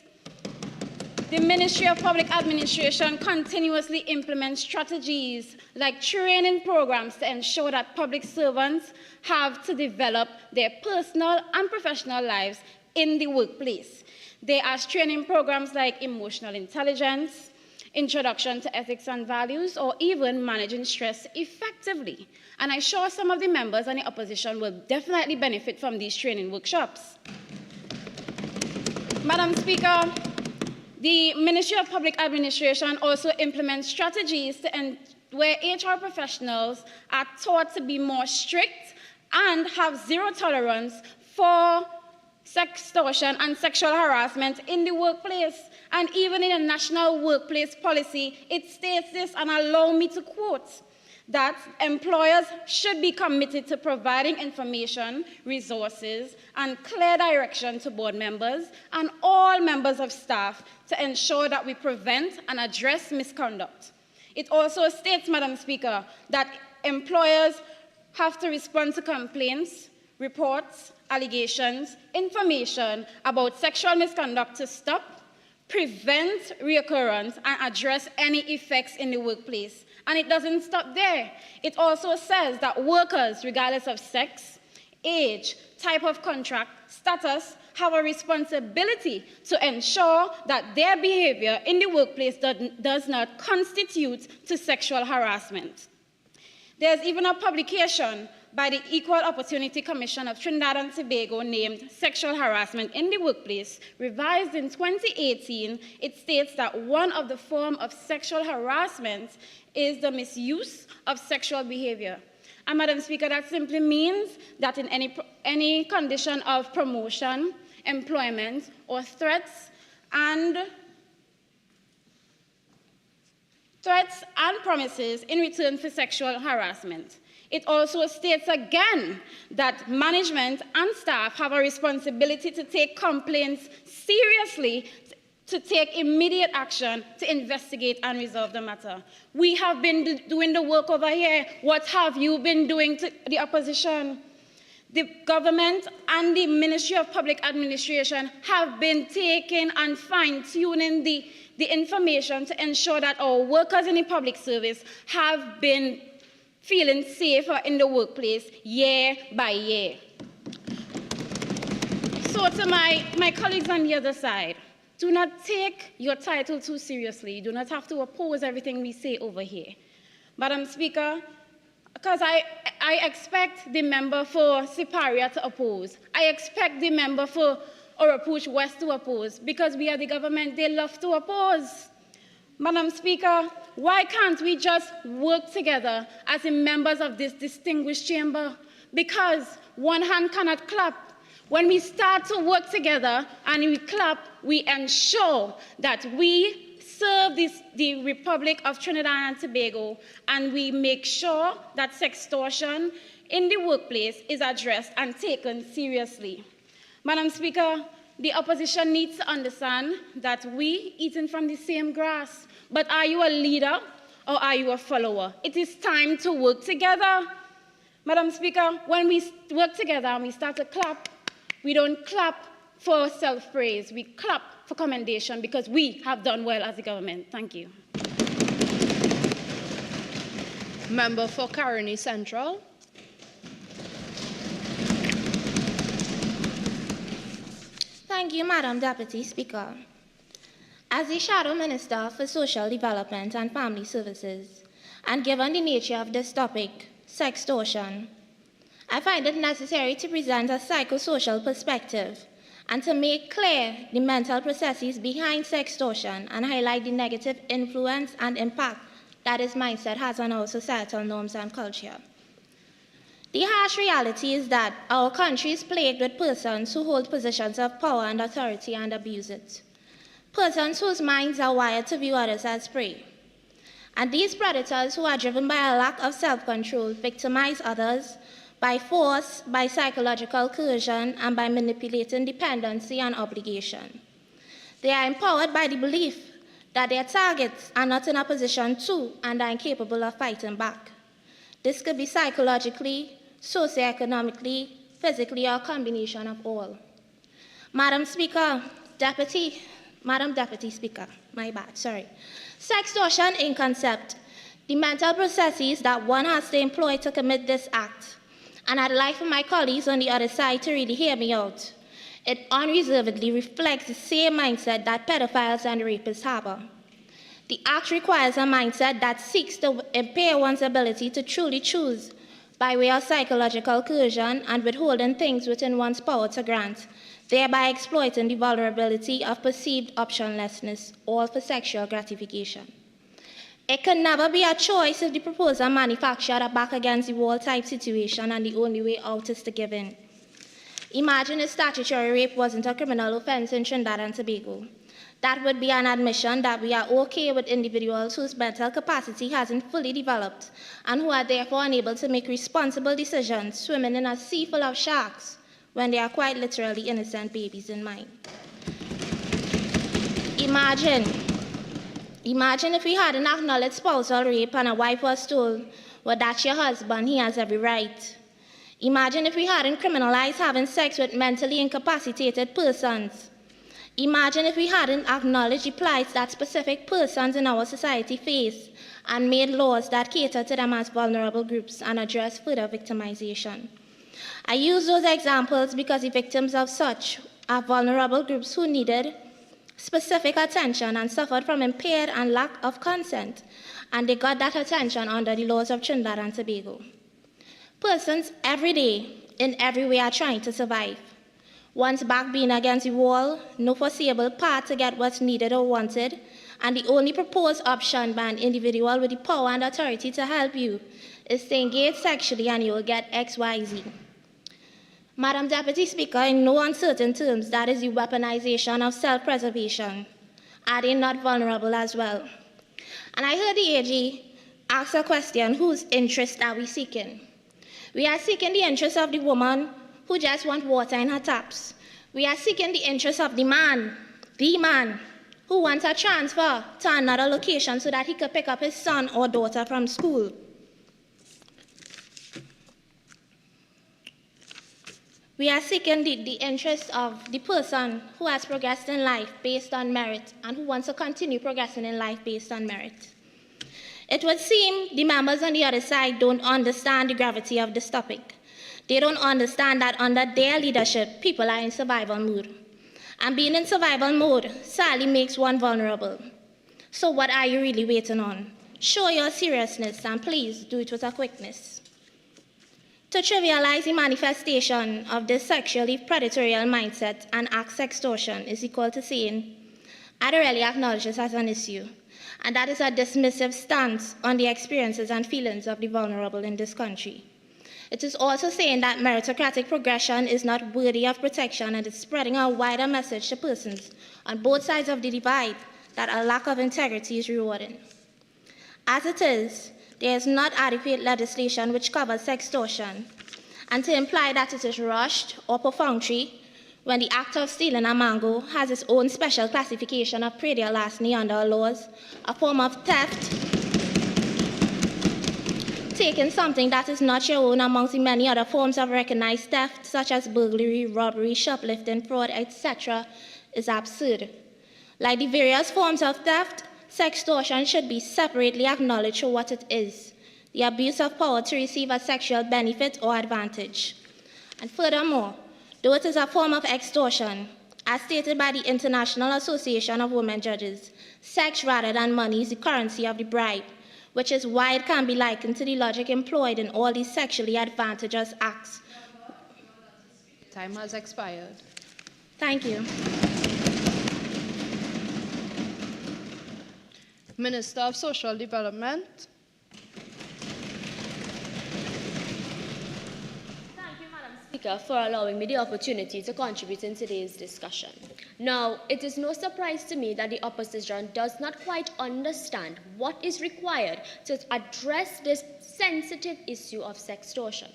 The Ministry of Public Administration continuously implements strategies like training programs to ensure that public servants have to develop their personal and professional lives in the workplace. There are training programs like emotional intelligence, introduction to ethics and values, or even managing stress effectively. And I'm sure some of the members and the opposition will definitely benefit from these training workshops. Madam Speaker, the Ministry of Public Administration also implements strategies where HR professionals are taught to be more strict and have zero tolerance for sextortion and sexual harassment in the workplace. And even in a national workplace policy, it states this, and allow me to quote, that employers should be committed to providing information, resources, and clear direction to board members and all members of staff to ensure that we prevent and address misconduct. It also states, Madam Speaker, that employers have to respond to complaints, reports, allegations, information about sexual misconduct to stop, prevent reoccurrence, and address any effects in the workplace. And it doesn't stop there. It also says that workers, regardless of sex, age, type of contract, status, have a responsibility to ensure that their behavior in the workplace does not constitute to sexual harassment. There's even a publication by the Equal Opportunity Commission of Trinidad and Tobago named Sexual Harassment in the Workplace. Revised in 2018, it states that one of the forms of sexual harassment is the misuse of sexual behavior. And Madam Speaker, that simply means that in any condition of promotion, employment, or threats and promises in return for sexual harassment. It also states again that management and staff have a responsibility to take complaints seriously, to take immediate action to investigate and resolve the matter. We have been doing the work over here. What have you been doing to the opposition? The government and the Ministry of Public Administration have been taking and fine-tuning the information to ensure that our workers in the public service have been feeling safer in the workplace year by year. So to my colleagues on the other side, do not take your title too seriously. You do not have to oppose everything we say over here. Madam Speaker, because I expect the member for Siparia to oppose. I expect the member for Orapuch West to oppose, because we are the government, they love to oppose. Madam Speaker, why can't we just work together as the members of this distinguished chamber? Because one hand cannot clap. When we start to work together and we clap, we ensure that we serve the Republic of Trinidad and Tobago, and we make sure that sextortion in the workplace is addressed and taken seriously. Madam Speaker, the opposition needs to understand that we eating from the same grass. But are you a leader or are you a follower? It is time to work together. Madam Speaker, when we work together and we start to clap, we don't clap for self-praise. We clap for commendation because we have done well as a government. Thank you. Member for Caroni Central. Thank you, Madam Deputy Speaker. As the Shadow Minister for Social Development and Family Services, and given the nature of this topic, sextortion, I find it necessary to present a psychosocial perspective and to make clear the mental processes behind sextortion and highlight the negative influence and impact that this mindset has on our societal norms and culture. The harsh reality is that our country is plagued with persons who hold positions of power and authority and abuse it. Persons whose minds are wired to view others as prey. And these predators, who are driven by a lack of self-control, victimize others by force, by psychological coercion, and by manipulating dependency and obligation. They are empowered by the belief that their targets are not in a position to and are incapable of fighting back. This could be psychologically, socioeconomically, physically, or a combination of all. Madam Deputy Speaker, my bad, sorry. Sextortion in concept, the mental processes that one has to employ to commit this act. And I'd like for my colleagues on the other side to really hear me out. It unreservedly reflects the same mindset that pedophiles and rapists harbor. The act requires a mindset that seeks to impair one's ability to truly choose by way of psychological coercion and withholding things within one's power to grant, thereby exploiting the vulnerability of perceived optionlessness, all for sexual gratification. It can never be a choice if the proposer manufactured a back against the wall type situation and the only way out is to give in. Imagine if statutory rape wasn't a criminal offense in Trinidad and Tobago. That would be an admission that we are okay with individuals whose mental capacity hasn't fully developed and who are therefore unable to make responsible decisions swimming in a sea full of sharks when they are quite literally innocent babies in mind. Imagine if we had an acknowledged spousal rape and a wife was told, well, that's your husband, he has every right. Imagine if we hadn't criminalized having sex with mentally incapacitated persons. Imagine if we hadn't acknowledged the plights that specific persons in our society face and made laws that cater to them as vulnerable groups and address further victimization. I use those examples because the victims of such are vulnerable groups who needed specific attention and suffered from impaired and lack of consent, and they got that attention under the laws of Trinidad and Tobago. Persons every day, in every way, are trying to survive. One's back being against the wall, no foreseeable path to get what's needed or wanted, and the only proposed option by an individual with the power and authority to help you is to engage sexually and you will get XYZ. Madam Deputy Speaker, in no uncertain terms, that is the weaponization of self-preservation. Are they not vulnerable as well? And I heard the AG ask a question, whose interest are we seeking? We are seeking the interest of the woman who just wants water in her taps. We are seeking the interest of the man who wants a transfer to another location so that he could pick up his son or daughter from school. We are seeking the interest of the person who has progressed in life based on merit and who wants to continue progressing in life based on merit. It would seem the members on the other side don't understand the gravity of this topic. They don't understand that under their leadership, people are in survival mode. And being in survival mode sadly makes one vulnerable. So what are you really waiting on? Show your seriousness and please do it with a quickness. To trivialize the manifestation of this sexually predatory mindset and act sextortion is equal to saying, I don't really acknowledge this as an issue. And that is a dismissive stance on the experiences and feelings of the vulnerable in this country. It is also saying that meritocratic progression is not worthy of protection and is spreading a wider message to persons on both sides of the divide that a lack of integrity is rewarding. As it is, there is not adequate legislation which covers sextortion, and to imply that it is rushed or perfunctory when the act of stealing a mango has its own special classification of predial larceny under our laws, a form of theft, taking something that is not your own amongst the many other forms of recognized theft, such as burglary, robbery, shoplifting, fraud, etc., is absurd. Like the various forms of theft, sextortion should be separately acknowledged for what it is, the abuse of power to receive a sexual benefit or advantage. And furthermore, though it is a form of extortion, as stated by the International Association of Women Judges, sex rather than money is the currency of the bride, which is why it can be likened to the logic employed in all these sexually advantageous acts. Time has expired. Thank you. Minister of Social Development. Thank you, Madam Speaker, for allowing me the opportunity to contribute in today's discussion. Now, it is no surprise to me that the opposition does not quite understand what is required to address this sensitive issue of sextortion.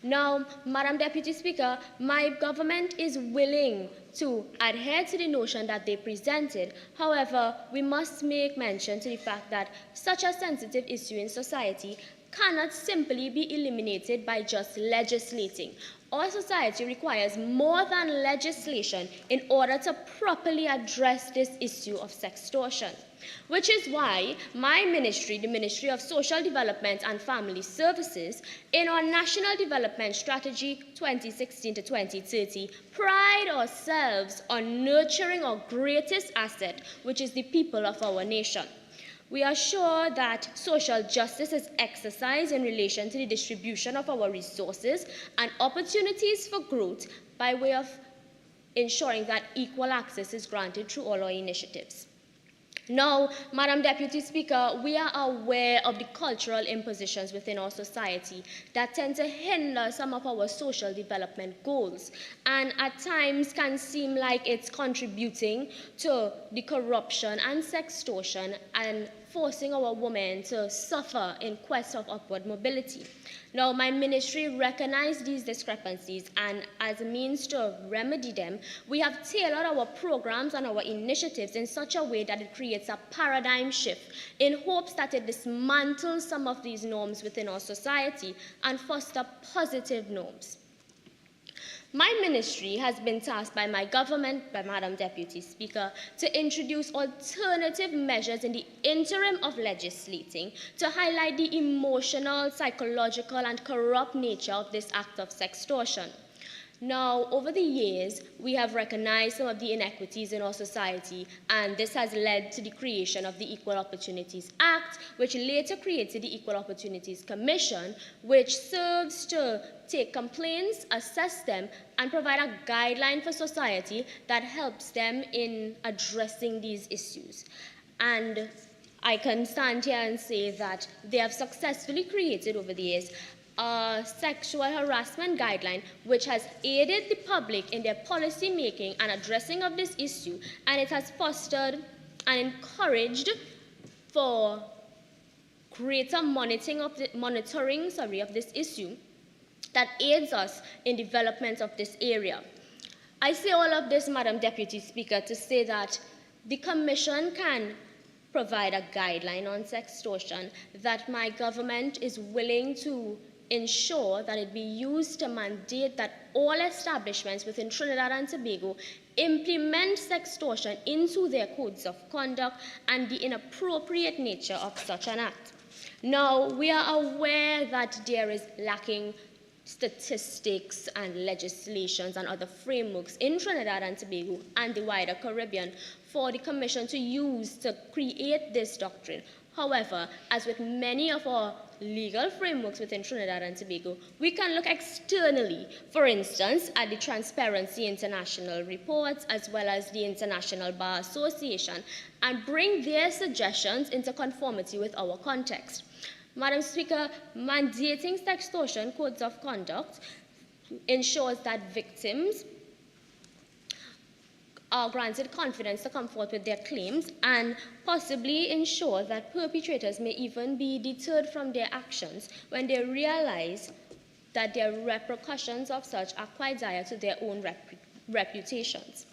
Now, Madam Deputy Speaker, my government is willing to adhere to the notion that they presented. However, we must make mention to the fact that such a sensitive issue in society cannot simply be eliminated by just legislating. Our society requires more than legislation in order to properly address this issue of sextortion, which is why my ministry, the Ministry of Social Development and Family Services, in our National Development Strategy 2016 to 2030, pride ourselves on nurturing our greatest asset, which is the people of our nation. We are sure that social justice is exercised in relation to the distribution of our resources and opportunities for growth by way of ensuring that equal access is granted through all our initiatives. Now, Madam Deputy Speaker, we are aware of the cultural impositions within our society that tend to hinder some of our social development goals and at times can seem like it's contributing to the corruption and sextortion and forcing our women to suffer in quest of upward mobility. Now, my ministry recognized these discrepancies, and as a means to remedy them, we have tailored our programs and our initiatives in such a way that it creates a paradigm shift in hopes that it dismantles some of these norms within our society and foster positive norms. My ministry has been tasked by my government, by Madam Deputy Speaker, to introduce alternative measures in the interim of legislating to highlight the emotional, psychological, and corrupt nature of this act of sextortion. Now, over the years, we have recognized some of the inequities in our society, and this has led to the creation of the Equal Opportunities Act, which later created the Equal Opportunities Commission, which serves to take complaints, assess them, and provide a guideline for society that helps them in addressing these issues. And I can stand here and say that they have successfully created over the years a sexual harassment guideline which has aided the public in their policy making and addressing of this issue, and it has fostered and encouraged for greater monitoring of this issue that aids us in development of this area. I say all of this, Madam Deputy Speaker, to say that the Commission can provide a guideline on sextortion that my government is willing to ensure that it be used to mandate that all establishments within Trinidad and Tobago implement sextortion into their codes of conduct and the inappropriate nature of such an act. Now, we are aware that there is lacking statistics and legislations and other frameworks in Trinidad and Tobago and the wider Caribbean for the Commission to use to create this doctrine. However, as with many of our legal frameworks within Trinidad and Tobago, we can look externally, for instance, at the Transparency International reports as well as the International Bar Association, and bring their suggestions into conformity with our context. Madam Speaker, mandating sextortion codes of conduct ensures that victims are granted confidence to come forth with their claims and possibly ensure that perpetrators may even be deterred from their actions when they realize that their repercussions of such are quite dire to their own reputations.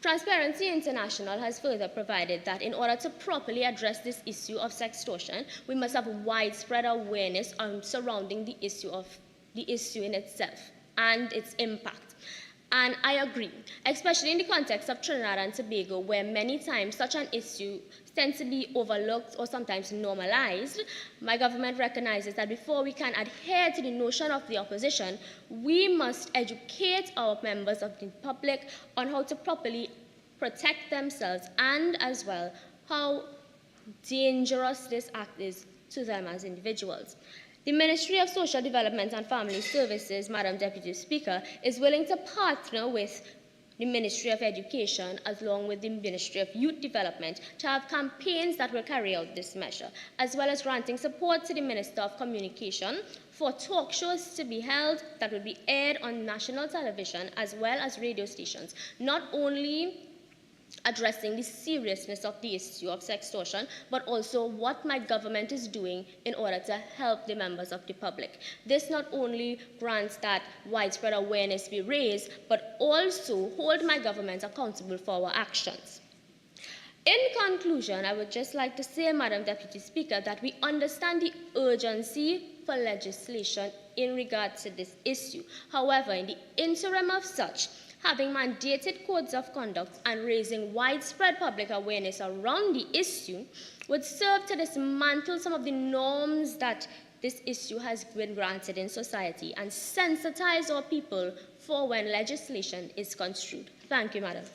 Transparency International has further provided that in order to properly address this issue of sextortion, we must have widespread awareness surrounding the issue in itself and its impact. And I agree, especially in the context of Trinidad and Tobago, where many times such an issue tends to be overlooked or sometimes normalized. My government recognizes that before we can adhere to the notion of the opposition, we must educate our members of the public on how to properly protect themselves and as well how dangerous this act is to them as individuals. The Ministry of Social Development and Family Services, Madam Deputy Speaker, is willing to partner with the Ministry of Education along with the Ministry of Youth Development to have campaigns that will carry out this measure, as well as granting support to the Minister of Communication for talk shows to be held that will be aired on national television as well as radio stations, not only addressing the seriousness of the issue of sextortion, but also what my government is doing in order to help the members of the public. This not only grants that widespread awareness be raised, but also hold my government accountable for our actions. In conclusion, I would just like to say, Madam Deputy Speaker, that we understand the urgency for legislation in regard to this issue. However, in the interim of such, having mandated codes of conduct and raising widespread public awareness around the issue would serve to dismantle some of the norms that this issue has been granted in society and sensitize our people for when legislation is construed. Thank you, Madam.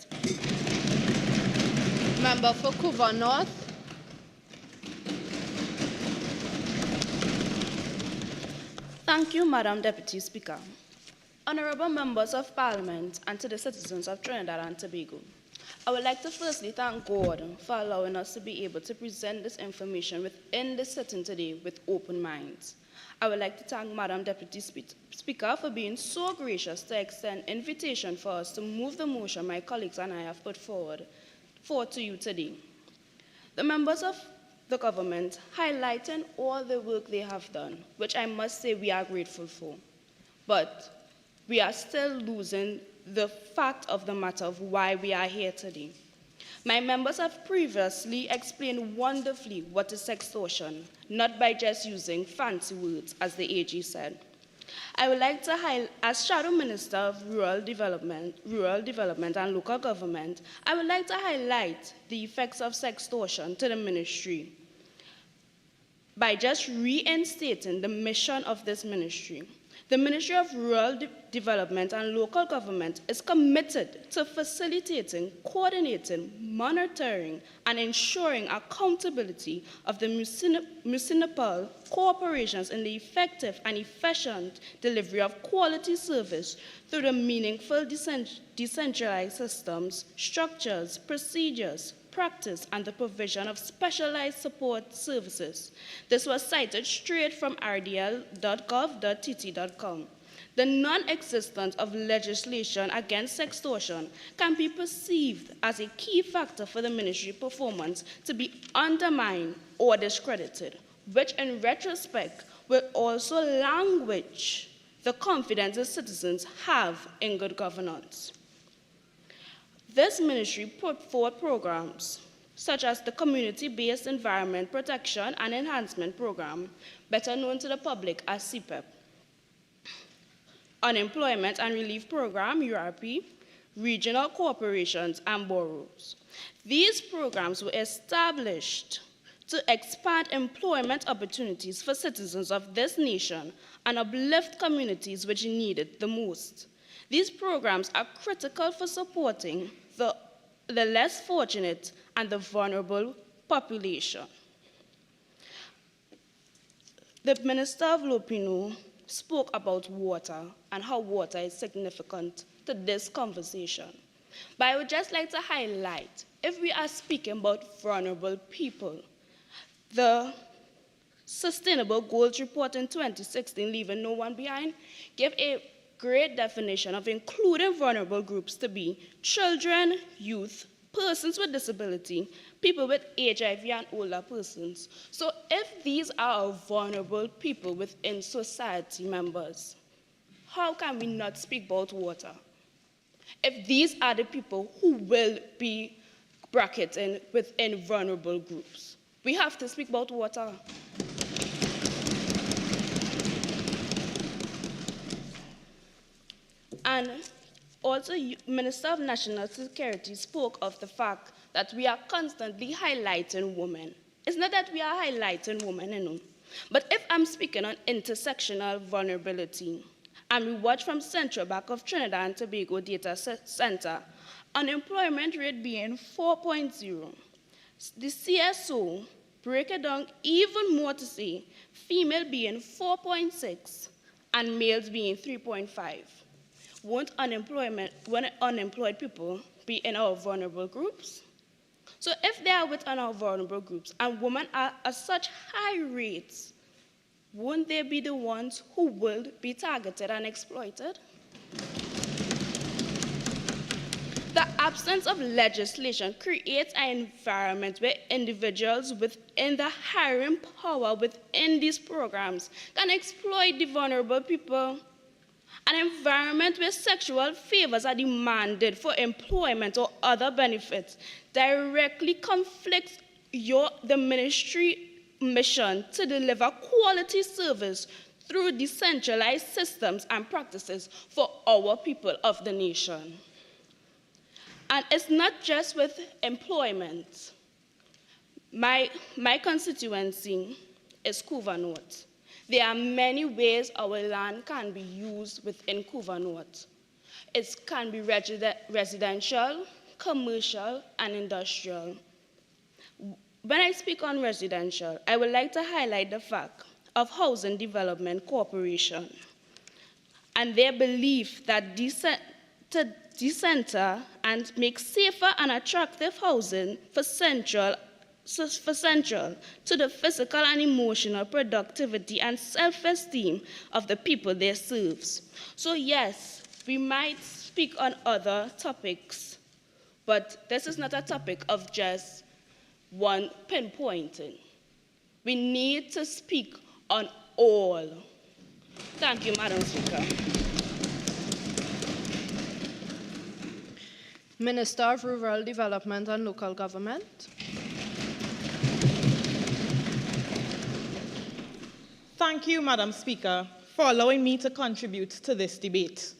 Member for Cohort North. Thank you, Madam Deputy Speaker. Honorable members of Parliament and to the citizens of Trinidad and Tobago, I would like to firstly thank God for allowing us to be able to present this information within this sitting today with open minds. I would like to thank Madam Deputy Speaker for being so gracious to extend invitation for us to move the motion my colleagues and I have put forward to you today. The members of the government highlighting all the work they have done, which I must say we are grateful for. But we are still losing the fact of the matter of why we are here today. My members have previously explained wonderfully what is sextortion, not by just using fancy words, as the AG said. I would like to highlight, as Shadow Minister of Rural Development and Local Government, I would like to highlight the effects of sextortion to the ministry by just reinstating the mission of this ministry. The Ministry of Rural Development and Local Government is committed to facilitating, coordinating, monitoring, and ensuring accountability of the municipal corporations in the effective and efficient delivery of quality service through the meaningful decentralized systems, structures, procedures, practice, and the provision of specialized support services. This was cited straight from rdl.gov.tt.com. The non-existence of legislation against sextortion can be perceived as a key factor for the ministry performance to be undermined or discredited, which in retrospect will also languish the confidence the citizens have in good governance. This ministry put forward programs such as the Community-Based Environment Protection and Enhancement Program, better known to the public as CPEP, Unemployment and Relief Program, URP, regional corporations, and boroughs. These programs were established to expand employment opportunities for citizens of this nation and uplift communities which need it the most. These programs are critical for supporting the less fortunate and the vulnerable population. The Minister of Lopino spoke about water and how water is significant to this conversation. But I would just like to highlight, if we are speaking about vulnerable people, the Sustainable Goals Report in 2016, Leaving No One Behind, gave a great definition of including vulnerable groups to be children, youth, persons with disability, people with HIV, and older persons. So if these are vulnerable people within society members, how can we not speak about water? If these are the people who will be bracketed within vulnerable groups, we have to speak about water. And also, Minister of National Security spoke of the fact that we are constantly highlighting women. It's not that we are highlighting women, you know. But if I'm speaking on intersectional vulnerability, and we watch from Central Bank of Trinidad and Tobago Data Center, unemployment rate being 4.0, the CSO break it down even more to say female being 4.6 and males being 3.5. Won't unemployed people be in our vulnerable groups? So if they are within our vulnerable groups and women are at such high rates, won't they be the ones who will be targeted and exploited? The absence of legislation creates an environment where individuals within the hiring power within these programs can exploit the vulnerable people. An environment where sexual favors are demanded for employment or other benefits directly conflicts the ministry mission to deliver quality service through decentralized systems and practices for our people of the nation. And it's not just with employment. My constituency is Couva North. There are many ways our land can be used within Couva North. It can be residential, commercial, and industrial. When I speak on residential, I would like to highlight the fact of Housing Development Corporation and their belief that to city centre and make safer and attractive housing for central to the physical and emotional productivity and self-esteem of the people they serve. So yes, we might speak on other topics, but this is not a topic of just one pinpointing. We need to speak on all. Thank you, Madam Speaker. Minister of Rural Development and Local Government. Thank you, Madam Speaker, for allowing me to contribute to this debate.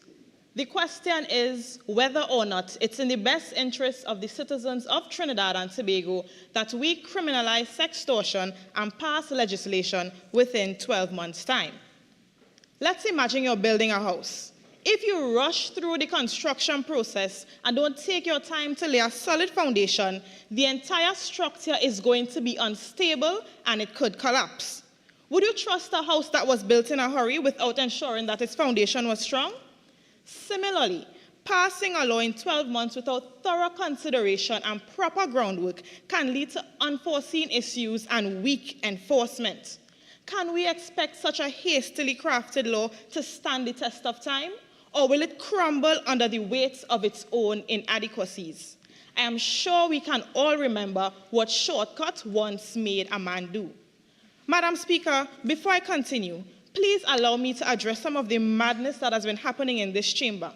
The question is whether or not it's in the best interest of the citizens of Trinidad and Tobago that we criminalize sextortion and pass legislation within 12 months' time. Let's imagine you're building a house. If you rush through the construction process and don't take your time to lay a solid foundation, the entire structure is going to be unstable and it could collapse. Would you trust a house that was built in a hurry without ensuring that its foundation was strong? Similarly, passing a law in 12 months without thorough consideration and proper groundwork can lead to unforeseen issues and weak enforcement. Can we expect such a hastily crafted law to stand the test of time, or will it crumble under the weight of its own inadequacies? I am sure we can all remember what shortcut once made a man do. Madam Speaker, before I continue, please allow me to address some of the madness that has been happening in this chamber.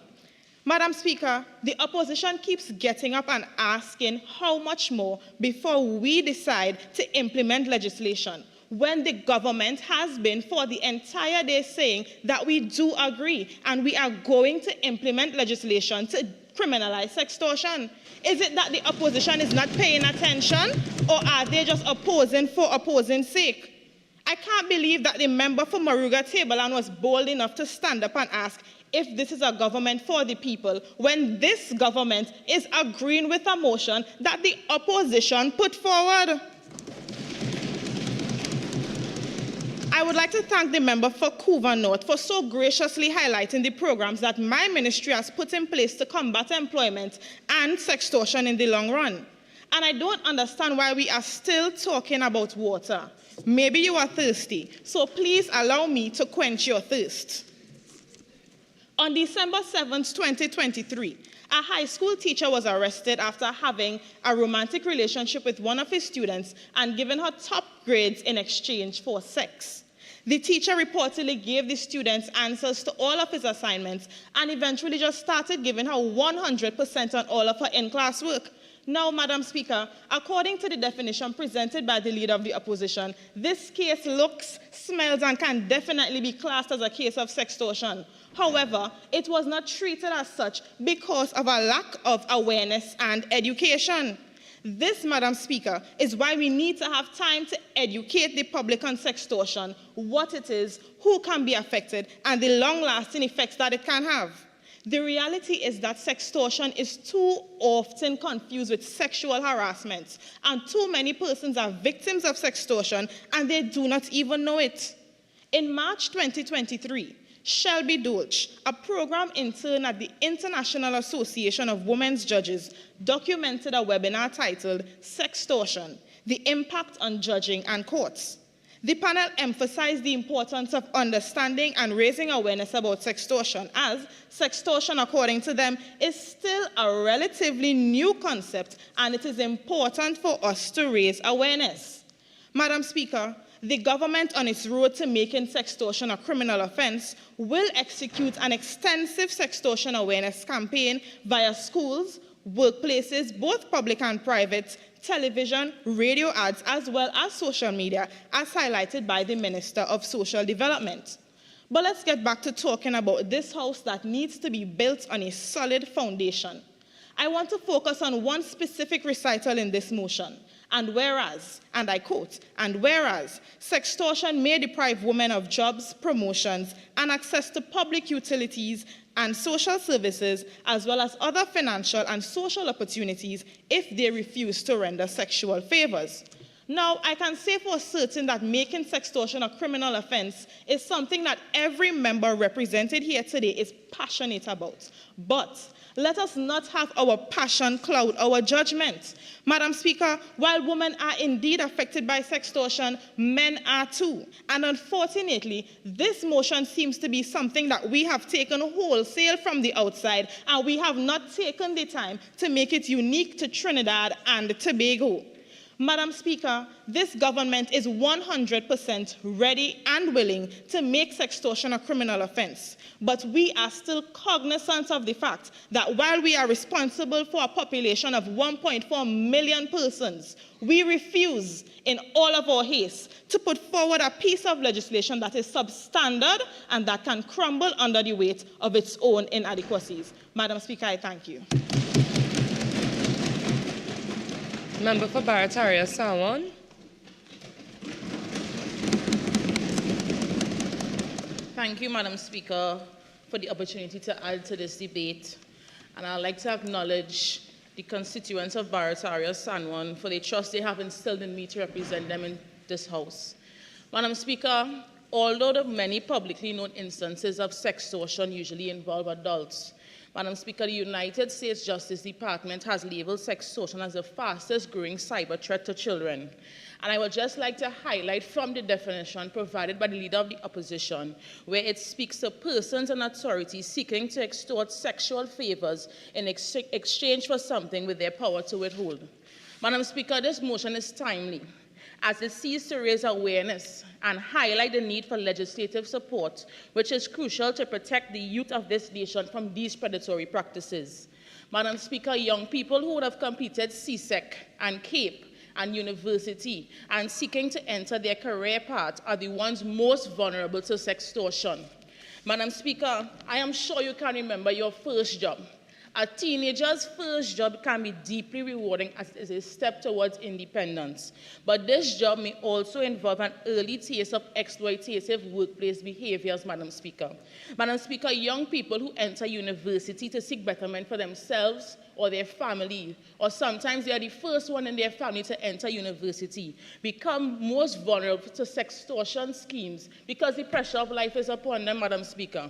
Madam Speaker, the opposition keeps getting up and asking how much more before we decide to implement legislation, when the government has been for the entire day saying that we do agree and we are going to implement legislation to criminalize sextortion. Is it that the opposition is not paying attention, or are they just opposing for opposing's sake? I can't believe that the member for Maruga Tableland was bold enough to stand up and ask if this is a government for the people, when this government is agreeing with a motion that the opposition put forward. I would like to thank the member for Cohort North for so graciously highlighting the programs that my ministry has put in place to combat employment and sextortion in the long run. And I don't understand why we are still talking about water. Maybe you are thirsty, so please allow me to quench your thirst. On December 7th, 2023, a high school teacher was arrested after having a romantic relationship with one of his students and giving her top grades in exchange for sex. The teacher reportedly gave the students answers to all of his assignments and eventually just started giving her 100% on all of her in-class work. Now, Madam Speaker, according to the definition presented by the Leader of the Opposition, this case looks, smells, and can definitely be classed as a case of sextortion. However, it was not treated as such because of a lack of awareness and education. This, Madam Speaker, is why we need to have time to educate the public on sextortion, what it is, who can be affected, and the long-lasting effects that it can have. The reality is that sextortion is too often confused with sexual harassment, and too many persons are victims of sextortion and they do not even know it. In March 2023, Shelby Dolch, a program intern at the International Association of Women's Judges, documented a webinar titled Sextortion, the Impact on Judging and Courts. The panel emphasized the importance of understanding and raising awareness about sextortion, as sextortion, according to them, is still a relatively new concept, and it is important for us to raise awareness. Madam Speaker, the government, on its road to making sextortion a criminal offense, will execute an extensive sextortion awareness campaign via schools, workplaces, both public and private, television, radio ads, as well as social media, as highlighted by the Minister of Social Development. But let's get back to talking about this house that needs to be built on a solid foundation. I want to focus on one specific recital in this motion. And whereas, and I quote, and whereas sextortion may deprive women of jobs, promotions, and access to public utilities and social services, as well as other financial and social opportunities if they refuse to render sexual favors. Now, I can say for certain that making sextortion a criminal offense is something that every member represented here today is passionate about. But Let us not have our passion cloud our judgment. Madam Speaker, while women are indeed affected by sextortion, men are too. And unfortunately, this motion seems to be something that we have taken wholesale from the outside, and we have not taken the time to make it unique to Trinidad and Tobago. Madam Speaker, this government is 100% ready and willing to make sextortion a criminal offence. But we are still cognizant of the fact that while we are responsible for a population of 1.4 million persons, we refuse in all of our haste to put forward a piece of legislation that is substandard and that can crumble under the weight of its own inadequacies. Madam Speaker, I thank you. Member for Barataria, Sawan. Thank you, Madam Speaker, for the opportunity to add to this debate. And I'd like to acknowledge the constituents of Barataria, Sanwan, for the trust they have instilled in me to represent them in this House. Madam Speaker, although the many publicly known instances of sextortion usually involve adults, Madam Speaker, the United States Justice Department has labeled sextortion as the fastest growing cyber threat to children. And I would just like to highlight from the definition provided by the Leader of the Opposition, where it speaks to persons and authorities seeking to extort sexual favors in exchange for something with their power to withhold. Madam Speaker, this motion is timely, as it seeks to raise awareness and highlight the need for legislative support, which is crucial to protect the youth of this nation from these predatory practices. Madam Speaker, young people who would have completed CSEC and CAPE and university and seeking to enter their career path are the ones most vulnerable to sextortion. Madam Speaker, I am sure you can remember your first job. A teenager's first job can be deeply rewarding as it is a step towards independence. But this job may also involve an early taste of exploitative workplace behaviors, Madam Speaker. Madam Speaker, young people who enter university to seek betterment for themselves or their family, or sometimes they are the first one in their family to enter university, become most vulnerable to sextortion schemes because the pressure of life is upon them, Madam Speaker.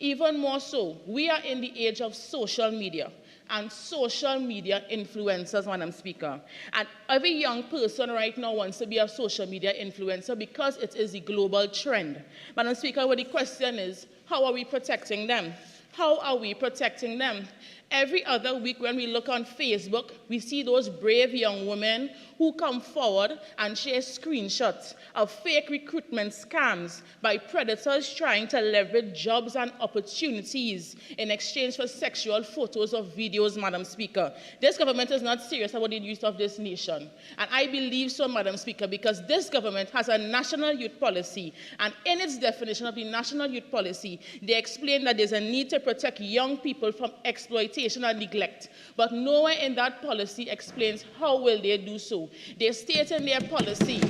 Even more so, we are in the age of social media and social media influencers, Madam Speaker. And every young person right now wants to be a social media influencer because it is the global trend. Madam Speaker, well, the question is, how are we protecting them? How are we protecting them? Every other week when we look on Facebook, we see those brave young women who come forward and share screenshots of fake recruitment scams by predators trying to leverage jobs and opportunities in exchange for sexual photos or videos, Madam Speaker. This government is not serious about the youth of this nation. And I believe so, Madam Speaker, because this government has a national youth policy. And in its definition of the national youth policy, they explain that there's a need to protect young people from exploitation and neglect. But nowhere in that policy explains how will they do so. They state in their policy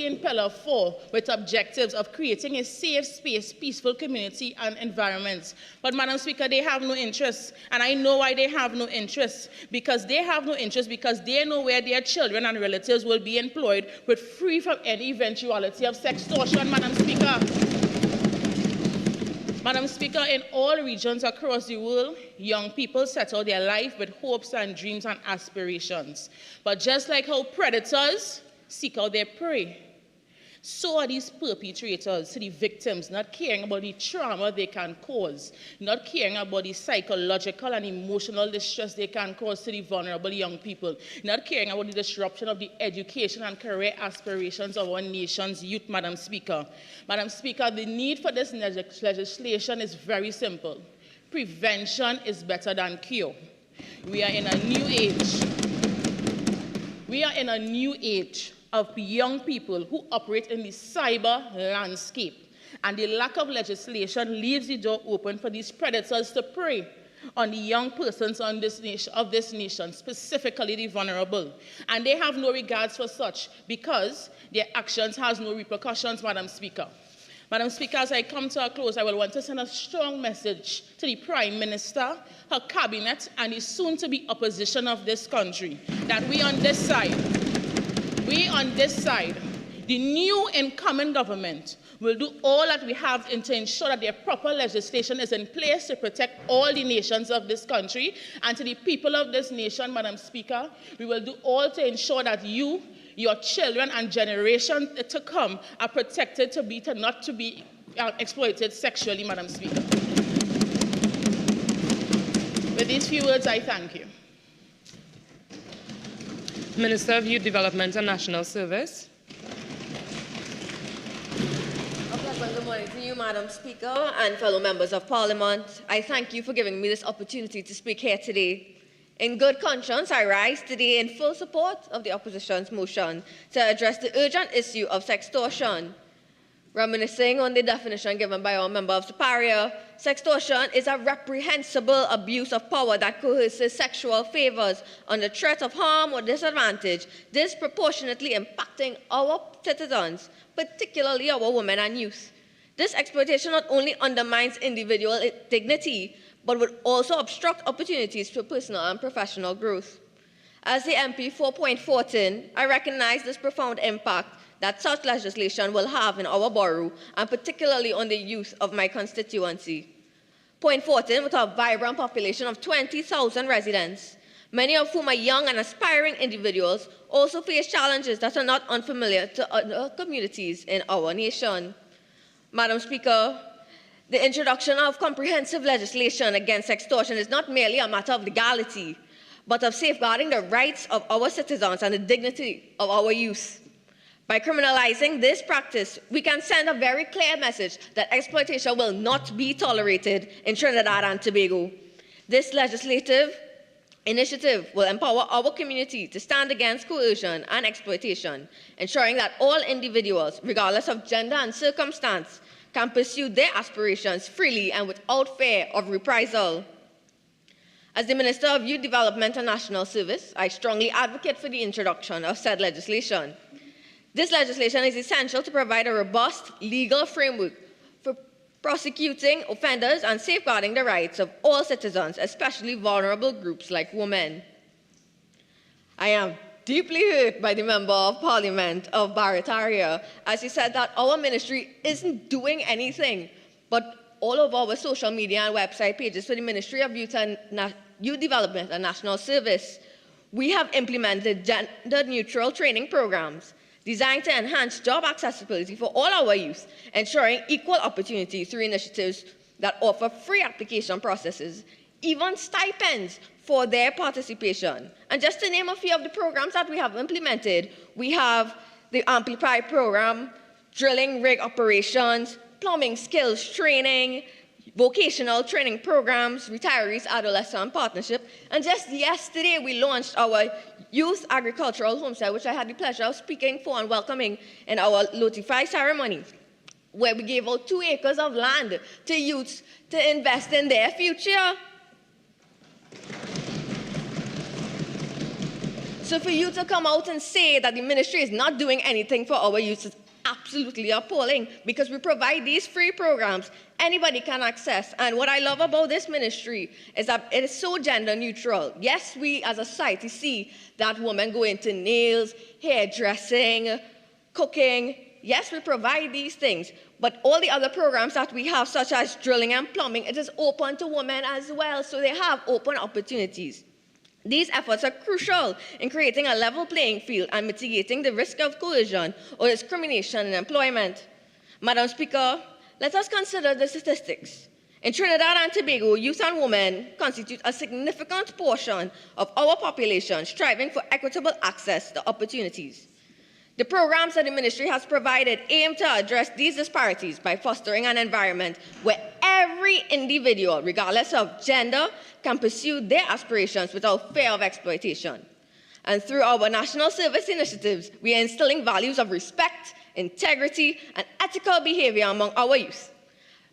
in Pillar 4 with objectives of creating a safe space, peaceful community and environment. But Madam Speaker, they have no interest. And I know why they have no interest. Because they have no interest because they know where their children and relatives will be employed with free from any eventuality of sextortion, Madam Speaker. Madam Speaker, in all regions across the world, young people set out their life with hopes and dreams and aspirations. But just like how predators seek out their prey, so are these perpetrators to the victims, not caring about the trauma they can cause, not caring about the psychological and emotional distress they can cause to the vulnerable young people, not caring about the disruption of the education and career aspirations of our nation's youth, Madam Speaker. Madam Speaker, the need for this legislation is very simple. Prevention is better than cure. We are in a new age. We are in a new age of young people who operate in the cyber landscape. And the lack of legislation leaves the door open for these predators to prey on the young persons of this nation, specifically the vulnerable. And they have no regards for such because their actions have no repercussions, Madam Speaker. Madam Speaker, as I come to a close, I will want to send a strong message to the Prime Minister, her cabinet, and the soon-to-be opposition of this country, that we on this side, The new incoming government will do all that we have to ensure that their proper legislation is in place to protect all the nations of this country. And to the people of this nation, Madam Speaker, we will do all to ensure that you, your children, and generations to come are protected not to be exploited sexually, Madam Speaker. With these few words, I thank you. Minister of Youth Development and National Service. Good morning to you, Madam Speaker, and fellow members of Parliament. I thank you for giving me this opportunity to speak here today. In good conscience, I rise today in full support of the opposition's motion to address the urgent issue of sextortion. Reminiscing on the definition given by our member of Superior, sextortion is a reprehensible abuse of power that coerces sexual favors under threat of harm or disadvantage, disproportionately impacting our citizens, particularly our women and youth. This exploitation not only undermines individual dignity, but would also obstruct opportunities for personal and professional growth. As the MP for Point Fortin, I recognize this profound impact that such legislation will have in our borough, and particularly on the youth of my constituency. Point Fortin, with a vibrant population of 20,000 residents, many of whom are young and aspiring individuals, also face challenges that are not unfamiliar to other communities in our nation. Madam Speaker, the introduction of comprehensive legislation against sextortion is not merely a matter of legality, but of safeguarding the rights of our citizens and the dignity of our youth. By criminalizing this practice, we can send a very clear message that exploitation will not be tolerated in Trinidad and Tobago. This legislative initiative will empower our community to stand against coercion and exploitation, ensuring that all individuals, regardless of gender and circumstance, can pursue their aspirations freely and without fear of reprisal. As the Minister of Youth Development and National Service, I strongly advocate for the introduction of said legislation. This legislation is essential to provide a robust legal framework for prosecuting offenders and safeguarding the rights of all citizens, especially vulnerable groups like women. I am deeply hurt by the Member of Parliament of Barataria as he said that our ministry isn't doing anything, but all of our social media and website pages for the Ministry of Youth Development and National Service, we have implemented gender-neutral training programs designed to enhance job accessibility for all our youth, ensuring equal opportunity through initiatives that offer free application processes, even stipends for their participation. And just to name a few of the programs that we have implemented, we have the Amplify program, drilling rig operations, plumbing skills training, vocational training programs, retirees adolescent partnership, and just yesterday we launched our youth agricultural homestead, which I had the pleasure of speaking for and welcoming in our notify ceremony, where we gave out 2 acres of land to youths to invest in their future. So for you to come out and say that the ministry is not doing anything for our youth is absolutely appalling, because we provide these free programs anybody can access. And what I love about this ministry is that it is so gender neutral. Yes, we as a society see that women go into nails, hairdressing, cooking. Yes, we provide these things, but all the other programs that we have, such as drilling and plumbing, it is open to women as well, so they have open opportunities. These efforts are crucial in creating a level playing field and mitigating the risk of coercion or discrimination in employment. Madam Speaker, let us consider the statistics. In Trinidad and Tobago, youth and women constitute a significant portion of our population striving for equitable access to opportunities. The programs that the ministry has provided aim to address these disparities by fostering an environment where every individual, regardless of gender, can pursue their aspirations without fear of exploitation. And through our national service initiatives, we are instilling values of respect, integrity, and ethical behavior among our youth.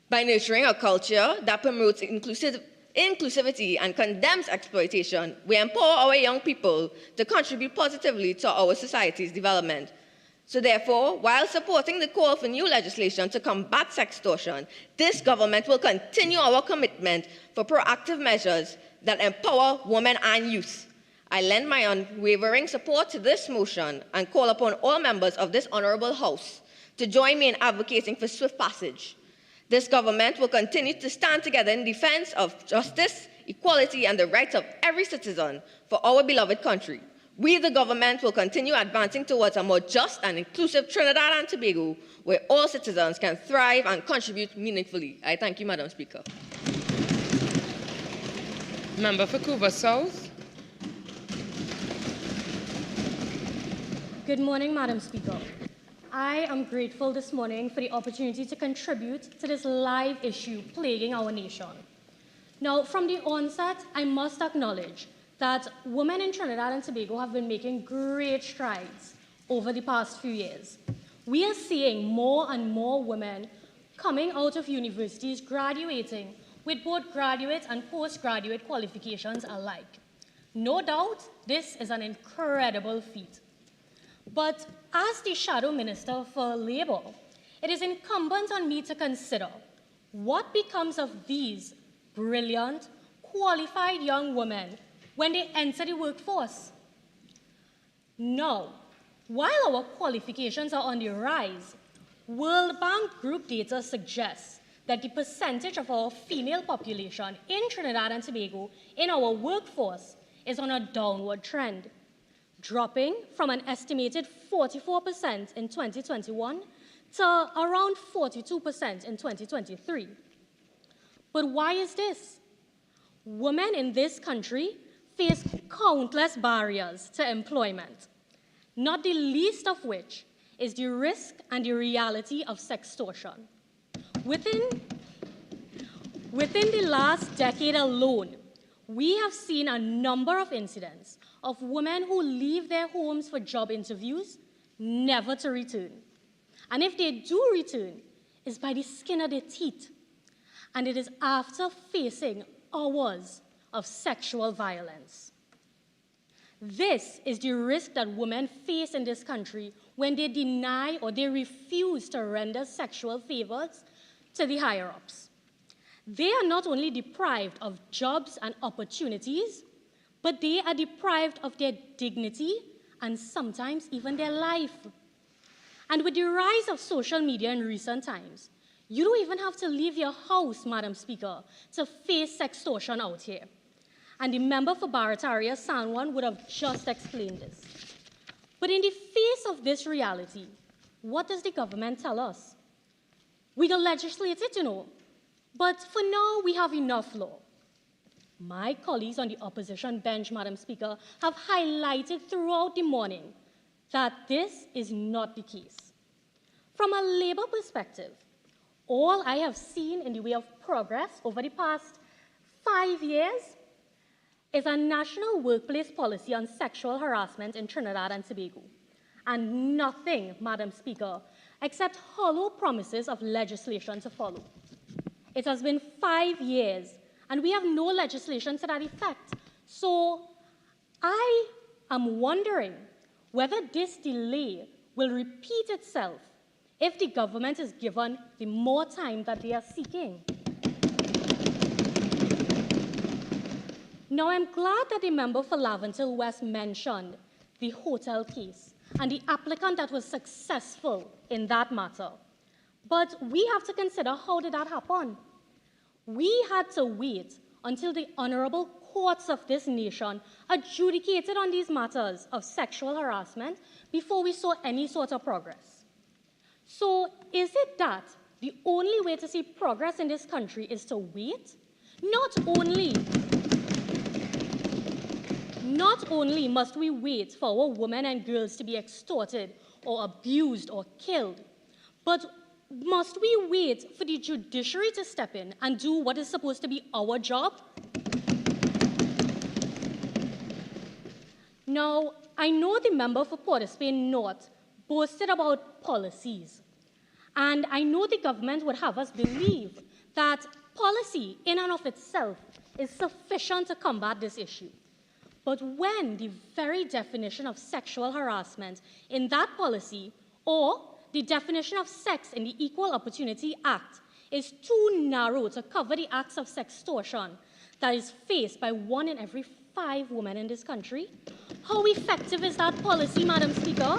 By nurturing a culture that promotes inclusivity and condemns exploitation, we empower our young people to contribute positively to our society's development. So therefore, while supporting the call for new legislation to combat sextortion, this government will continue our commitment for proactive measures that empower women and youth. I lend my unwavering support to this motion and call upon all members of this honourable House to join me in advocating for swift passage. This government will continue to stand together in defence of justice, equality, and the rights of every citizen for our beloved country. We, the government, will continue advancing towards a more just and inclusive Trinidad and Tobago, where all citizens can thrive and contribute meaningfully. I thank you, Madam Speaker. Member for Couva South. Good morning, Madam Speaker. I am grateful this morning for the opportunity to contribute to this live issue plaguing our nation. Now, from the onset, I must acknowledge that women in Trinidad and Tobago have been making great strides over the past few years. We are seeing more and more women coming out of universities graduating with both graduate and postgraduate qualifications alike. No doubt, this is an incredible feat. But as the Shadow Minister for Labour, it is incumbent on me to consider what becomes of these brilliant, qualified young women when they enter the workforce. Now, while our qualifications are on the rise, World Bank group data suggests that the percentage of our female population in Trinidad and Tobago in our workforce is on a downward trend, dropping from an estimated 44% in 2021 to around 42% in 2023. But why is this? Women in this country face countless barriers to employment, not the least of which is the risk and the reality of sextortion. Within the last decade alone, we have seen a number of incidents of women who leave their homes for job interviews, never to return. And if they do return, it's by the skin of their teeth. And it is after facing hours of sexual violence. This is the risk that women face in this country when they deny or they refuse to render sexual favors to the higher-ups. They are not only deprived of jobs and opportunities, but they are deprived of their dignity and sometimes even their life. And with the rise of social media in recent times, you don't even have to leave your house, Madam Speaker, to face sextortion out here. And the member for Barataria, San Juan, would have just explained this. But in the face of this reality, what does the government tell us? We can legislate it, you know, but for now, we have enough law. My colleagues on the opposition bench, Madam Speaker, have highlighted throughout the morning that this is not the case. From a Labour perspective, all I have seen in the way of progress over the past 5 years is a national workplace policy on sexual harassment in Trinidad and Tobago, and nothing, Madam Speaker, except hollow promises of legislation to follow. It has been 5 years, and we have no legislation to that effect. So I am wondering whether this delay will repeat itself if the government is given the more time that they are seeking. Now, I'm glad that the member for Laventil West mentioned the hotel case and the applicant that was successful in that matter. But we have to consider, how did that happen? We had to wait until the honorable courts of this nation adjudicated on these matters of sexual harassment before we saw any sort of progress. So is it that the only way to see progress in this country is to wait? Not only must we wait for our women and girls to be extorted or abused or killed, but must we wait for the judiciary to step in and do what is supposed to be our job? Now, I know the member for Port of Spain North boasted about policies, and I know the government would have us believe that policy in and of itself is sufficient to combat this issue. But when the very definition of sexual harassment in that policy, or the definition of sex in the Equal Opportunity Act, is too narrow to cover the acts of sextortion that is faced by 1 in every 5 women in this country. How effective is that policy, Madam Speaker?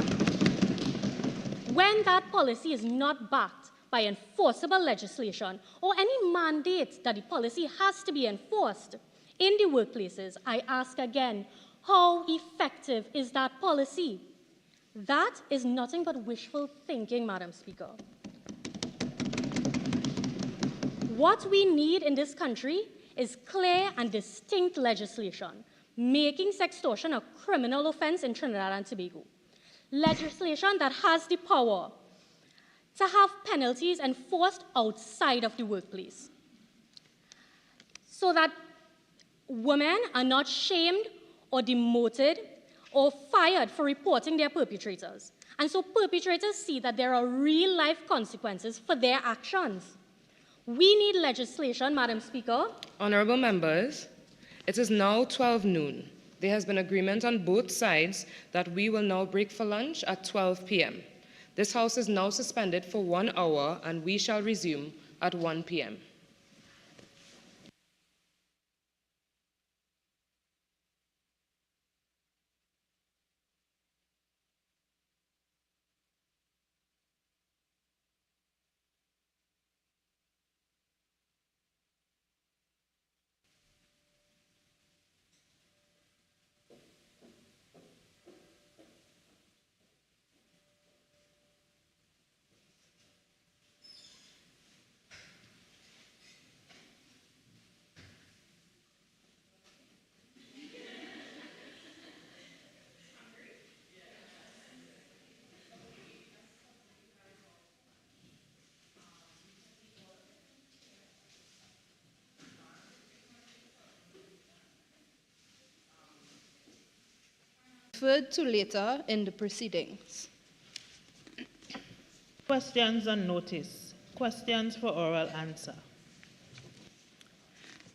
When that policy is not backed by enforceable legislation or any mandate that the policy has to be enforced in the workplaces, I ask again, how effective is that policy? That is nothing but wishful thinking, Madam Speaker. What we need in this country is clear and distinct legislation, making sextortion a criminal offense in Trinidad and Tobago. Legislation that has the power to have penalties enforced outside of the workplace, so that women are not shamed or demoted or fired for reporting their perpetrators. And so perpetrators see that there are real-life consequences for their actions. We need legislation, Madam Speaker. Honourable members, it is now 12 noon. There has been agreement on both sides that we will now break for lunch at 12 p.m. This House is now suspended for 1 hour and we shall resume at 1 p.m. Referred to later in the proceedings. Questions on notice. Questions for oral answer.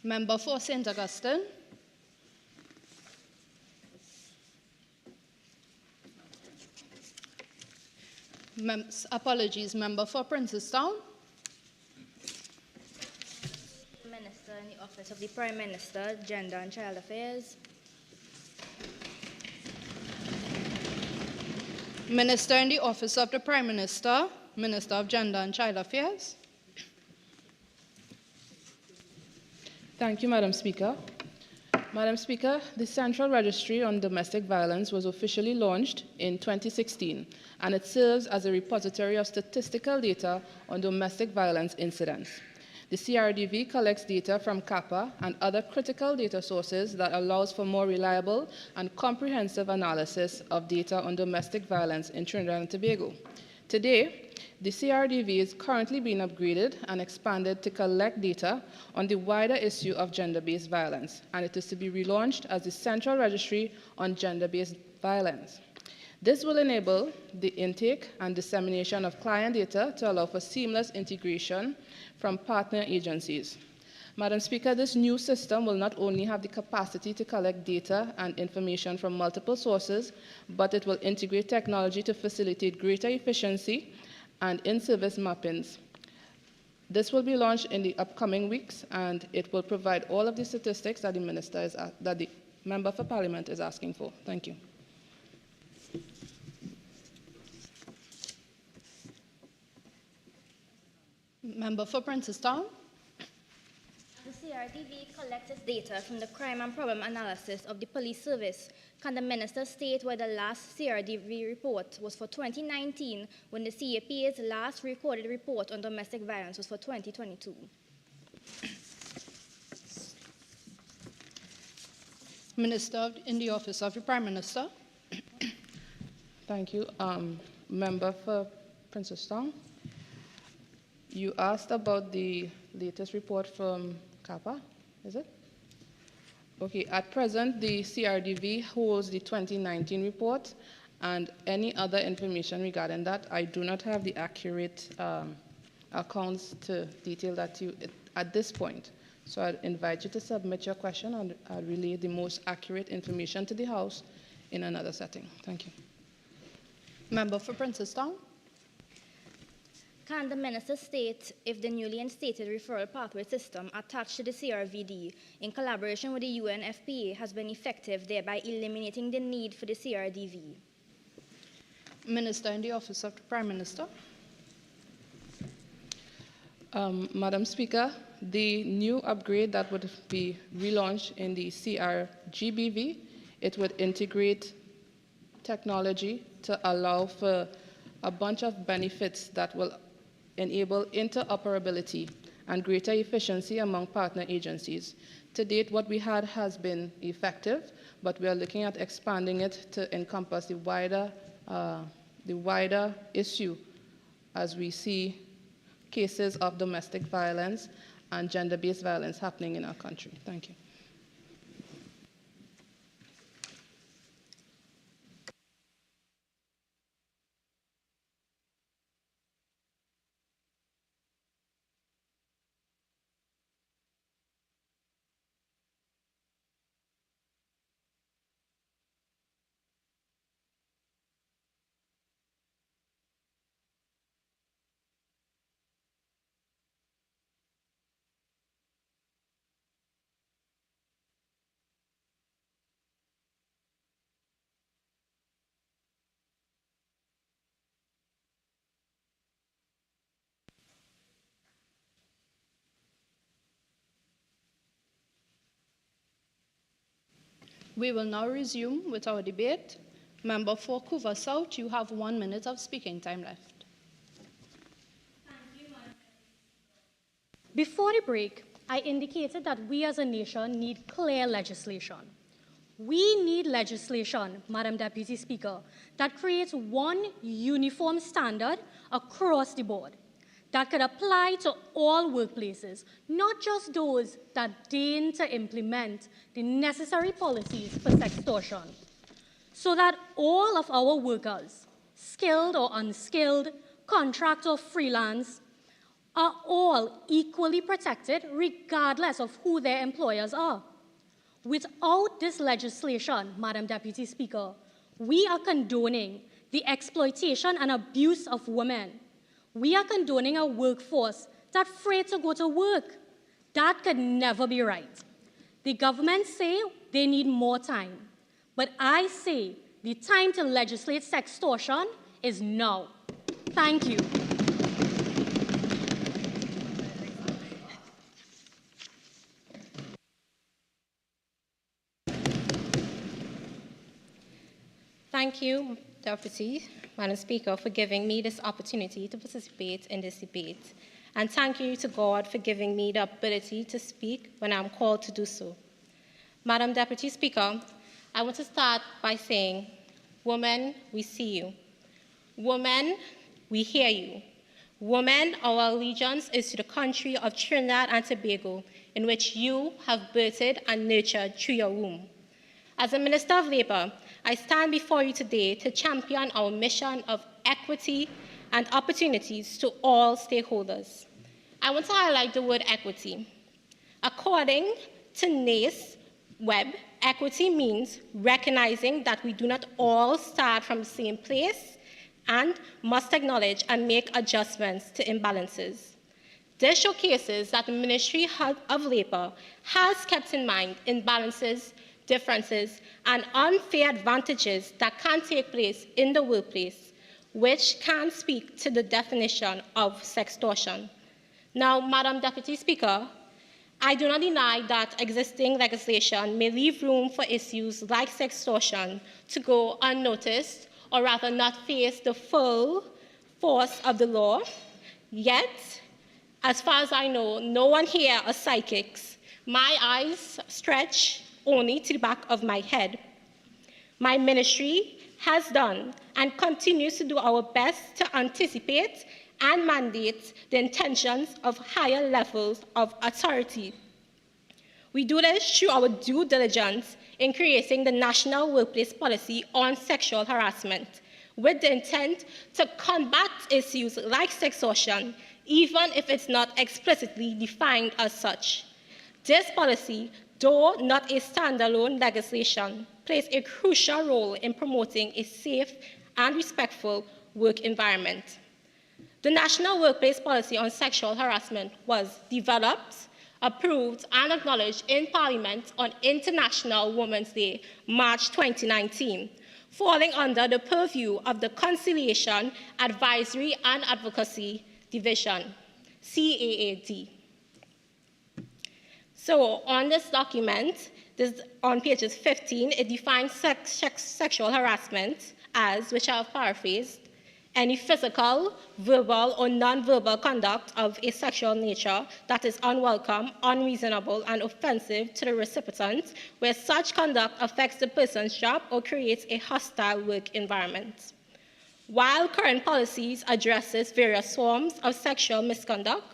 Member for St. Augustine. Apologies, member for Princestown. Minister in the Office of the Prime Minister, Gender and Child Affairs. Minister in the Office of the Prime Minister, Minister of Gender and Child Affairs. Thank you, Madam Speaker. Madam Speaker, the Central Registry on Domestic Violence was officially launched in 2016, and it serves as a repository of statistical data on domestic violence incidents. The CRDV collects data from CAPA and other critical data sources that allows for more reliable and comprehensive analysis of data on domestic violence in Trinidad and Tobago. Today, the CRDV is currently being upgraded and expanded to collect data on the wider issue of gender-based violence, and it is to be relaunched as the Central Registry on Gender-Based Violence. This will enable the intake and dissemination of client data to allow for seamless integration from partner agencies. Madam Speaker, this new system will not only have the capacity to collect data and information from multiple sources, but it will integrate technology to facilitate greater efficiency and in-service mappings. This will be launched in the upcoming weeks, and it will provide all of the statistics that the Member for Parliament is asking for. Thank you. Member for Princestown. The CRDV collects its data from the crime and problem analysis of the police service. Can the minister state where the last CRDV report was for 2019, when the CAP's last recorded report on domestic violence was for 2022? Minister in the Office of the Prime Minister. Thank you. Member for Princestown. You asked about the latest report from CAPA, is it? Okay, at present, the CRDV holds the 2019 report, and any other information regarding that, I do not have the accurate accounts to detail that to you at this point. So I'd invite you to submit your question, and I'll relay the most accurate information to the House in another setting. Thank you. Member for Princestown. Can the Minister state if the newly instated referral pathway system attached to the CRVD in collaboration with the UNFPA has been effective, thereby eliminating the need for the CRDV? Minister in the Office of the Prime Minister. Madam Speaker, the new upgrade that would be relaunched in the CRGBV, it would integrate technology to allow for a bunch of benefits that will enable interoperability and greater efficiency among partner agencies. To date, what we had has been effective, but we are looking at expanding it to encompass the wider issue as we see cases of domestic violence and gender-based violence happening in our country. Thank you. We will now resume with our debate. Member for Couva South, you have 1 minute of speaking time left. Before the break, I indicated that we as a nation need clear legislation. We need legislation, Madam Deputy Speaker, that creates one uniform standard across the board that could apply to all workplaces, not just those that deign to implement the necessary policies for sextortion, so that all of our workers, skilled or unskilled, contract or freelance, are all equally protected regardless of who their employers are. Without this legislation, Madam Deputy Speaker, we are condoning the exploitation and abuse of women. We are condoning a workforce that's afraid to go to work. That could never be right. The government say they need more time, but I say the time to legislate sextortion is now. Thank you. Thank you, Deputy Madam Speaker, for giving me this opportunity to participate in this debate. And thank you to God for giving me the ability to speak when I'm called to do so. Madam Deputy Speaker, I want to start by saying, women, we see you. Women, we hear you. Women, our allegiance is to the country of Trinidad and Tobago, in which you have birthed and nurtured through your womb. As a Minister of Labour, I stand before you today to champion our mission of equity and opportunities to all stakeholders. I want to highlight the word equity. According to NACE Web, equity means recognizing that we do not all start from the same place and must acknowledge and make adjustments to imbalances. This showcases that the Ministry of Labour has kept in mind imbalances, differences, and unfair advantages that can take place in the workplace, which can speak to the definition of sextortion. Now, Madam Deputy Speaker, I do not deny that existing legislation may leave room for issues like sextortion to go unnoticed, or rather not face the full force of the law. Yet, as far as I know, no one here are psychics. My eyes stretch only to the back of my head. My ministry has done and continues to do our best to anticipate and mandate the intentions of higher levels of authority. We do this through our due diligence in creating the National Workplace Policy on Sexual Harassment, with the intent to combat issues like sextortion, even if it's not explicitly defined as such. This policy, though not a standalone legislation, plays a crucial role in promoting a safe and respectful work environment. The National Workplace Policy on Sexual Harassment was developed, approved, and acknowledged in Parliament on International Women's Day, March 2019, falling under the purview of the Conciliation, Advisory and Advocacy Division, CAAD. So on this document, on pages 15, it defines sexual harassment as, which I have paraphrased, any physical, verbal, or non-verbal conduct of a sexual nature that is unwelcome, unreasonable, and offensive to the recipient, where such conduct affects the person's job or creates a hostile work environment. While current policies addresses various forms of sexual misconduct,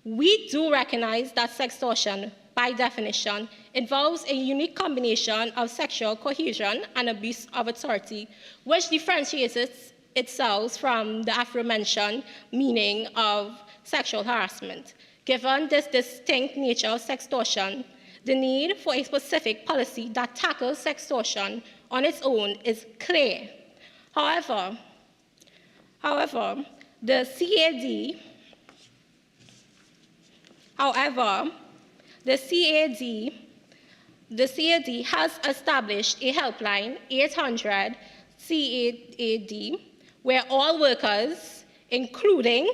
we do recognize that sextortion, by definition, involves a unique combination of sexual coercion and abuse of authority, which differentiates itself from the aforementioned meaning of sexual harassment. Given this distinct nature of sextortion, the need for a specific policy that tackles sextortion on its own is clear. However, the CAD has established a helpline, 800 CAD, where all workers, including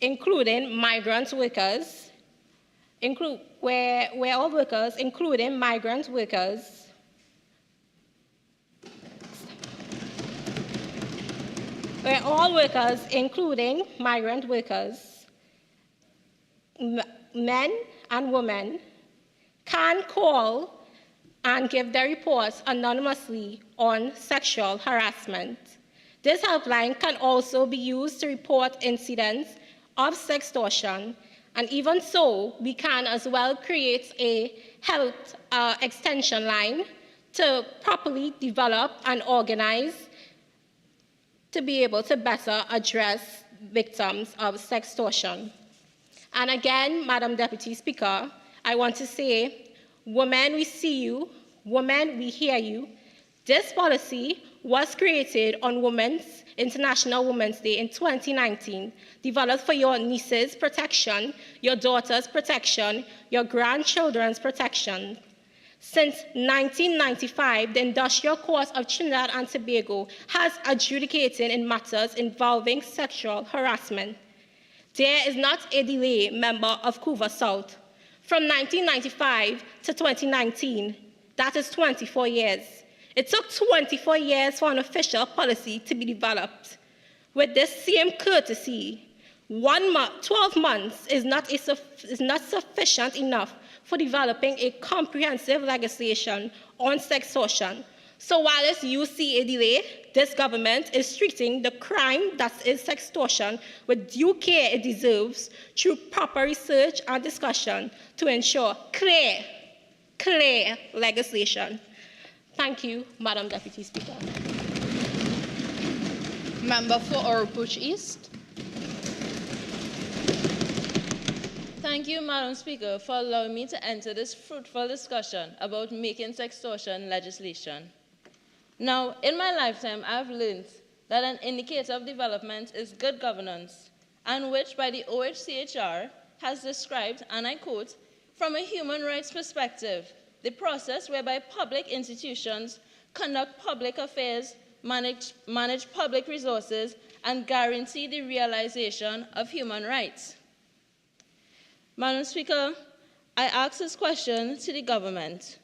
migrant workers, where all workers, including migrant workers, men and women, can call and give their reports anonymously on sexual harassment. This helpline can also be used to report incidents of sextortion, and even so, we can as well create a health extension line to properly develop and organize to be able to better address victims of sextortion. And again, Madam Deputy Speaker, I want to say, women, we see you, women, we hear you. This policy was created on International Women's Day in 2019, developed for your nieces' protection, your daughters' protection, your grandchildren's protection. Since 1995, the Industrial Court of Trinidad and Tobago has adjudicated in matters involving sexual harassment. There is not a delay, member of Couva South. From 1995 to 2019, that is 24 years. It took 24 years for an official policy to be developed. With this same courtesy, 12 months is not sufficient enough for developing a comprehensive legislation on sextortion. So while you see a delay, this government is treating the crime that is sextortion with due care it deserves through proper research and discussion to ensure clear legislation. Thank you, Madam Deputy Speaker. Member for Oropouche East. Thank you, Madam Speaker, for allowing me to enter this fruitful discussion about making sextortion legislation. Now, in my lifetime, I've learned that an indicator of development is good governance, and which by the OHCHR has described, and I quote, from a human rights perspective, the process whereby public institutions conduct public affairs, manage public resources, and guarantee the realization of human rights. Madam Speaker, I ask this question to the government.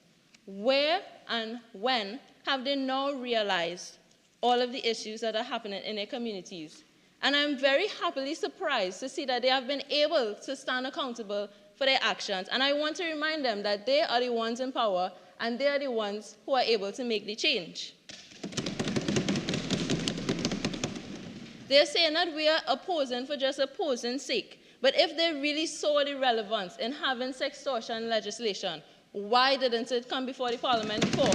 Where and when have they now realized all of the issues that are happening in their communities? And I'm very happily surprised to see that they have been able to stand accountable for their actions. And I want to remind them that they are the ones in power and they are the ones who are able to make the change. They're saying that we are opposing for just opposing's sake. But if they really saw the relevance in having sextortion legislation, why didn't it come before the Parliament before?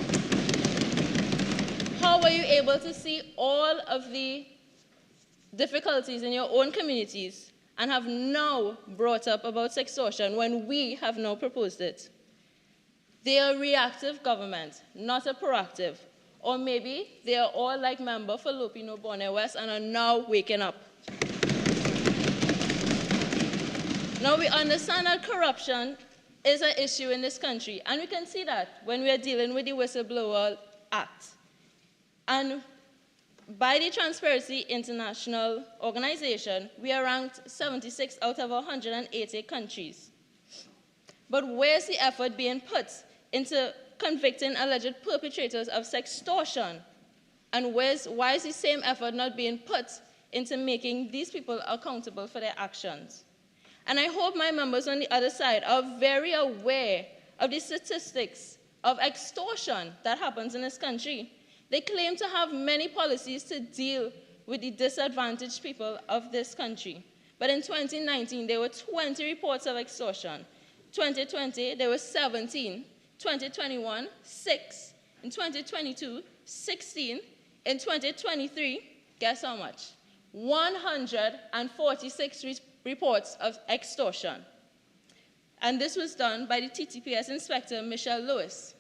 How were you able to see all of the difficulties in your own communities and have now brought up about sextortion when we have now proposed it? They are a reactive government, not a proactive. Or maybe they are all like member for Lopino Bonnet West and are now waking up. Now, we understand that corruption is an issue in this country, and we can see that when we are dealing with the Whistleblower Act. And by the Transparency International organization, we are ranked 76 out of 180 countries. But where's the effort being put into convicting alleged perpetrators of sextortion? And why is the same effort not being put into making these people accountable for their actions? And I hope my members on the other side are very aware of the statistics of extortion that happens in this country. They claim to have many policies to deal with the disadvantaged people of this country. But in 2019, there were 20 reports of extortion. 2020, there were 17. 2021, 6. In 2022, 16. In 2023, guess how much? 146 reports of extortion. And this was done by the TTPS Inspector Michelle Lewis.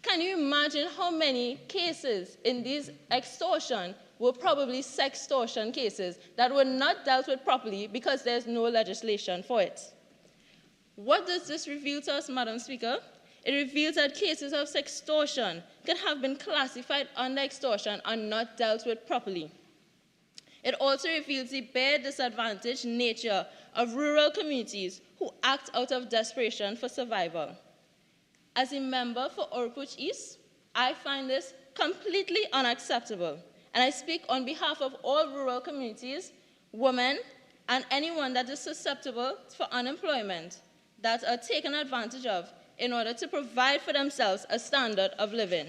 Can you imagine how many cases in these extortion were probably sextortion cases that were not dealt with properly because there's no legislation for it? What does this reveal to us, Madam Speaker? It reveals that cases of sextortion could have been classified under extortion and not dealt with properly. It also reveals the bare disadvantaged nature of rural communities who act out of desperation for survival. As a member for Oropouche East, I find this completely unacceptable, and I speak on behalf of all rural communities, women, and anyone that is susceptible for unemployment that are taken advantage of in order to provide for themselves a standard of living.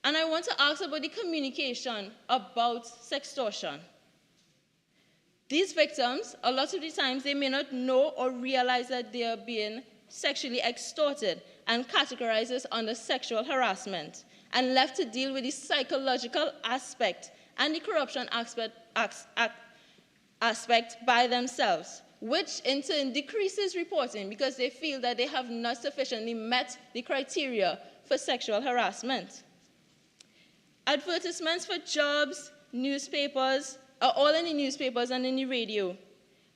And I want to ask about the communication about sextortion. These victims, a lot of the times, they may not know or realize that they are being sexually extorted and categorized as under sexual harassment and left to deal with the psychological aspect and the corruption aspect by themselves, which in turn decreases reporting because they feel that they have not sufficiently met the criteria for sexual harassment. Advertisements for jobs, newspapers, are all in the newspapers and in the radio.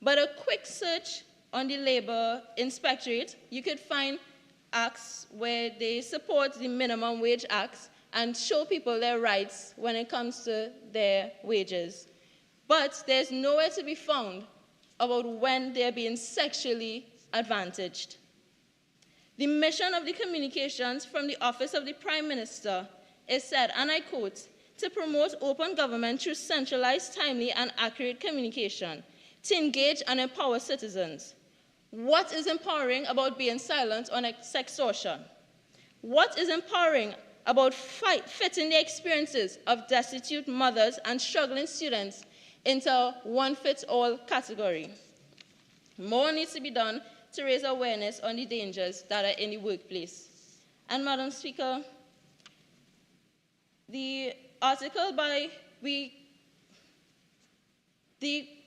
But a quick search on the Labor Inspectorate, you could find acts where they support the Minimum Wage Acts and show people their rights when it comes to their wages. But there's nowhere to be found about when they're being sexually advantaged. The mission of the communications from the Office of the Prime Minister is said, and I quote, to promote open government through centralized, timely, and accurate communication, to engage and empower citizens. What is empowering about being silent on sextortion? What is empowering about fitting the experiences of destitute mothers and struggling students into a one-fits-all category? More needs to be done to raise awareness on the dangers that are in the workplace. And Madam Speaker, the article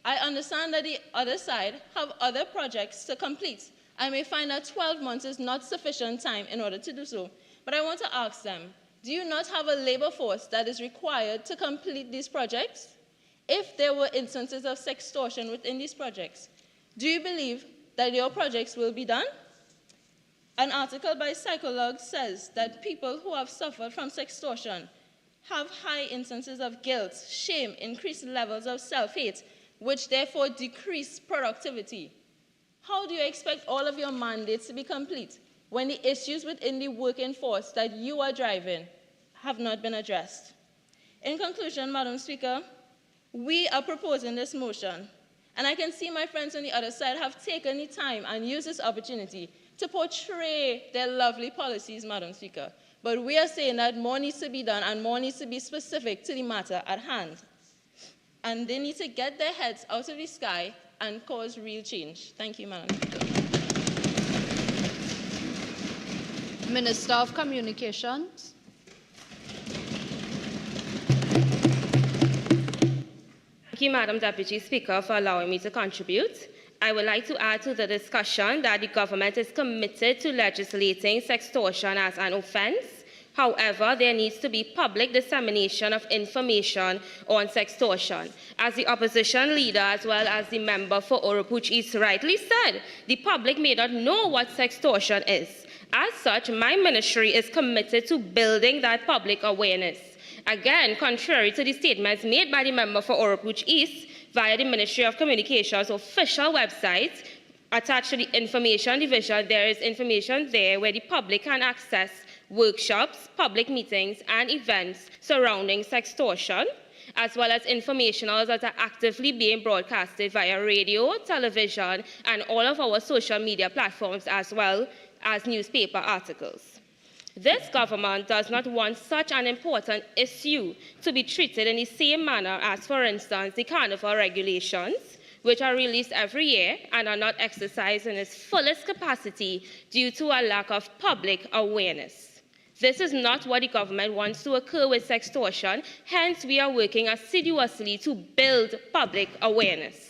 I understand that the other side have other projects to complete. I may find that 12 months is not sufficient time in order to do so. But I want to ask them, do you not have a labor force that is required to complete these projects? If there were instances of sextortion within these projects, do you believe that your projects will be done? An article by Psychologue says that people who have suffered from sextortion have high instances of guilt, shame, increased levels of self-hate, which therefore decrease productivity. How do you expect all of your mandates to be complete when the issues within the working force that you are driving have not been addressed? In conclusion, Madam Speaker, we are proposing this motion, and I can see my friends on the other side have taken the time and used this opportunity to portray their lovely policies, Madam Speaker. But we are saying that more needs to be done and more needs to be specific to the matter at hand. And they need to get their heads out of the sky and cause real change. Thank you, Madam Speaker. Minister of Communications. Thank you, Madam Deputy Speaker, for allowing me to contribute. I would like to add to the discussion that the government is committed to legislating sextortion as an offence. However, there needs to be public dissemination of information on sextortion. As the opposition leader, as well as the member for Oropouche East rightly said, the public may not know what sextortion is. As such, my ministry is committed to building that public awareness. Again, contrary to the statements made by the member for Oropouche East via the Ministry of Communications official website, attached to the information division, there is information there where the public can access workshops, public meetings, and events surrounding sextortion, as well as informationals that are actively being broadcasted via radio, television, and all of our social media platforms, as well as newspaper articles. This government does not want such an important issue to be treated in the same manner as, for instance, the carnival regulations, which are released every year and are not exercised in its fullest capacity due to a lack of public awareness. This is not what the government wants to occur with sextortion, hence we are working assiduously to build public awareness.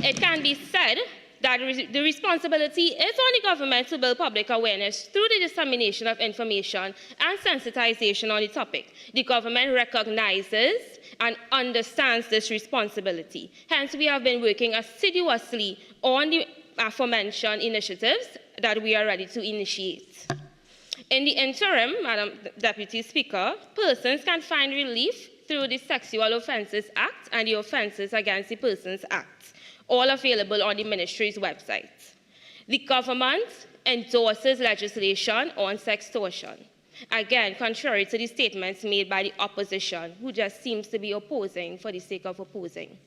It can be said that the responsibility is on the government to build public awareness through the dissemination of information and sensitization on the topic. The government recognizes and understands this responsibility. Hence, we have been working assiduously on the aforementioned initiatives that we are ready to initiate. In the interim, Madam Deputy Speaker, persons can find relief through the Sexual Offences Act and the Offences Against the Persons Act, all available on the ministry's website. The government endorses legislation on sextortion. Again, contrary to the statements made by the opposition, who just seems to be opposing for the sake of opposing.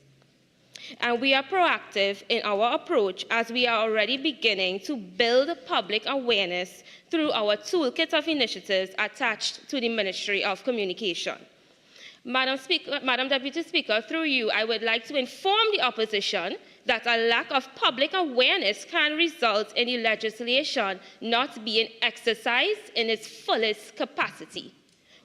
And we are proactive in our approach as we are already beginning to build public awareness through our toolkit of initiatives attached to the Ministry of Communication. Madam Deputy Speaker, through you, I would like to inform the opposition that a lack of public awareness can result in the legislation not being exercised in its fullest capacity.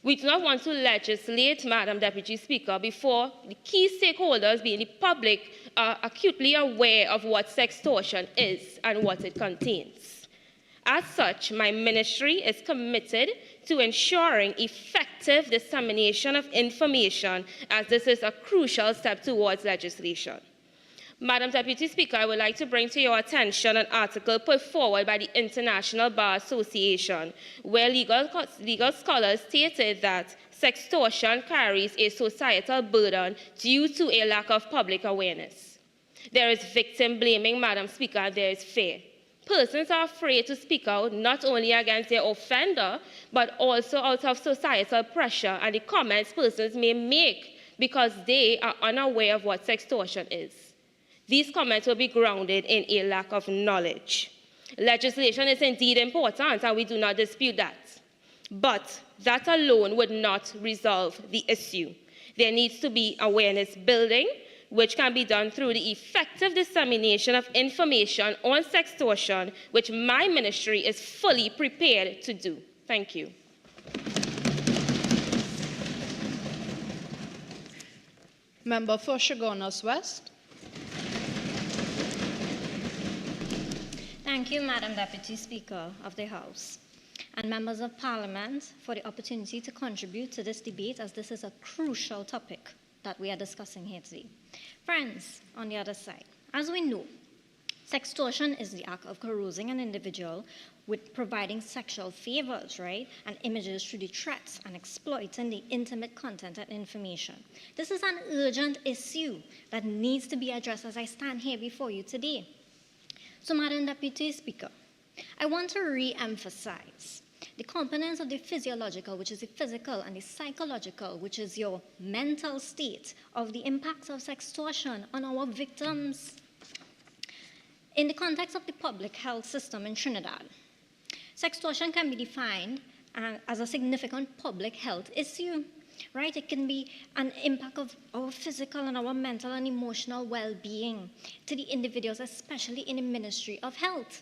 We do not want to legislate, Madam Deputy Speaker, before the key stakeholders, being the public, are acutely aware of what sextortion is and what it contains. As such, my ministry is committed to ensuring effective dissemination of information, as this is a crucial step towards legislation. Madam Deputy Speaker, I would like to bring to your attention an article put forward by the International Bar Association, where legal scholars stated that sextortion carries a societal burden due to a lack of public awareness. There is victim blaming, Madam Speaker, and there is fear. Persons are afraid to speak out not only against their offender, but also out of societal pressure and the comments persons may make because they are unaware of what sextortion is. These comments will be grounded in a lack of knowledge. Legislation is indeed important, and we do not dispute that. But that alone would not resolve the issue. There needs to be awareness building, which can be done through the effective dissemination of information on sextortion, which my ministry is fully prepared to do. Thank you. Member for Chaguanas West. Thank you, Madam Deputy Speaker of the House, and members of Parliament for the opportunity to contribute to this debate, as this is a crucial topic that we are discussing here today. Friends, on the other side, as we know, sextortion is the act of coercing an individual with providing sexual favors, right, and images through the threats and exploiting the intimate content and information. This is an urgent issue that needs to be addressed as I stand here before you today. So, Madam Deputy Speaker, I want to re-emphasize the components of the physiological, which is the physical, and the psychological, which is your mental state, of the impacts of sextortion on our victims. In the context of the public health system in Trinidad, sextortion can be defined as a significant public health issue. Right? It can be an impact of our physical and our mental and emotional well-being to the individuals, especially in the Ministry of Health.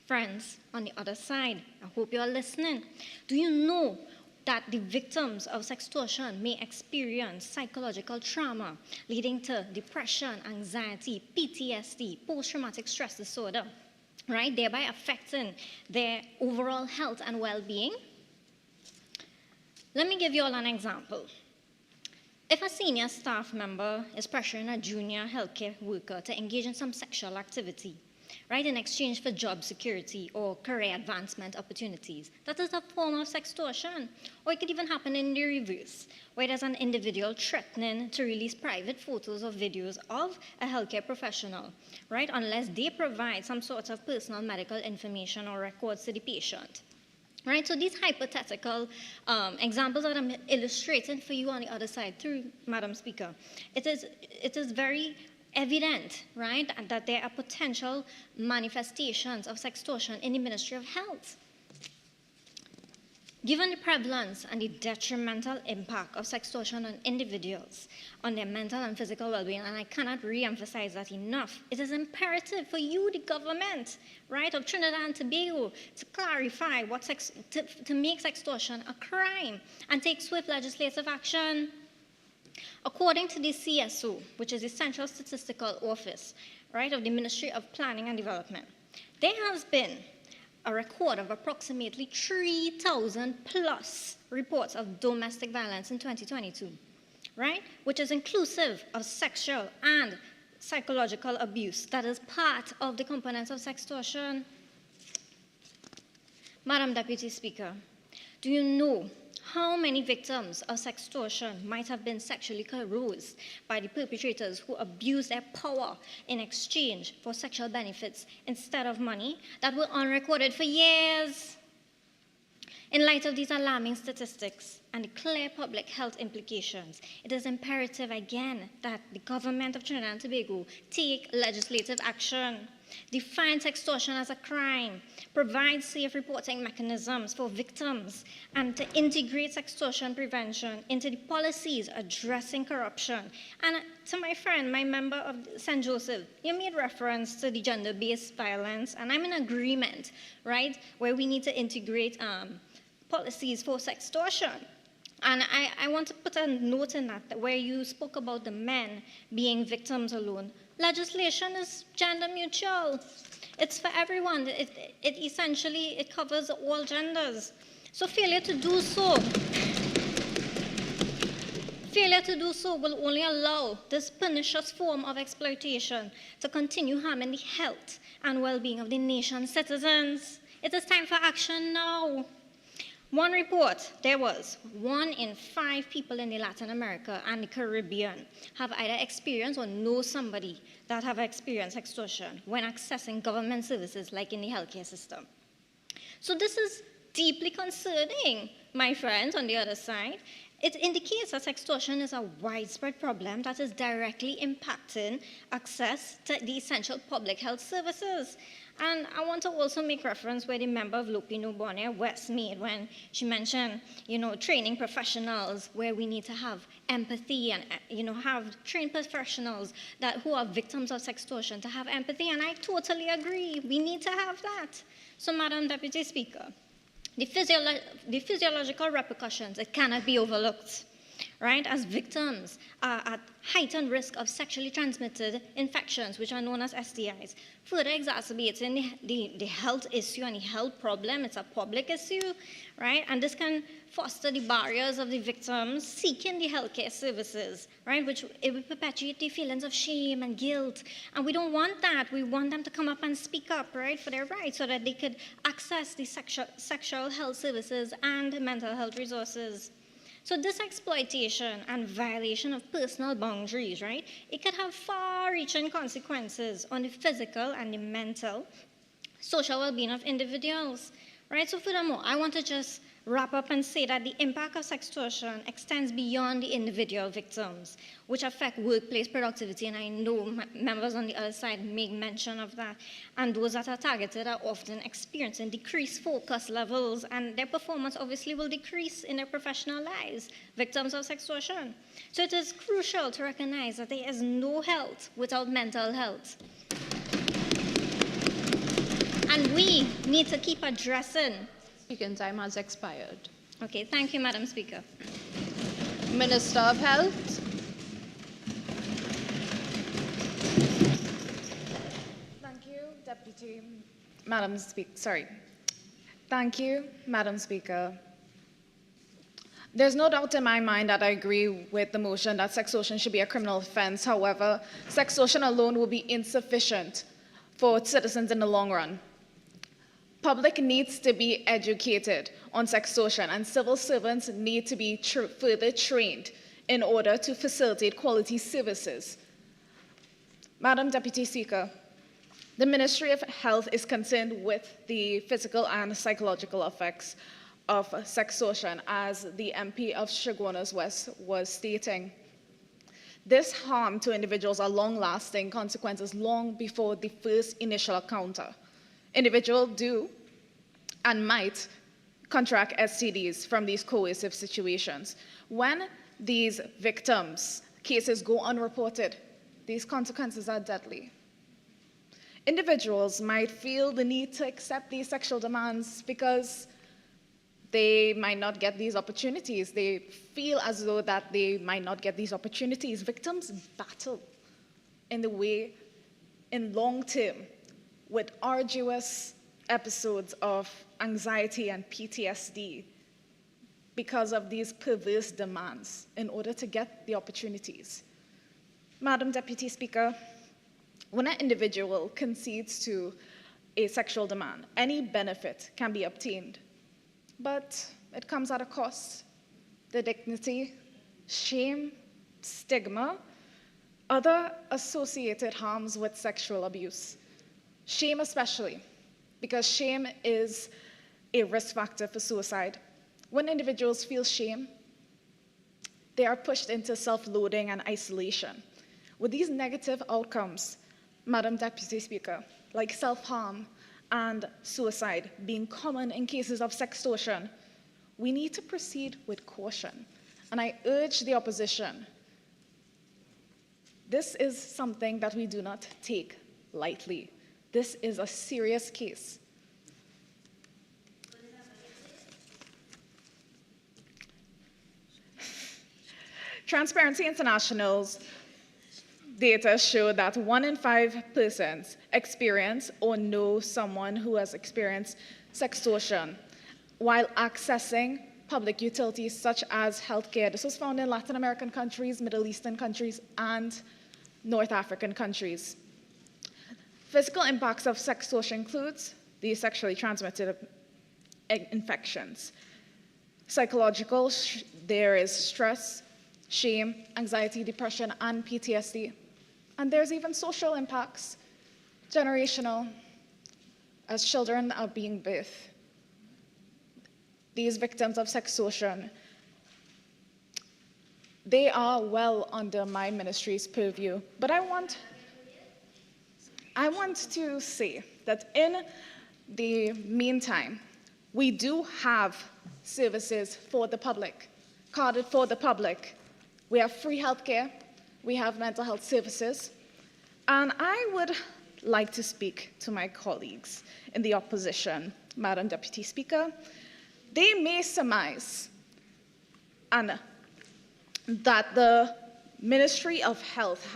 Friends, on the other side, I hope you are listening. Do you know that the victims of sextortion may experience psychological trauma leading to depression, anxiety, PTSD, post-traumatic stress disorder? right, thereby affecting their overall health and well-being. Let me give you all an example. If a senior staff member is pressuring a junior healthcare worker to engage in some sexual activity, right, in exchange for job security or career advancement opportunities, that is a form of sextortion. Or it could even happen in the reverse, where there's an individual threatening to release private photos or videos of a healthcare professional, right, unless they provide some sort of personal medical information or records to the patient. Right, so these hypothetical examples that I'm illustrating for you on the other side through Madam Speaker, it is very evident, right, that there are potential manifestations of sextortion in the Ministry of Health. Given the prevalence and the detrimental impact of sextortion on individuals, on their mental and physical well-being, and I cannot re-emphasize that enough, it is imperative for you, the government, right, of Trinidad and Tobago, to clarify to make sextortion a crime and take swift legislative action. According to the CSO, which is the Central Statistical Office, right, of the Ministry of Planning and Development, there has been a record of approximately 3,000 plus reports of domestic violence in 2022, right? Which is inclusive of sexual and psychological abuse that is part of the components of sextortion. Madam Deputy Speaker, do you know how many victims of sextortion might have been sexually coerced by the perpetrators who abused their power in exchange for sexual benefits instead of money that were unrecorded for years? In light of these alarming statistics and the clear public health implications, it is imperative again that the government of Trinidad and Tobago take legislative action, define sextortion as a crime, provide safe reporting mechanisms for victims, and to integrate sextortion prevention into the policies addressing corruption. And to my friend, my member of St. Joseph, you made reference to the gender-based violence, and I'm in agreement, right, where we need to integrate policies for sextortion. And I want to put a note in that where you spoke about the men being victims alone. Legislation is gender mutual. It's for everyone. It essentially covers all genders. So failure to do so will only allow this pernicious form of exploitation to continue harming the health and well-being of the nation's citizens. It is time for action now. One report, there was 1 in 5 people in Latin America and the Caribbean have either experienced or know somebody that have experienced extortion when accessing government services like in the healthcare system. So this is deeply concerning, my friends, on the other side. It indicates that extortion is a widespread problem that is directly impacting access to the essential public health services. And I want to also make reference where the member of Lupino Bonner West made when she mentioned, training professionals where we need to have empathy and, have trained professionals who are victims of sextortion to have empathy. And I totally agree. We need to have that. So, Madam Deputy Speaker, the physiological repercussions, it cannot be overlooked, right? As victims are at heightened risk of sexually transmitted infections, which are known as STIs, further exacerbating the health issue and the health problem. It's a public issue, right? And this can foster the barriers of the victims seeking the healthcare services, right? Which it will perpetuate the feelings of shame and guilt. And we don't want that. We want them to come up and speak up, right, for their rights so that they could access the sexual health services and mental health resources. So this exploitation and violation of personal boundaries, right, it could have far-reaching consequences on the physical and the mental, social well-being of individuals, right? So furthermore, I want to just wrap up and say that the impact of sextortion extends beyond the individual victims, which affect workplace productivity, and I know members on the other side make mention of that, and those that are targeted are often experiencing decreased focus levels, and their performance obviously will decrease in their professional lives, victims of sextortion. So it is crucial to recognize that there is no health without mental health. And we need to keep addressing. Speaking time has expired. Okay, thank you, Madam Speaker. Minister of Health. Thank you, Deputy. Thank you, Madam Speaker. There's no doubt in my mind that I agree with the motion that sextortion should be a criminal offense. However, sextortion alone will be insufficient for citizens in the long run. Public needs to be educated on sextortion, and civil servants need to be further trained in order to facilitate quality services. Madam Deputy Speaker, the Ministry of Health is concerned with the physical and psychological effects of sextortion, as the MP of Chaguanas West was stating. This harm to individuals are long-lasting consequences long before the first initial encounter. Individuals do and might contract STDs from these coercive situations. When these victims' cases go unreported, these consequences are deadly. Individuals might feel the need to accept these sexual demands because they might not get these opportunities. They feel as though that they might not get these opportunities. Victims battle in the way, in long term, with arduous episodes of anxiety and PTSD because of these perverse demands in order to get the opportunities. Madam Deputy Speaker, when an individual concedes to a sexual demand, any benefit can be obtained, but it comes at a cost. The dignity, shame, stigma, other associated harms with sexual abuse. Shame especially, because shame is a risk factor for suicide. When individuals feel shame, they are pushed into self-loathing and isolation. With these negative outcomes, Madam Deputy Speaker, like self-harm and suicide being common in cases of sextortion, we need to proceed with caution. And I urge the opposition, this is something that we do not take lightly. This is a serious case. Transparency International's data show that 1 in 5 persons experience or know someone who has experienced sextortion while accessing public utilities such as healthcare. This was found in Latin American countries, Middle Eastern countries, and North African countries. Physical impacts of sextortion includes the sexually transmitted infections. Psychological, there is stress, shame, anxiety, depression, and PTSD. And there's even social impacts, generational, as children are being birthed. These victims of sextortion, they are well under my ministry's purview. But I want to say that in the meantime, we do have services for the public, carded for the public. We have free healthcare, we have mental health services, and I would like to speak to my colleagues in the opposition, Madam Deputy Speaker. They may surmise that the Ministry of Health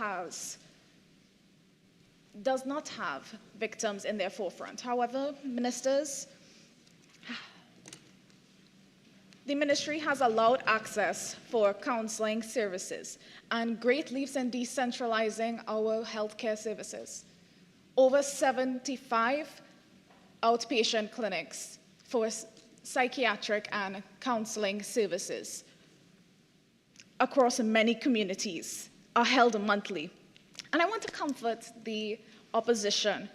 does not have victims in their forefront. However, ministers, the ministry has allowed access for counseling services and great leaps in decentralizing our healthcare services. Over 75 outpatient clinics for psychiatric and counseling services across many communities are held monthly. And I want to comfort the opposition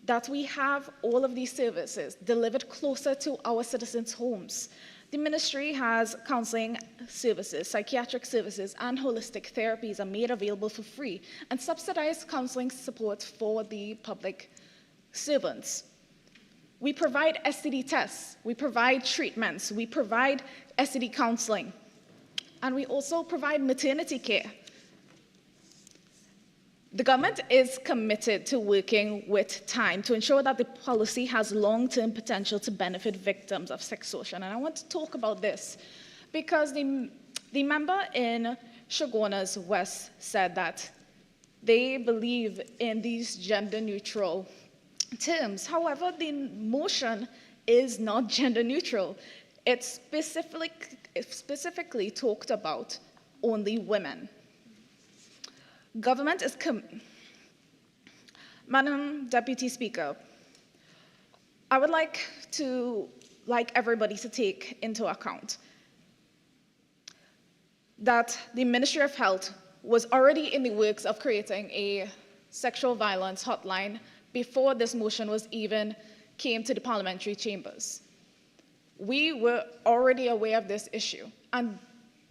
that we have all of these services delivered closer to our citizens' homes. The ministry has counseling services, psychiatric services, and holistic therapies are made available for free, and subsidized counseling support for the public servants. We provide STD tests, we provide treatments, we provide STD counseling, and we also provide maternity care. The government is committed to working with time to ensure that the policy has long-term potential to benefit victims of sextortion. And I want to talk about this because the member in Chaguanas West said that they believe in these gender-neutral terms. However, the motion is not gender neutral. It specifically talked about only women. Government is Madam Deputy Speaker, I would like everybody to take into account that the Ministry of Health was already in the works of creating a sexual violence hotline before this motion was even came to the parliamentary chambers. We were already aware of this issue, and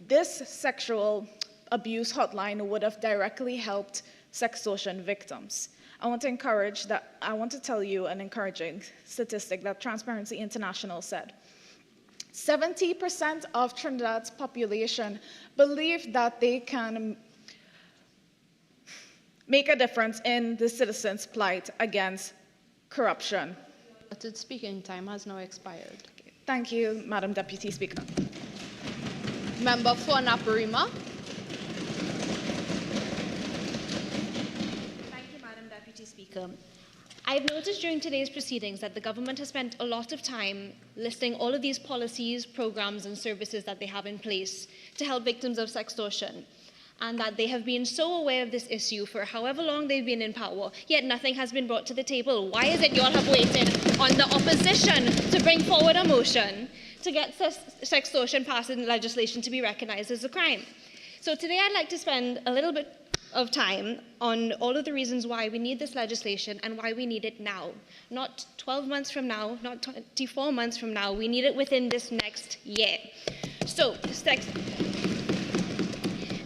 this sexual abuse hotline would have directly helped sextortion victims. I want to tell you an encouraging statistic that Transparency International said. 70% of Trinidad's population believe that they can make a difference in the citizens' plight against corruption. Its speaking time has now expired. Thank you, Madam Deputy Speaker. Member for Naparima. Thank you, Madam Deputy Speaker. I've noticed during today's proceedings that the government has spent a lot of time listing all of these policies, programs, and services that they have in place to help victims of sextortion, and that they have been so aware of this issue for however long they've been in power, yet nothing has been brought to the table. Why is it you all have waited on the opposition to bring forward a motion to get sextortion passed in legislation to be recognized as a crime? So today I'd like to spend a little bit of time on all of the reasons why we need this legislation and why we need it now. Not 12 months from now, not 24 months from now, we need it within this next year. So,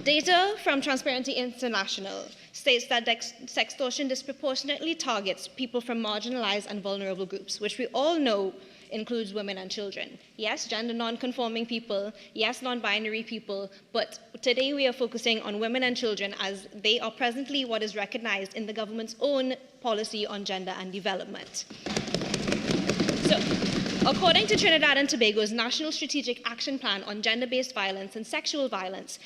data from Transparency International states that sextortion disproportionately targets people from marginalized and vulnerable groups, which we all know includes women and children. Yes, gender non-conforming people, yes, non-binary people, but today we are focusing on women and children as they are presently what is recognized in the government's own policy on gender and development. So, according to Trinidad and Tobago's National Strategic Action Plan on Gender-Based Violence and sexual violence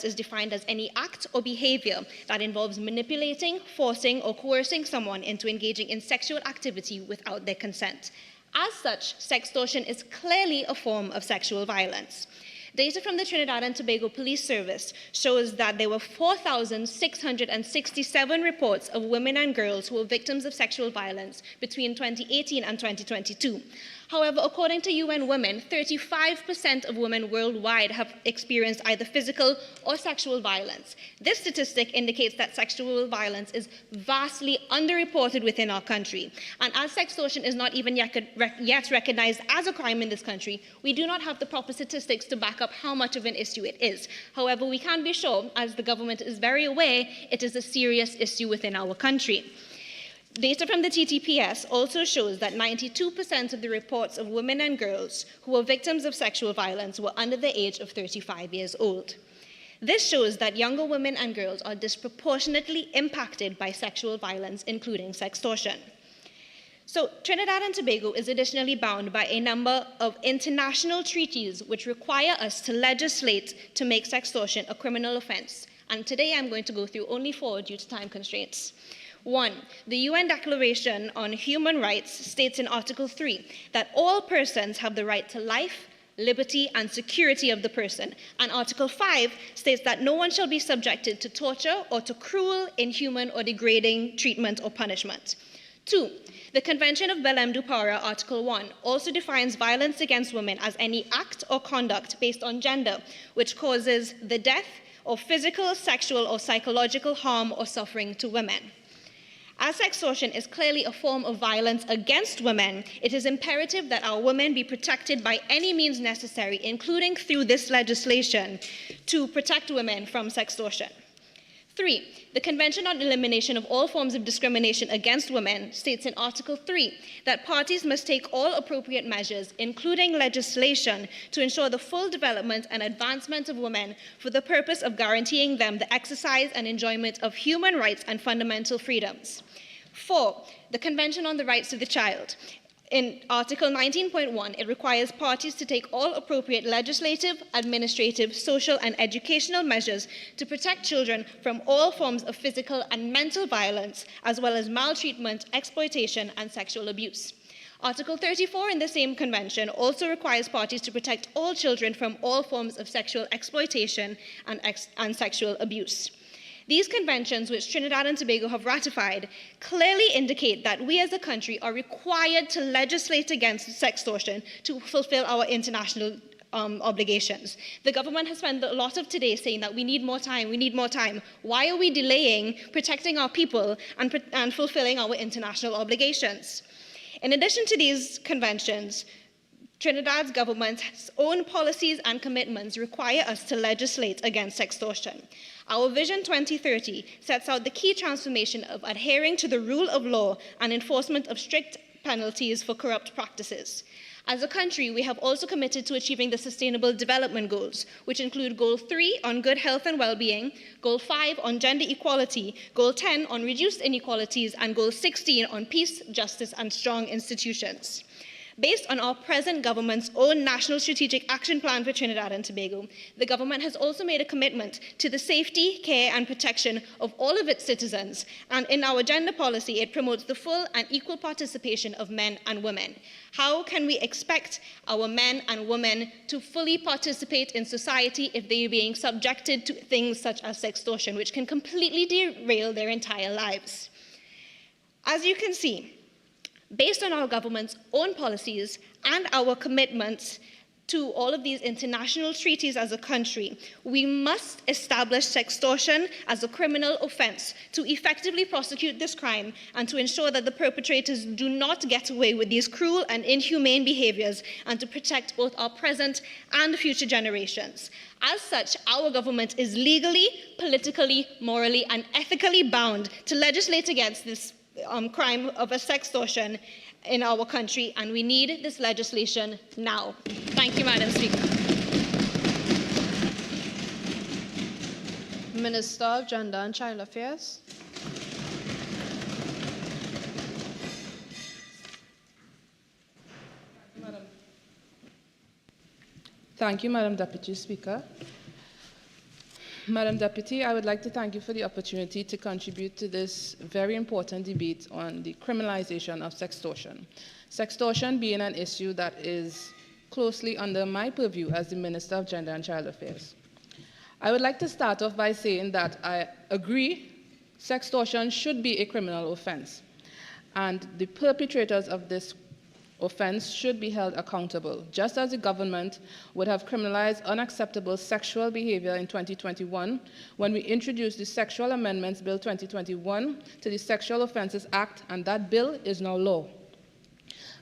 is defined as any act or behavior that involves manipulating, forcing, or coercing someone into engaging in sexual activity without their consent. As such, sextortion is clearly a form of sexual violence. Data from the Trinidad and Tobago Police Service shows that there were 4,667 reports of women and girls who were victims of sexual violence between 2018 and 2022. However, according to UN Women, 35% of women worldwide have experienced either physical or sexual violence. This statistic indicates that sexual violence is vastly underreported within our country. And as sextortion is not even yet recognized as a crime in this country, we do not have the proper statistics to back up how much of an issue it is. However, we can be sure, as the government is very aware, it is a serious issue within our country. Data from the TTPS also shows that 92% of the reports of women and girls who were victims of sexual violence were under the age of 35 years old. This shows that younger women and girls are disproportionately impacted by sexual violence, including sextortion. So, Trinidad and Tobago is additionally bound by a number of international treaties which require us to legislate to make sextortion a criminal offense. And today I'm going to go through only 4 due to time constraints. 1. The UN Declaration on Human Rights states in Article 3 that all persons have the right to life, liberty, and security of the person. And Article 5 states that no one shall be subjected to torture or to cruel, inhuman, or degrading treatment or punishment. 2. The Convention of Belém do Pará, Article 1, also defines violence against women as any act or conduct based on gender which causes the death or physical, sexual, or psychological harm or suffering to women. As sextortion is clearly a form of violence against women, it is imperative that our women be protected by any means necessary, including through this legislation, to protect women from sextortion. 3. The Convention on Elimination of All Forms of Discrimination Against Women states in Article 3 that parties must take all appropriate measures, including legislation, to ensure the full development and advancement of women for the purpose of guaranteeing them the exercise and enjoyment of human rights and fundamental freedoms. 4. The Convention on the Rights of the Child In Article 19.1, it requires parties to take all appropriate legislative, administrative, social, and educational measures to protect children from all forms of physical and mental violence, as well as maltreatment, exploitation, and sexual abuse. Article 34 in the same convention also requires parties to protect all children from all forms of sexual exploitation and sexual abuse. These conventions, which Trinidad and Tobago have ratified, clearly indicate that we as a country are required to legislate against sextortion to fulfill our international obligations. The government has spent a lot of today saying that we need more time, we need more time. Why are we delaying protecting our people and fulfilling our international obligations? In addition to these conventions, Trinidad's government's own policies and commitments require us to legislate against sextortion. Our Vision 2030 sets out the key transformation of adhering to the rule of law and enforcement of strict penalties for corrupt practices. As a country, we have also committed to achieving the Sustainable Development Goals, which include Goal 3 on good health and well-being, Goal 5 on gender equality, Goal 10 on reduced inequalities, and Goal 16 on peace, justice, and strong institutions. Based on our present government's own National Strategic Action Plan for Trinidad and Tobago, the government has also made a commitment to the safety, care, and protection of all of its citizens, and in our gender policy, it promotes the full and equal participation of men and women. How can we expect our men and women to fully participate in society if they are being subjected to things such as sextortion, which can completely derail their entire lives? As you can see, based on our government's own policies and our commitments to all of these international treaties as a country, we must establish sextortion as a criminal offence to effectively prosecute this crime and to ensure that the perpetrators do not get away with these cruel and inhumane behaviours, and to protect both our present and future generations. As such, our government is legally, politically, morally, and ethically bound to legislate against this crime of a sextortion in our country, and we need this legislation now. Thank you, Madam Speaker. Minister of Gender and Child Affairs. Thank you, Madam Deputy Speaker. Madam Deputy, I would like to thank you for the opportunity to contribute to this very important debate on the criminalization of sextortion. Sextortion being an issue that is closely under my purview as the Minister of Gender and Child Affairs. I would like to start off by saying that I agree sextortion should be a criminal offense, and the perpetrators of this offense should be held accountable, just as the government would have criminalized unacceptable sexual behavior in 2021 when we introduced the Sexual Amendments Bill 2021 to the Sexual Offences Act, and that bill is now law.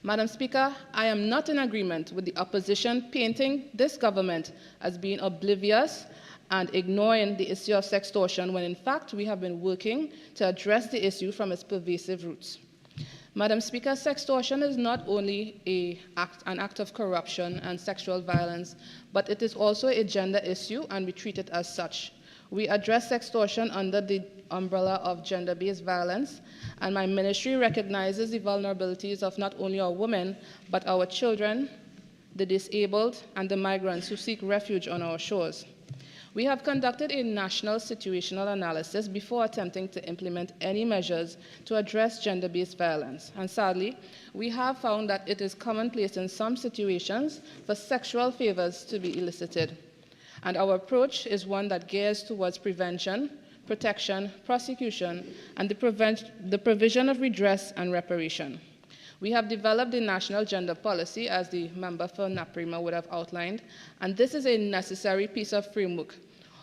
Madam Speaker, I am not in agreement with the opposition painting this government as being oblivious and ignoring the issue of sextortion, when in fact we have been working to address the issue from its pervasive roots. Madam Speaker, sextortion is not only an act of corruption and sexual violence, but it is also a gender issue, and we treat it as such. We address sextortion under the umbrella of gender-based violence, and my ministry recognizes the vulnerabilities of not only our women, but our children, the disabled, and the migrants who seek refuge on our shores. We have conducted a national situational analysis before attempting to implement any measures to address gender-based violence. And sadly, we have found that it is commonplace in some situations for sexual favors to be elicited. And our approach is one that gears towards prevention, protection, prosecution, and the provision of redress and reparation. We have developed a national gender policy, as the member for Naprima would have outlined, and this is a necessary piece of framework.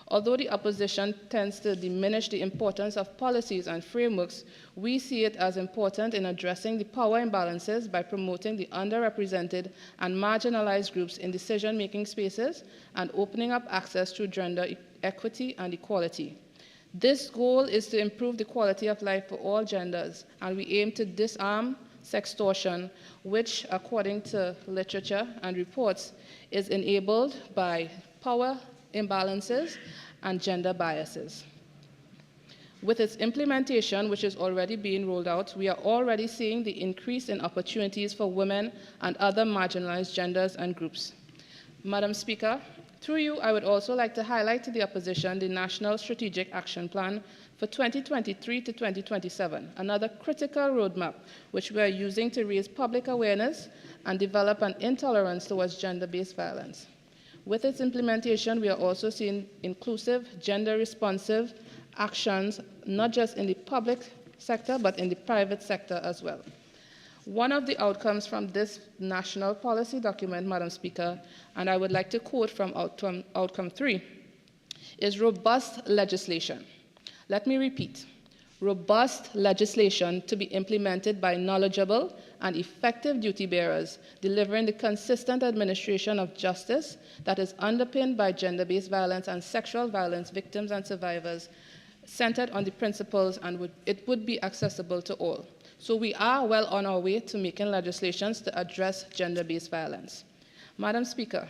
Although the opposition tends to diminish the importance of policies and frameworks, we see it as important in addressing the power imbalances by promoting the underrepresented and marginalized groups in decision-making spaces and opening up access to gender equity and equality. This goal is to improve the quality of life for all genders, and we aim to disarm sextortion, which, according to literature and reports, is enabled by power imbalances and gender biases. With its implementation, which is already being rolled out, we are already seeing the increase in opportunities for women and other marginalized genders and groups. Madam Speaker, through you, I would also like to highlight to the opposition the National Strategic Action Plan for 2023 to 2027, another critical roadmap which we are using to raise public awareness and develop an intolerance towards gender-based violence. With its implementation, we are also seeing inclusive, gender-responsive actions, not just in the public sector, but in the private sector as well. One of the outcomes from this national policy document, Madam Speaker, and I would like to quote from outcome 3, is robust legislation. Let me repeat. Robust legislation to be implemented by knowledgeable and effective duty bearers, delivering the consistent administration of justice that is underpinned by gender-based violence and sexual violence victims and survivors, centered on the principles, and it would be accessible to all. So we are well on our way to making legislations to address gender-based violence. Madam Speaker,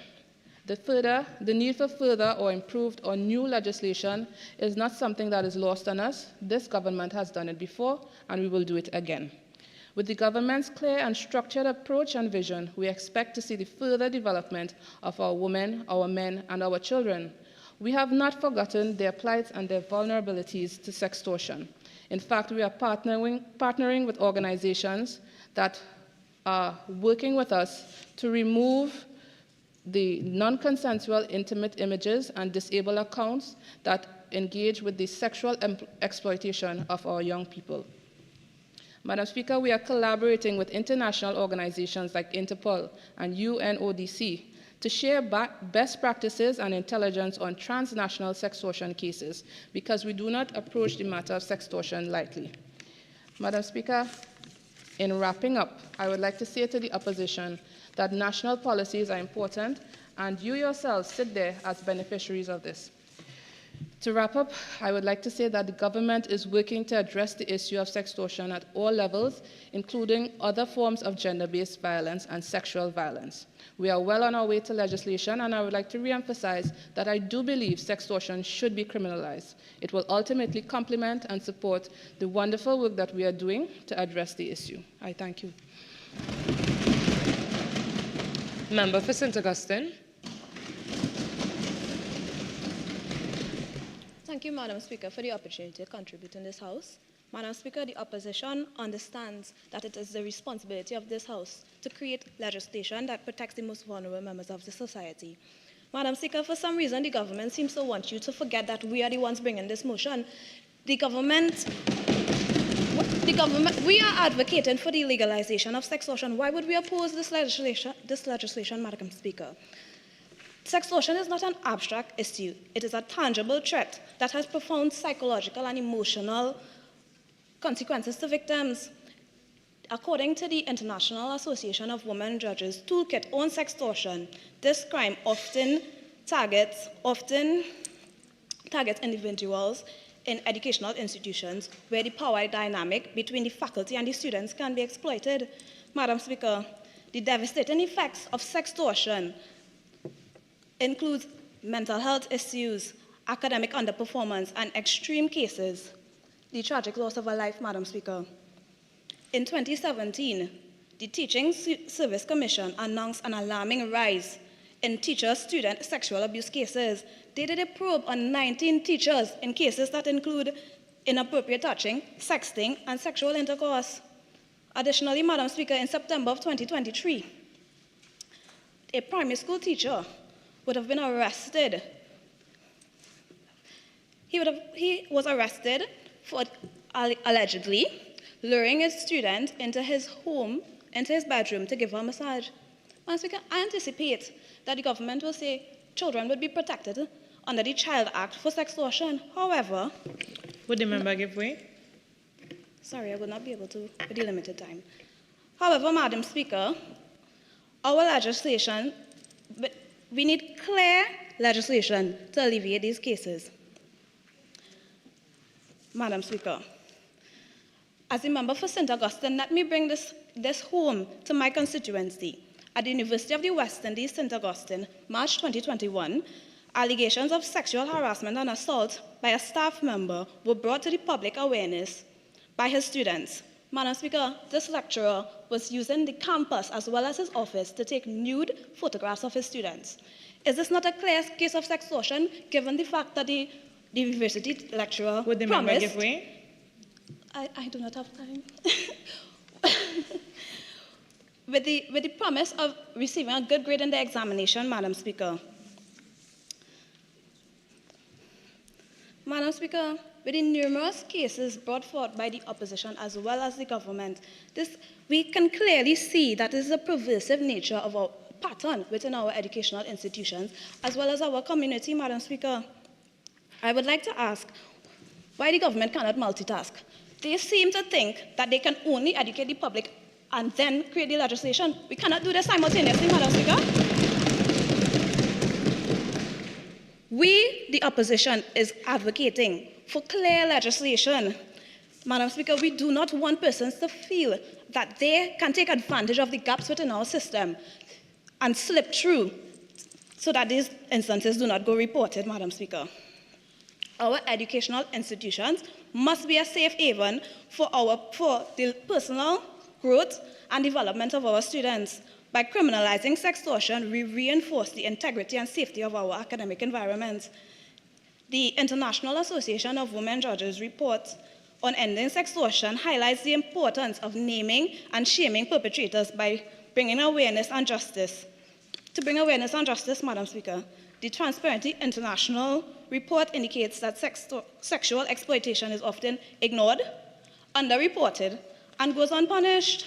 the need for further or improved or new legislation is not something that is lost on us. This government has done it before, and we will do it again. With the government's clear and structured approach and vision, we expect to see the further development of our women, our men, and our children. We have not forgotten their plights and their vulnerabilities to sextortion. In fact, we are partnering with organizations that are working with us to remove the non-consensual intimate images and disable accounts that engage with the sexual exploitation of our young people. Madam Speaker, we are collaborating with international organizations like Interpol and UNODC to share best practices and intelligence on transnational sextortion cases, because we do not approach the matter of sextortion lightly. Madam Speaker, in wrapping up, I would like to say to the opposition that national policies are important, and you yourselves sit there as beneficiaries of this. To wrap up, I would like to say that the government is working to address the issue of sextortion at all levels, including other forms of gender-based violence and sexual violence. We are well on our way to legislation, and I would like to re-emphasize that I do believe sextortion should be criminalized. It will ultimately complement and support the wonderful work that we are doing to address the issue. I thank you. Member for St. Augustine. Thank you, Madam Speaker, for the opportunity to contribute in this House. Madam Speaker, the opposition understands that it is the responsibility of this House to create legislation that protects the most vulnerable members of the society. Madam Speaker, for some reason, the government seems to want you to forget that we are the ones bringing this motion. We are advocating for the legalization of sextortion. Why would we oppose this legislation, Madam Speaker? Sextortion is not an abstract issue. It is a tangible threat that has profound psychological and emotional consequences to victims. According to the International Association of Women Judges Toolkit on Sextortion, this crime often targets individuals in educational institutions where the power dynamic between the faculty and the students can be exploited. Madam Speaker, the devastating effects of sextortion includes mental health issues, academic underperformance, and extreme cases, the tragic loss of a life, Madam Speaker. In 2017, the Teaching Service Commission announced an alarming rise in teacher-student sexual abuse cases. They did a probe on 19 teachers in cases that include inappropriate touching, sexting, and sexual intercourse. Additionally, Madam Speaker, in September of 2023, a primary school teacher would have been arrested. He was arrested for allegedly luring his student into his home, into his bedroom to give her a massage. Madam Speaker, I anticipate that the government will say children would be protected under the Child Act for sextortion. However, would the member give way? Sorry, I will not be able to with the limited time. However, Madam Speaker, our legislation, we need clear legislation to alleviate these cases. Madam Speaker, as a member for St. Augustine, let me bring this home to my constituency. At the University of the West Indies, St. Augustine, March 2021, Allegations of sexual harassment and assault by a staff member were brought to the public awareness by his students. Madam Speaker, this lecturer was using the campus as well as his office to take nude photographs of his students. Is this not a clear case of sextortion, given the fact that the university lecturer Would the member give way? I do not have time. With the promise of receiving a good grade in the examination, Madam Speaker. Madam Speaker, with the numerous cases brought forth by the opposition as well as the government, we can clearly see that this is a pervasive nature of our pattern within our educational institutions as well as our community, Madam Speaker. I would like to ask why the government cannot multitask. They seem to think that they can only educate the public and then create the legislation. We cannot do this simultaneously, Madam Speaker. We, the opposition, is advocating for clear legislation. Madam Speaker, we do not want persons to feel that they can take advantage of the gaps within our system and slip through so that these instances do not go reported, Madam Speaker. Our educational institutions must be a safe haven for the personal growth and development of our students. By criminalizing sextortion, we reinforce the integrity and safety of our academic environment. The International Association of Women Judges report on ending sextortion highlights the importance of naming and shaming perpetrators by bringing awareness and justice. To bring awareness and justice, Madam Speaker, the Transparency International report indicates that sexual exploitation is often ignored, underreported, and goes unpunished.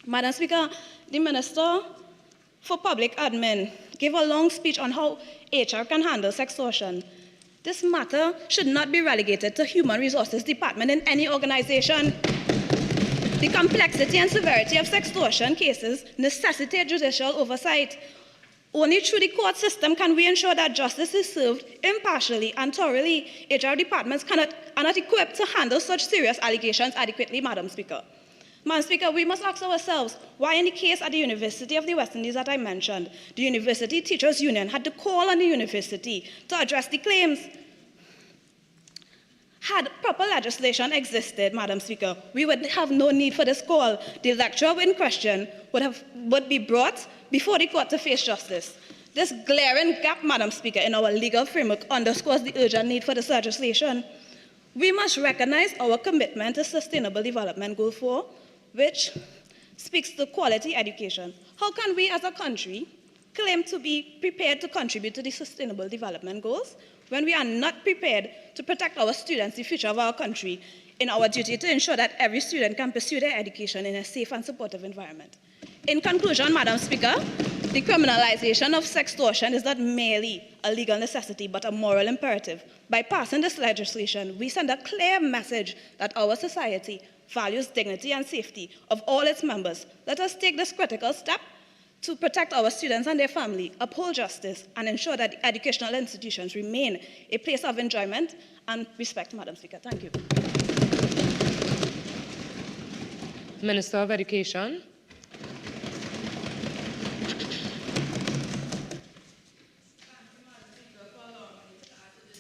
Madam Speaker, the Minister for Public Admin gave a long speech on how HR can handle sextortion. This matter should not be relegated to Human Resources Department in any organization. The complexity and severity of sextortion cases necessitate judicial oversight. Only through the court system can we ensure that justice is served impartially and thoroughly. HR departments are not equipped to handle such serious allegations adequately, Madam Speaker. Madam Speaker, we must ask ourselves why in the case at the University of the West Indies that I mentioned, the University Teachers Union had to call on the university to address the claims. Had proper legislation existed, Madam Speaker, we would have no need for this call. The lecturer in question would be brought before the court to face justice. This glaring gap, Madam Speaker, in our legal framework underscores the urgent need for this legislation. We must recognize our commitment to Sustainable Development Goal 4, which speaks to quality education. How can we as a country claim to be prepared to contribute to the Sustainable Development Goals when we are not prepared to protect our students, the future of our country, in our duty to ensure that every student can pursue their education in a safe and supportive environment? In conclusion, Madam Speaker, the criminalization of sextortion is not merely a legal necessity, but a moral imperative. By passing this legislation, we send a clear message that our society values dignity and safety of all its members. Let us take this critical step to protect our students and their family, uphold justice, and ensure that educational institutions remain a place of enjoyment and respect, Madam Speaker. Thank you. Minister of Education.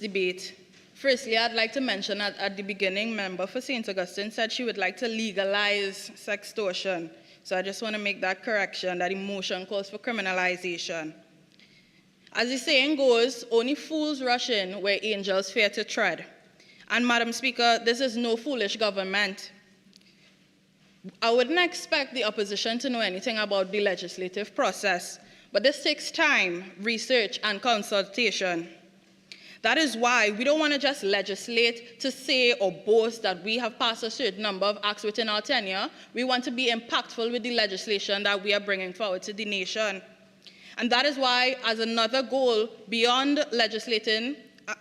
Debate. Firstly, I'd like to mention that at the beginning, member for St. Augustine said she would like to legalize sextortion. So I just want to make that correction, that the motion calls for criminalization. As the saying goes, only fools rush in where angels fear to tread. And Madam Speaker, this is no foolish government. I wouldn't expect the opposition to know anything about the legislative process, but this takes time, research, and consultation. That is why we don't want to just legislate to say or boast that we have passed a certain number of acts within our tenure. We want to be impactful with the legislation that we are bringing forward to the nation. And that is why, as another goal beyond legislating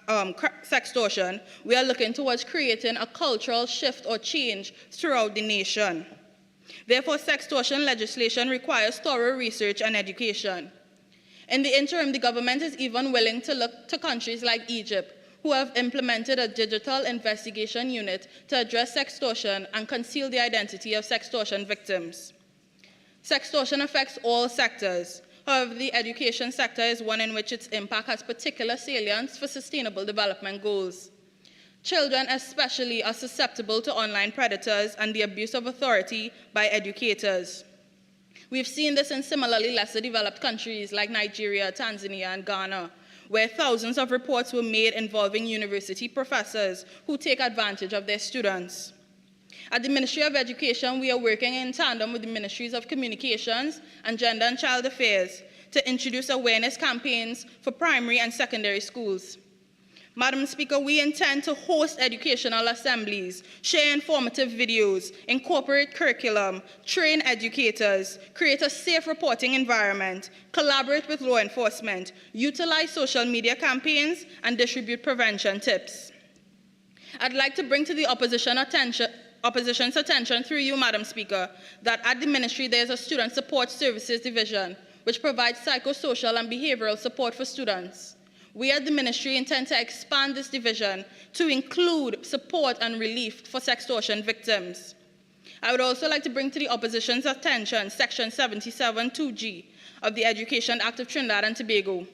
sextortion, we are looking towards creating a cultural shift or change throughout the nation. Therefore, sextortion legislation requires thorough research and education. In the interim, the government is even willing to look to countries like Egypt, who have implemented a digital investigation unit to address sextortion and conceal the identity of sextortion victims. Sextortion affects all sectors, However, the education sector is one in which its impact has particular salience for sustainable development goals. Children especially are susceptible to online predators and the abuse of authority by educators. We've seen this in similarly lesser developed countries like Nigeria, Tanzania, and Ghana, where thousands of reports were made involving university professors who take advantage of their students. At the Ministry of Education, we are working in tandem with the Ministries of Communications and Gender and Child Affairs to introduce awareness campaigns for primary and secondary schools. Madam Speaker, we intend to host educational assemblies, share informative videos, incorporate curriculum, train educators, create a safe reporting environment, collaborate with law enforcement, utilize social media campaigns, and distribute prevention tips. I'd like to bring to the opposition's attention through you, Madam Speaker, that at the ministry there's a Student Support Services Division, which provides psychosocial and behavioral support for students. We at the ministry intend to expand this division to include support and relief for sextortion victims. I would also like to bring to the opposition's attention Section 77(2)(g) of the Education Act of Trinidad and Tobago,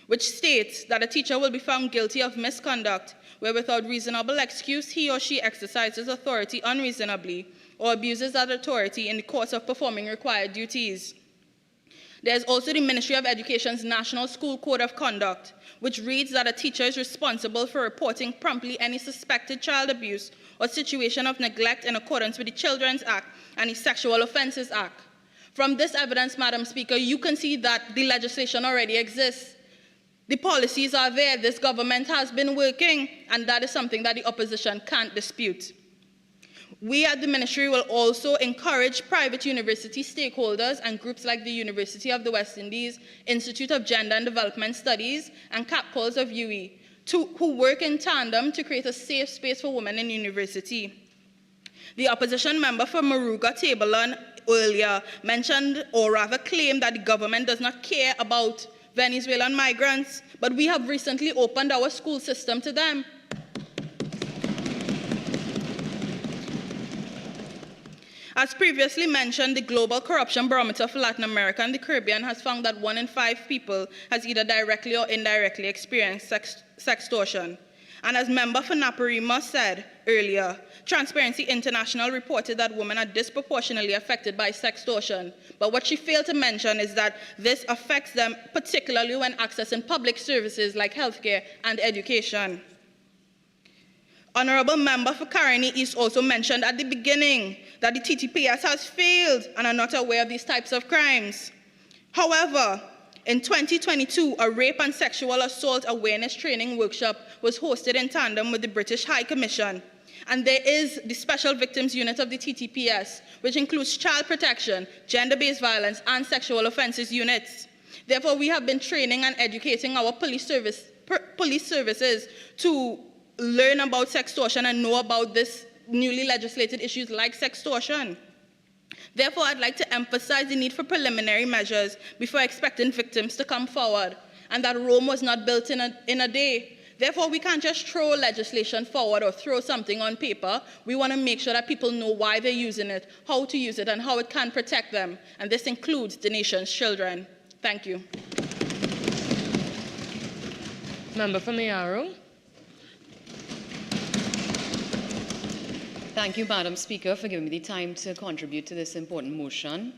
which states that a teacher will be found guilty of misconduct where without reasonable excuse he or she exercises authority unreasonably or abuses that authority in the course of performing required duties. There's also the Ministry of Education's National School Code of Conduct, which reads that a teacher is responsible for reporting promptly any suspected child abuse or situation of neglect in accordance with the Children's Act and the Sexual Offences Act. From this evidence, Madam Speaker, you can see that the legislation already exists. The policies are there, this government has been working, and that is something that the opposition can't dispute. We at the ministry will also encourage private university stakeholders and groups like the University of the West Indies, Institute of Gender and Development Studies, and CAPCalls of UE, who work in tandem to create a safe space for women in university. The opposition member for Maruga Tabelon earlier mentioned, or rather claimed, that the government does not care about Venezuelan migrants, but we have recently opened our school system to them. As previously mentioned, the Global Corruption Barometer for Latin America and the Caribbean has found that 1 in 5 people has either directly or indirectly experienced sextortion. And as member for Naparima said earlier, Transparency International reported that women are disproportionately affected by sextortion. But what she failed to mention is that this affects them particularly when accessing public services like healthcare and education. Honorable Member for Caroni East also mentioned at the beginning that the TTPS has failed and are not aware of these types of crimes. However, in 2022, a rape and sexual assault awareness training workshop was hosted in tandem with the British High Commission. And there is the Special Victims Unit of the TTPS, which includes child protection, gender-based violence, and sexual offences units. Therefore, we have been training and educating our police services to learn about sextortion and know about this newly legislated issues like sextortion. Therefore, I'd like to emphasize the need for preliminary measures before expecting victims to come forward, and that Rome was not built in a day. Therefore, we can't just throw legislation forward or throw something on paper. We want to make sure that people know why they're using it, how to use it, and how it can protect them. And this includes the nation's children. Thank you. Member for Mayaro. Thank you, Madam Speaker, for giving me the time to contribute to this important motion.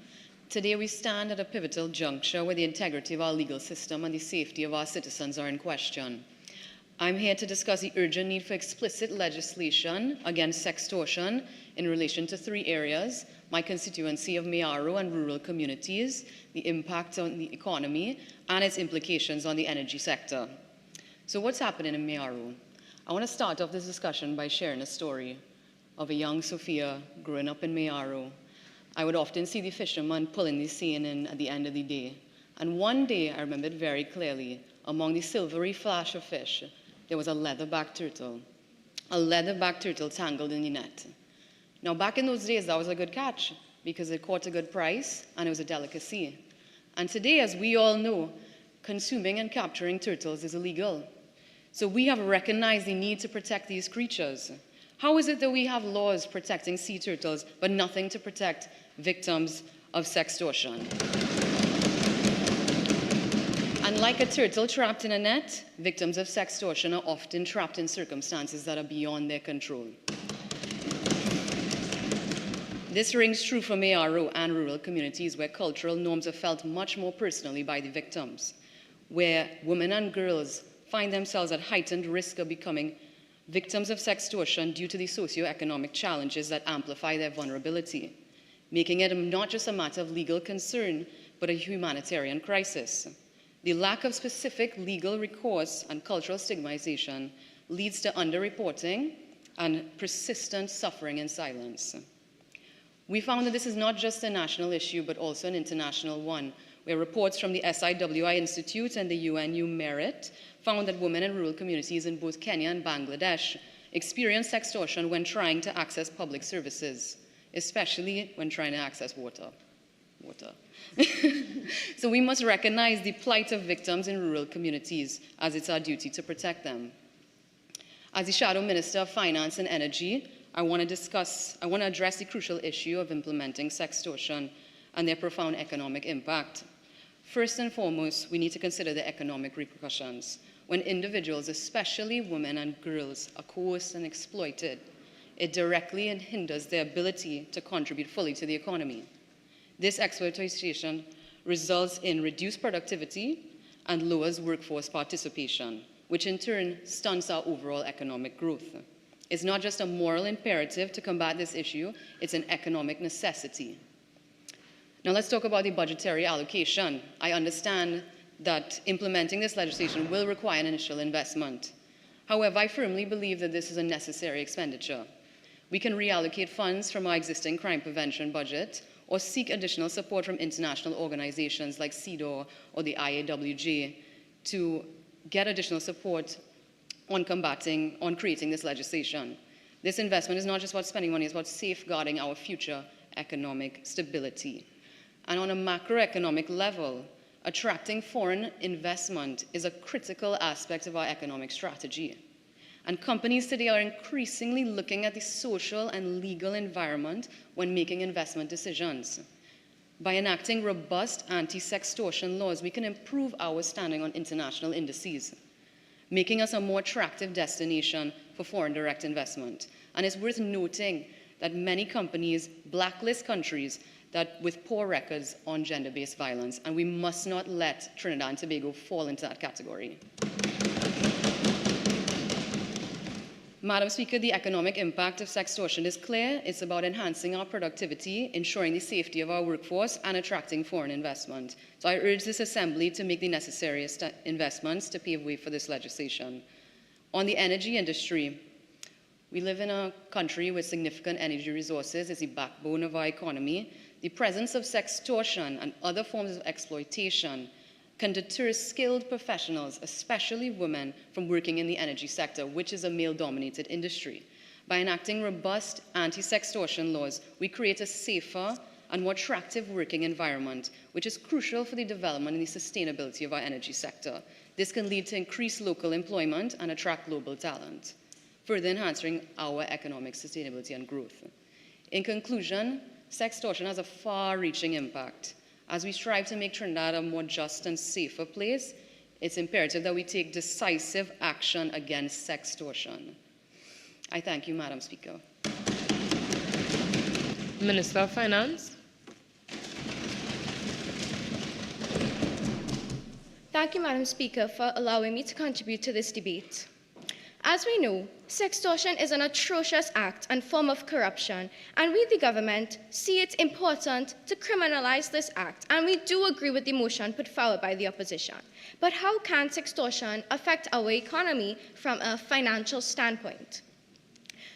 Today we stand at a pivotal juncture where the integrity of our legal system and the safety of our citizens are in question. I'm here to discuss the urgent need for explicit legislation against sextortion in relation to 3 areas: my constituency of Mayaro and rural communities, the impact on the economy, and its implications on the energy sector. So what's happening in Mayaro? I want to start off this discussion by sharing a story of a young Sophia growing up in Mayaro. I would often see the fishermen pulling the seine in at the end of the day. And one day, I remembered very clearly, among the silvery flash of fish, there was a leatherback turtle tangled in the net. Now, back in those days, that was a good catch because it caught a good price and it was a delicacy. And today, as we all know, consuming and capturing turtles is illegal. So we have recognized the need to protect these creatures. How is it that we have laws protecting sea turtles, but nothing to protect victims of sextortion? Like a turtle trapped in a net, victims of sextortion are often trapped in circumstances that are beyond their control. This rings true for ARO and rural communities where cultural norms are felt much more personally by the victims, where women and girls find themselves at heightened risk of becoming victims of sextortion due to the socioeconomic challenges that amplify their vulnerability, making it not just a matter of legal concern, but a humanitarian crisis. The lack of specific legal recourse and cultural stigmatization leads to underreporting and persistent suffering in silence. We found that this is not just a national issue, but also an international one, where reports from the SIWI Institute and the UNU Merit found that women in rural communities in both Kenya and Bangladesh experience sextortion when trying to access public services, especially when trying to access water. So we must recognize the plight of victims in rural communities, as it's our duty to protect them. As the Shadow Minister of Finance and Energy, I want to address the crucial issue of implementing sextortion and their profound economic impact. First and foremost, we need to consider the economic repercussions. When individuals, especially women and girls, are coerced and exploited, it directly hinders their ability to contribute fully to the economy. This exploitation results in reduced productivity and lowers workforce participation, which in turn stunts our overall economic growth. It's not just a moral imperative to combat this issue, it's an economic necessity. Now let's talk about the budgetary allocation. I understand that implementing this legislation will require an initial investment. However, I firmly believe that this is a necessary expenditure. We can reallocate funds from our existing crime prevention budget or seek additional support from international organizations like CEDAW or the IAWJ to get additional support on creating this legislation. This investment is not just about spending money, it's about safeguarding our future economic stability. And on a macroeconomic level, attracting foreign investment is a critical aspect of our economic strategy. And companies today are increasingly looking at the social and legal environment when making investment decisions. By enacting robust anti-sextortion laws, we can improve our standing on international indices, making us a more attractive destination for foreign direct investment. And it's worth noting that many companies blacklist countries with poor records on gender-based violence, and we must not let Trinidad and Tobago fall into that category. Madam Speaker, the economic impact of sextortion is clear. It's about enhancing our productivity, ensuring the safety of our workforce, and attracting foreign investment. So I urge this Assembly to make the necessary investments to pave way for this legislation. On the energy industry, we live in a country with significant energy resources. It's the backbone of our economy. The presence of sextortion and other forms of exploitation can deter skilled professionals, especially women, from working in the energy sector, which is a male-dominated industry. By enacting robust anti-sextortion laws, we create a safer and more attractive working environment, which is crucial for the development and the sustainability of our energy sector. This can lead to increased local employment and attract global talent, further enhancing our economic sustainability and growth. In conclusion, sextortion has a far-reaching impact. As we strive to make Trinidad a more just and safer place, it's imperative that we take decisive action against sextortion. I thank you, Madam Speaker. Minister of Finance. Thank you, Madam Speaker, for allowing me to contribute to this debate. As we know, sextortion is an atrocious act and form of corruption, and we, the government, see it important to criminalize this act, and we do agree with the motion put forward by the opposition. But how can sextortion affect our economy from a financial standpoint?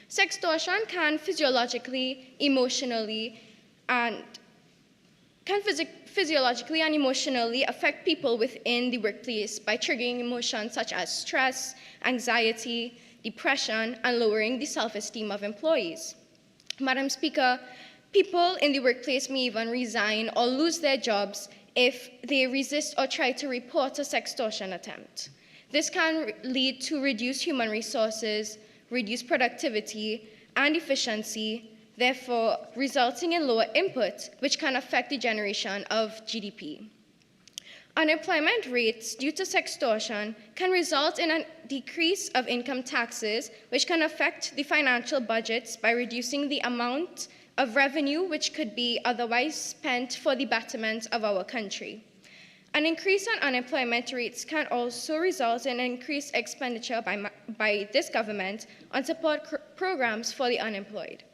Sextortion can physiologically and emotionally affect people within the workplace by triggering emotions such as stress, anxiety, depression, and lowering the self-esteem of employees. Madam Speaker, people in the workplace may even resign or lose their jobs if they resist or try to report a sextortion attempt. This can lead to reduced human resources, reduced productivity and efficiency, therefore resulting in lower input, which can affect the generation of GDP. Unemployment rates due to sextortion can result in a decrease of income taxes, which can affect the financial budgets by reducing the amount of revenue which could be otherwise spent for the betterment of our country. An increase in unemployment rates can also result in increased expenditure by this government on support programs for the unemployed.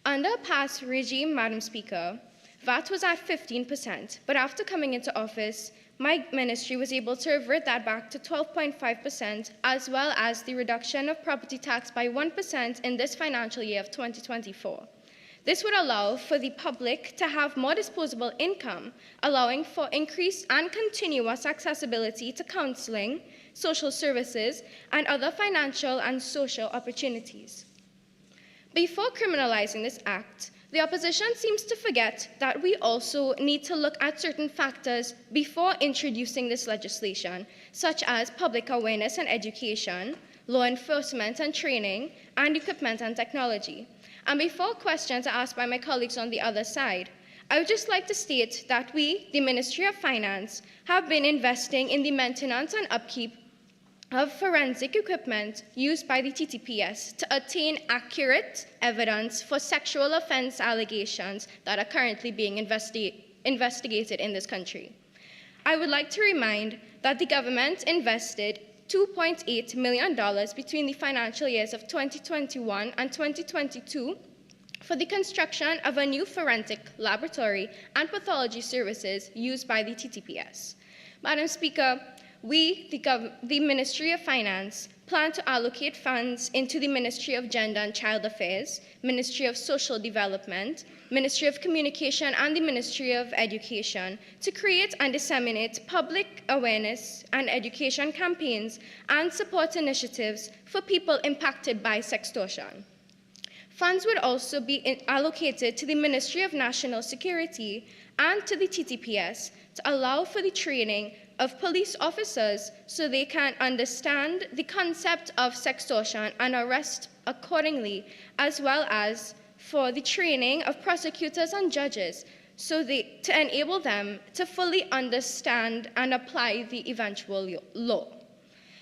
Under past regime, Madam Speaker, VAT was at 15%, but after coming into office, my ministry was able to revert that back to 12.5%, as well as the reduction of property tax by 1% in this financial year of 2024. This would allow for the public to have more disposable income, allowing for increased and continuous accessibility to counseling, social services, and other financial and social opportunities. Before criminalizing this act, the opposition seems to forget that we also need to look at certain factors before introducing this legislation, such as public awareness and education, law enforcement and training, and equipment and technology. And before questions are asked by my colleagues on the other side, I would just like to state that we, the Ministry of Finance, have been investing in the maintenance and upkeep of forensic equipment used by the TTPS to attain accurate evidence for sexual offense allegations that are currently being investigated in this country. I would like to remind that the government invested $2.8 million between the financial years of 2021 and 2022 for the construction of a new forensic laboratory and pathology services used by the TTPS. Madam Speaker, we, the Ministry of Finance, plan to allocate funds into the Ministry of Gender and Child Affairs, Ministry of Social Development, Ministry of Communication, and the Ministry of Education to create and disseminate public awareness and education campaigns and support initiatives for people impacted by sextortion. Funds would also be allocated to the Ministry of National Security and to the TTPS to allow for the training of police officers so they can understand the concept of sextortion and arrest accordingly, as well as for the training of prosecutors and judges to enable them to fully understand and apply the eventual law.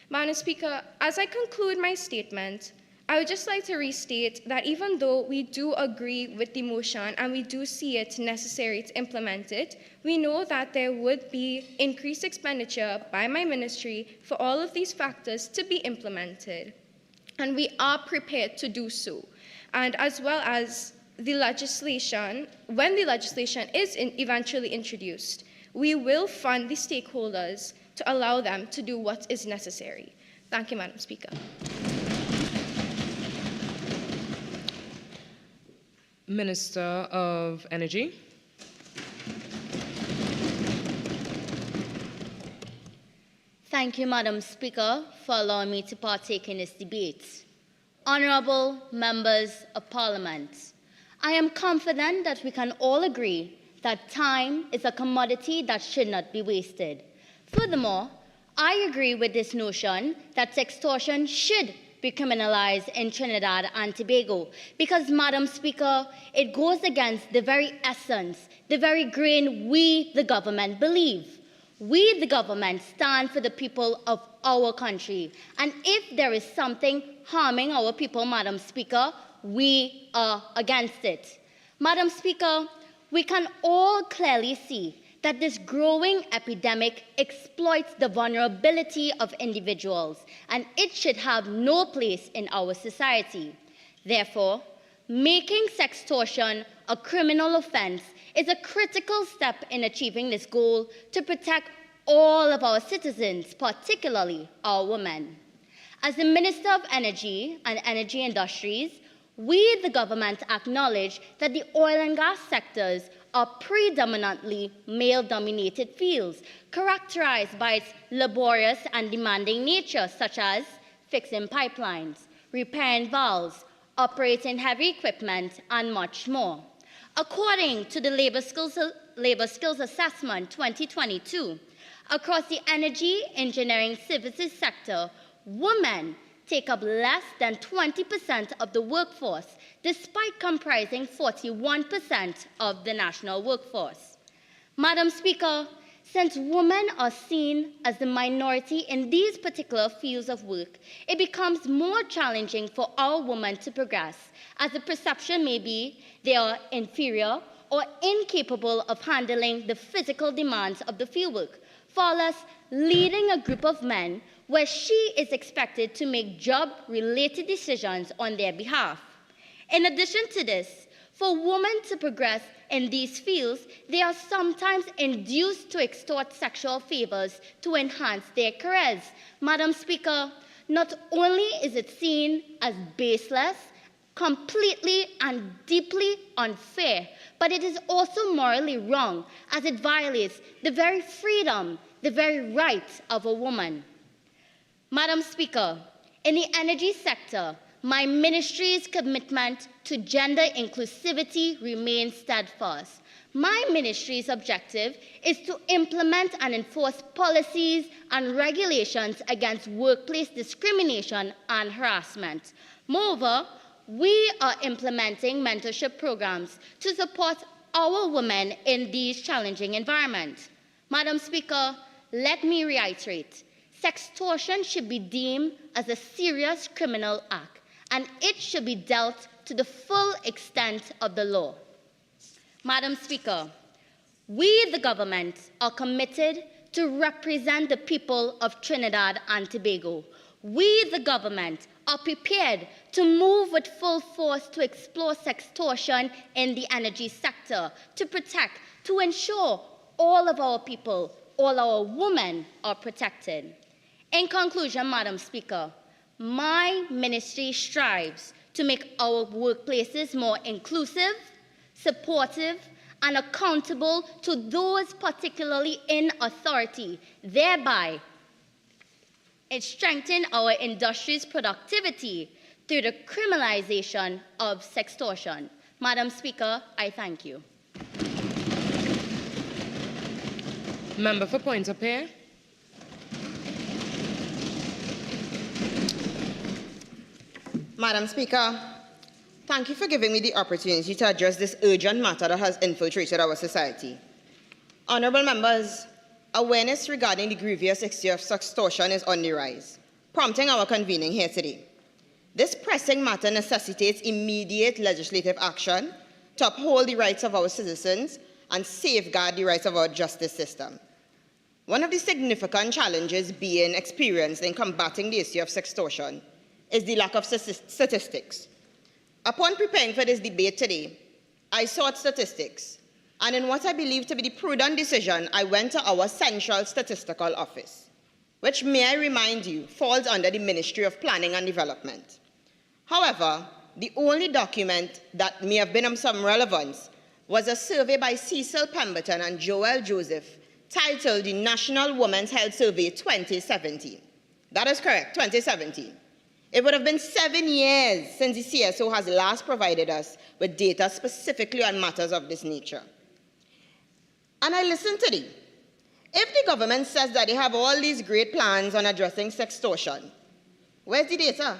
Madam Speaker, as I conclude my statement, I would just like to restate that even though we do agree with the motion and we do see it necessary to implement it, we know that there would be increased expenditure by my ministry for all of these factors to be implemented. And we are prepared to do so. And as well as the legislation, when the legislation is eventually introduced, we will fund the stakeholders to allow them to do what is necessary. Thank you, Madam Speaker. Minister of Energy. Thank you, Madam Speaker, for allowing me to partake in this debate. Honourable members of Parliament, I am confident that we can all agree that time is a commodity that should not be wasted. Furthermore, I agree with this notion that sextortion should be criminalized in Trinidad and Tobago because, Madam Speaker, it goes against the very essence, the very grain we, the government, believe. We, the government, stand for the people of our country. And if there is something harming our people, Madam Speaker, we are against it. Madam Speaker, we can all clearly see that this growing epidemic exploits the vulnerability of individuals, and it should have no place in our society. Therefore, making sextortion a criminal offense is a critical step in achieving this goal to protect all of our citizens, particularly our women. As the Minister of Energy and Energy Industries, we, the government, acknowledge that the oil and gas sectors are predominantly male-dominated fields, characterized by its laborious and demanding nature, such as fixing pipelines, repairing valves, operating heavy equipment, and much more. According to the Labor Skills Assessment 2022, across the energy, engineering, services sector, women take up less than 20% of the workforce, despite comprising 41% of the national workforce. Madam Speaker, Since women are seen as the minority in these particular fields of work, it becomes more challenging for our women to progress, as the perception may be they are inferior or incapable of handling the physical demands of the fieldwork, far less leading a group of men where she is expected to make job-related decisions on their behalf. In addition to this, for women to progress in these fields, they are sometimes induced to extort sexual favors to enhance their careers. Madam Speaker, not only is it seen as baseless, completely and deeply unfair, but it is also morally wrong, as it violates the very freedom, the very rights of a woman. Madam Speaker, in the energy sector, my ministry's commitment to gender inclusivity remains steadfast. My ministry's objective is to implement and enforce policies and regulations against workplace discrimination and harassment. Moreover, we are implementing mentorship programs to support our women in these challenging environments. Madam Speaker, let me reiterate, sextortion should be deemed as a serious criminal act, and it should be dealt to the full extent of the law. Madam Speaker, we, the government, are committed to represent the people of Trinidad and Tobago. We, the government, are prepared to move with full force to explore sextortion in the energy sector, to protect, to ensure all of our people, all our women are protected. In conclusion, Madam Speaker, my ministry strives to make our workplaces more inclusive, supportive, and accountable to those particularly in authority, thereby it strengthens our industry's productivity through the criminalization of sextortion. Madam Speaker, I thank you. Member for Point of Pear. Madam Speaker, thank you for giving me the opportunity to address this urgent matter that has infiltrated our society. Honourable members, awareness regarding the grievous issue of sextortion is on the rise, prompting our convening here today. This pressing matter necessitates immediate legislative action to uphold the rights of our citizens and safeguard the rights of our justice system. One of the significant challenges being experienced in combating the issue of sextortion is the lack of statistics. Upon preparing for this debate today, I sought statistics, and in what I believe to be the prudent decision, I went to our Central Statistical Office, which, may I remind you, falls under the Ministry of Planning and Development. However, the only document that may have been of some relevance was a survey by Cecil Pemberton and Joel Joseph titled the National Women's Health Survey 2017. That is correct, 2017. It would have been 7 years since the CSO has last provided us with data specifically on matters of this nature. And I listened to them. If the government says that they have all these great plans on addressing sextortion, where's the data?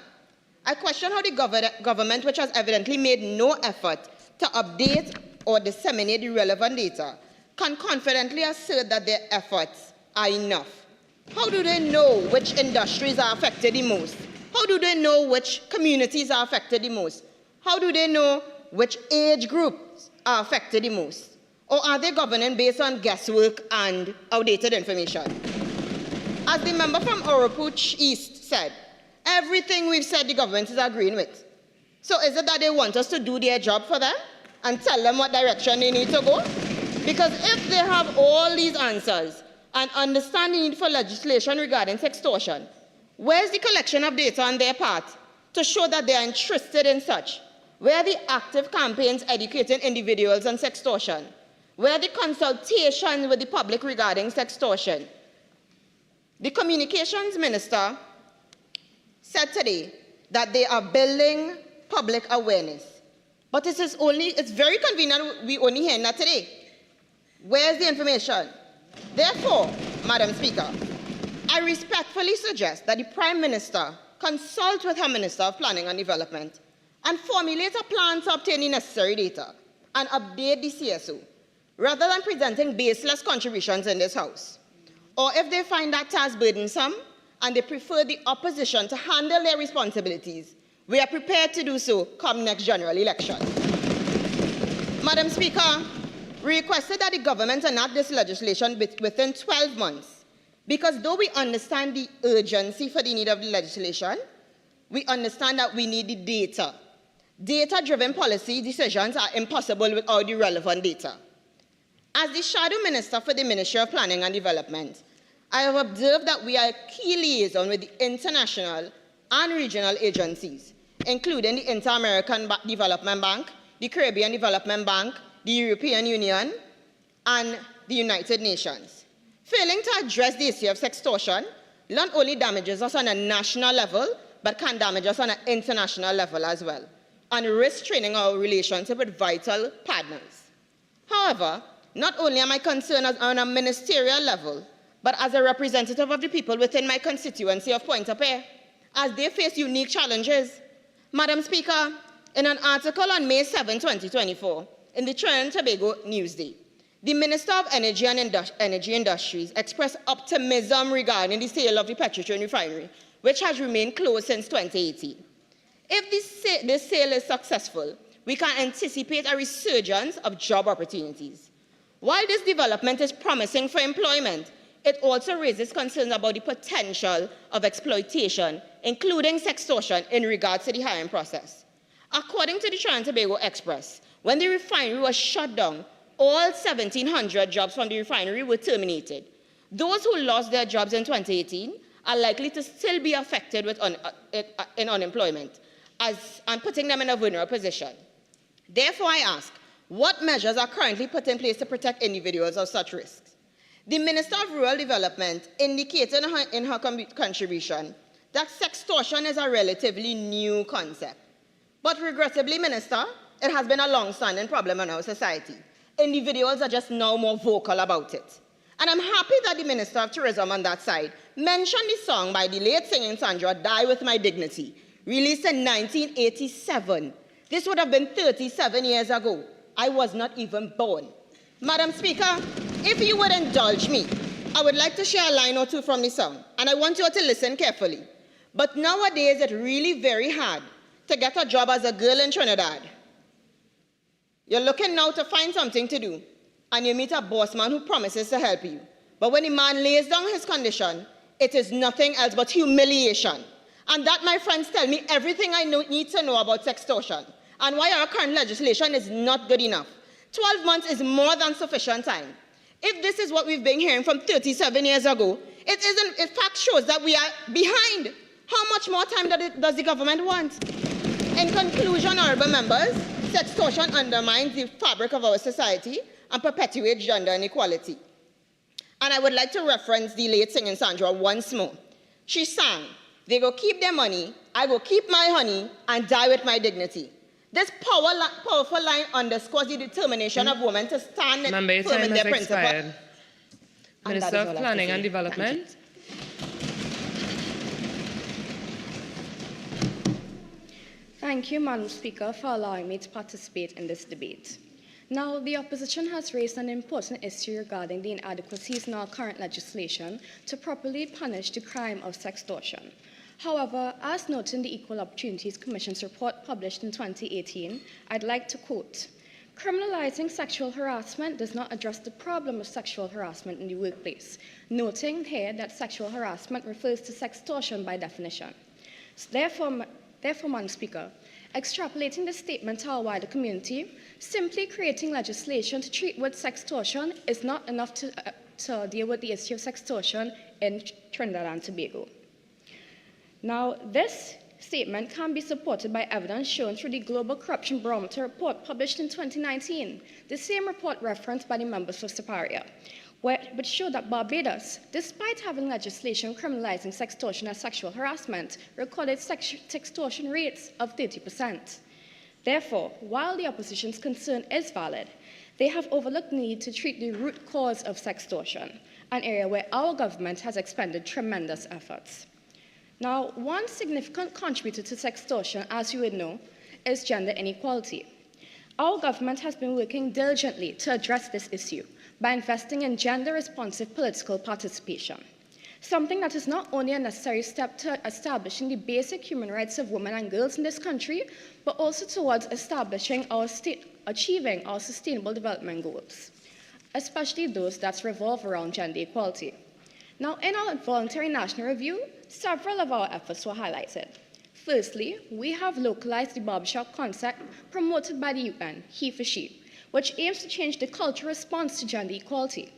I question how the government, which has evidently made no effort to update or disseminate the relevant data, can confidently assert that their efforts are enough. How do they know which industries are affected the most? How do they know which communities are affected the most? How do they know which age groups are affected the most? Or are they governing based on guesswork and outdated information? As the member from Oropuch East said, everything we've said the government is agreeing with. So is it that they want us to do their job for them and tell them what direction they need to go? Because if they have all these answers and understand the need for legislation regarding sextortion, where's the collection of data on their part to show that they are interested in such? Where are the active campaigns educating individuals on sextortion? Where are the consultations with the public regarding sextortion? The communications minister said today that they are building public awareness. But it's very convenient we only hear that today. Where's the information? Therefore, Madam Speaker, I respectfully suggest that the Prime Minister consult with her Minister of Planning and Development and formulate a plan to obtain the necessary data and update the CSO rather than presenting baseless contributions in this House. Or if they find that task burdensome and they prefer the opposition to handle their responsibilities, we are prepared to do so come next general election. Madam Speaker, we requested that the government enact this legislation within 12 months because though we understand the urgency for the need of the legislation, we understand that we need the data. Data-driven policy decisions are impossible without the relevant data. As the Shadow Minister for the Ministry of Planning and Development, I have observed that we are a key liaison with the international and regional agencies, including the Inter-American Development Bank, the Caribbean Development Bank, the European Union, and the United Nations. Failing to address the issue of sextortion not only damages us on a national level, but can damage us on an international level as well, and risk straining our relationship with vital partners. However, not only am I concerned on a ministerial level, but as a representative of the people within my constituency of Pointe-a-Pierre, as they face unique challenges. Madam Speaker, in an article on May 7, 2024, in the Trinidad and Tobago Newsday, the Minister of Energy and Energy Industries expressed optimism regarding the sale of the Petrotrin refinery, which has remained closed since 2018. If this sale is successful, we can anticipate a resurgence of job opportunities. While this development is promising for employment, it also raises concerns about the potential of exploitation, including sextortion, in regards to the hiring process. According to the Trinidad and Tobago Express, when the refinery was shut down, all 1,700 jobs from the refinery were terminated. Those who lost their jobs in 2018 are likely to still be affected with in unemployment, and putting them in a vulnerable position. Therefore, I ask, what measures are currently put in place to protect individuals of such risks? The Minister of Rural Development indicated in her contribution that sextortion is a relatively new concept. But regrettably, Minister, it has been a long-standing problem in our society. Individuals are just now more vocal about it. And I'm happy that the Minister of Tourism on that side mentioned the song by the late singing Sandra, Die With My Dignity, released in 1987. This would have been 37 years ago. I was not even born. Madam Speaker, if you would indulge me, I would like to share a line or two from the song, and I want you all to listen carefully. But nowadays, it's really very hard to get a job as a girl in Trinidad. You're looking now to find something to do, and you meet a boss man who promises to help you. But when the man lays down his condition, it is nothing else but humiliation. And that, my friends, tell me everything I need to know about sextortion and why our current legislation is not good enough. 12 months is more than sufficient time. If this is what we've been hearing from 37 years ago, it isn't, in fact shows that we are behind. How much more time does the government want? In conclusion, honorable members, sextortion undermines the fabric of our society and perpetuates gender inequality. And I would like to reference the late singing Sandra once more. She sang, "They go keep their money, I go keep my honey, and die with my dignity." This powerful line underscores the determination of women to stand firm in their principle. Minister of Planning and Development. Thank you, Madam Speaker, for allowing me to participate in this debate. Now, the opposition has raised an important issue regarding the inadequacies in our current legislation to properly punish the crime of sextortion. However, as noted in the Equal Opportunities Commission's report published in 2018, I'd like to quote, "Criminalizing sexual harassment does not address the problem of sexual harassment in the workplace," noting here that sexual harassment refers to sextortion by definition. Therefore, Madam Speaker, extrapolating this statement to our wider community, simply creating legislation to treat with sextortion is not enough to deal with the issue of sextortion in Trinidad and Tobago. Now, this statement can be supported by evidence shown through the Global Corruption Barometer report published in 2019, the same report referenced by the members for Siparia, which showed that Barbados, despite having legislation criminalizing sextortion as sexual harassment, recorded sextortion rates of 30%. Therefore, while the opposition's concern is valid, they have overlooked the need to treat the root cause of sextortion, an area where our government has expended tremendous efforts. Now, one significant contributor to sextortion, as you would know, is gender inequality. Our government has been working diligently to address this issue by investing in gender-responsive political participation, something that is not only a necessary step to establishing the basic human rights of women and girls in this country, but also towards achieving our sustainable development goals, especially those that revolve around gender equality. Now, in our voluntary national review, several of our efforts were highlighted. Firstly, we have localized the barbershop concept promoted by the UN, He for She, which aims to change the cultural response to gender equality.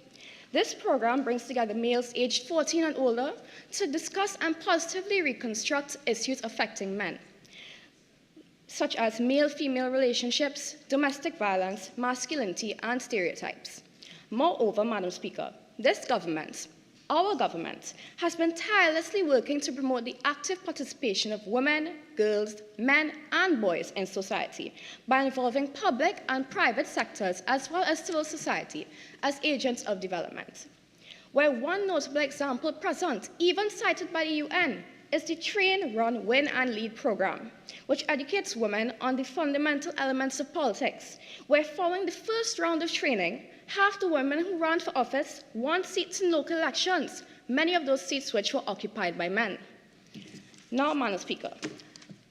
This program brings together males aged 14 and older to discuss and positively reconstruct issues affecting men, such as male-female relationships, domestic violence, masculinity, and stereotypes. Moreover, Madam Speaker, our government, has been tirelessly working to promote the active participation of women, girls, men, and boys in society by involving public and private sectors as well as civil society as agents of development. Where one notable example present, even cited by the UN, is the Train, Run, Win and Lead program, which educates women on the fundamental elements of politics, where following the first round of training, half the women who ran for office won seats in local elections, many of those seats which were occupied by men. Now, Madam Speaker,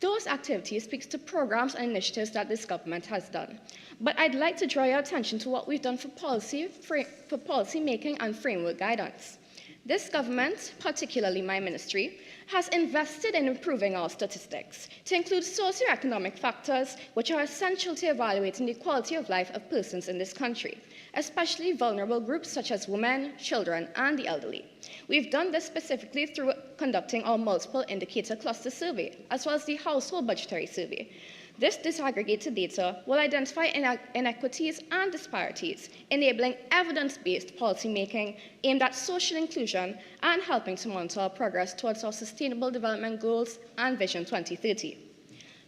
those activities speak to programs and initiatives that this government has done. But I'd like to draw your attention to what we've done for policy making and framework guidance. This government, particularly my ministry, has invested in improving our statistics to include socioeconomic factors which are essential to evaluating the quality of life of persons in this country, especially vulnerable groups such as women, children, and the elderly. We've done this specifically through conducting our multiple indicator cluster survey, as well as the household budgetary survey. This disaggregated data will identify inequities and disparities, enabling evidence-based policymaking aimed at social inclusion and helping to monitor our progress towards our Sustainable Development Goals and Vision 2030.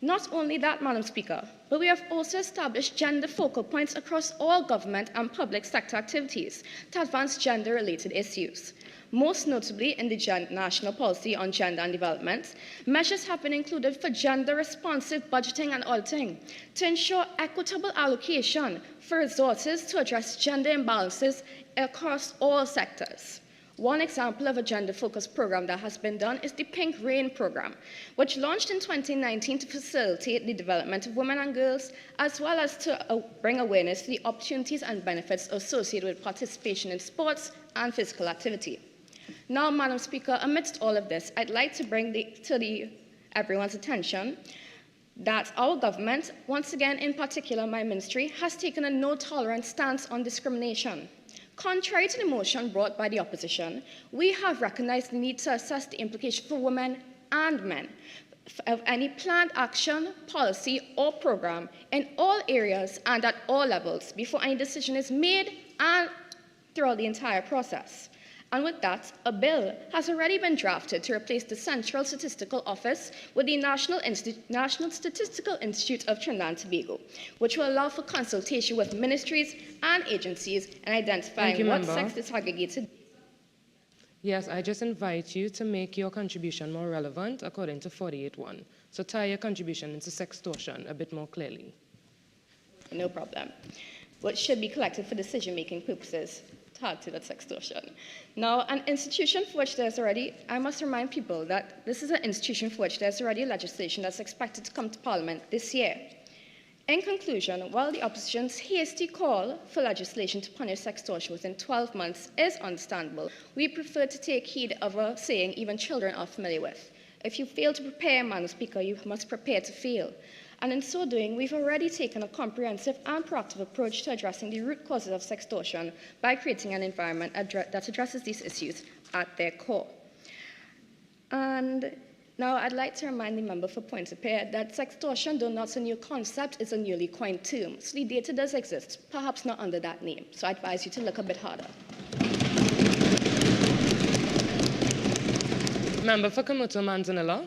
Not only that, Madam Speaker, but we have also established gender focal points across all government and public sector activities to advance gender-related issues. Most notably in the National Policy on Gender and Development, measures have been included for gender-responsive budgeting and auditing to ensure equitable allocation for resources to address gender imbalances across all sectors. One example of a gender-focused program that has been done is the Pink Rain program, which launched in 2019 to facilitate the development of women and girls, as well as to bring awareness to the opportunities and benefits associated with participation in sports and physical activity. Now, Madam Speaker, amidst all of this, I'd like to bring everyone's attention that our government, once again, in particular my ministry, has taken a no-tolerance stance on discrimination. Contrary to the motion brought by the opposition, we have recognized the need to assess the implication for women and men of any planned action, policy, or program in all areas and at all levels before any decision is made and throughout the entire process. And with that, a bill has already been drafted to replace the Central Statistical Office with the National Statistical Institute of Trinidad and Tobago, which will allow for consultation with ministries and agencies in identifying what sex disaggregated. Yes, I just invite you to make your contribution more relevant according to 48.1. So tie your contribution into sextortion a bit more clearly. No problem. What should be collected for decision-making purposes. Targeted at sextortion. Now, an institution for which there's already, I must remind people that this is an institution for which there's already legislation that's expected to come to Parliament this year. In conclusion, while the opposition's hasty call for legislation to punish sextortion within 12 months is understandable, we prefer to take heed of a saying even children are familiar with. If you fail to prepare, Madam Speaker, you must prepare to fail. And in so doing, we've already taken a comprehensive and proactive approach to addressing the root causes of sextortion by creating an environment that addresses these issues at their core. And now I'd like to remind the member for Point of Peer that sextortion, though not a new concept, is a newly coined term. So the data does exist, perhaps not under that name. So I advise you to look a bit harder. Member for Kamuto Manzanilla.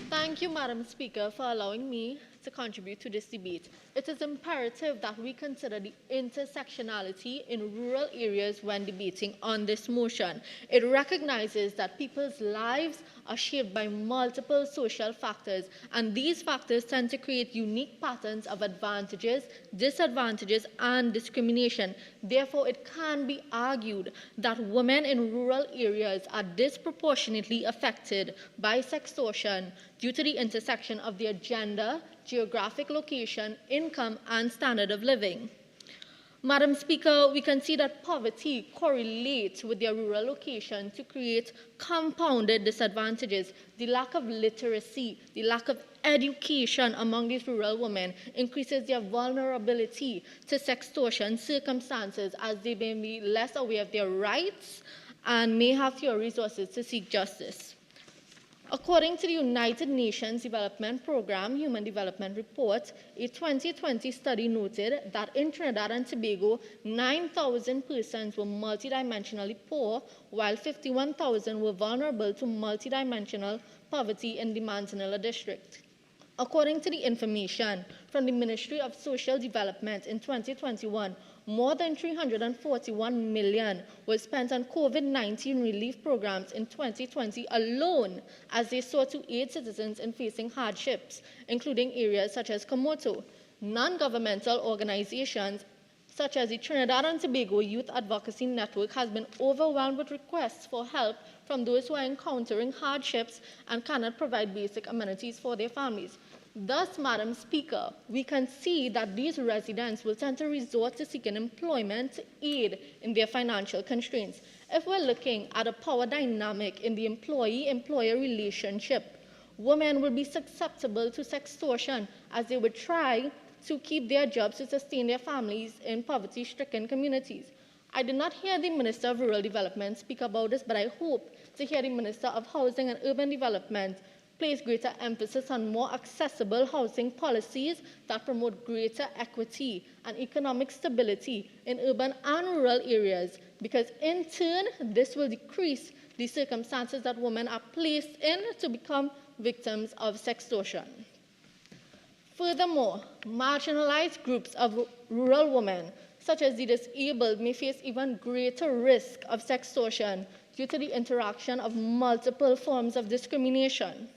Thank you, Madam Speaker, for allowing me to contribute to this debate. It is imperative that we consider the intersectionality in rural areas when debating on this motion. It recognizes that people's lives are shaped by multiple social factors, and these factors tend to create unique patterns of advantages, disadvantages, and discrimination. Therefore, it can be argued that women in rural areas are disproportionately affected by sextortion due to the intersection of their gender, geographic location, income, and standard of living. Madam Speaker, we can see that poverty correlates with their rural location to create compounded disadvantages. The lack of literacy, the lack of education among these rural women increases their vulnerability to sextortion circumstances, as they may be less aware of their rights and may have fewer resources to seek justice. According to the United Nations Development Programme Human Development Report, a 2020 study noted that in Trinidad and Tobago, 9,000 persons were multidimensionally poor, while 51,000 were vulnerable to multidimensional poverty in the Manzanilla district. According to the information from the Ministry of Social Development in 2021, more than $341 million was spent on COVID-19 relief programs in 2020 alone, as they sought to aid citizens in facing hardships, including areas such as Komoto. Non-governmental organizations such as the Trinidad and Tobago Youth Advocacy Network has been overwhelmed with requests for help from those who are encountering hardships and cannot provide basic amenities for their families. Thus, Madam Speaker, we can see that these residents will tend to resort to seeking employment to aid in their financial constraints. If we're looking at a power dynamic in the employee-employer relationship, women will be susceptible to sextortion, as they would try to keep their jobs to sustain their families in poverty-stricken communities. I did not hear the Minister of Rural Development speak about this, but I hope to hear the Minister of Housing and Urban Development place greater emphasis on more accessible housing policies that promote greater equity and economic stability in urban and rural areas, because in turn, this will decrease the circumstances that women are placed in to become victims of sextortion. Furthermore, marginalized groups of rural women, such as the disabled, may face even greater risk of sextortion due to the interaction of multiple forms of discrimination.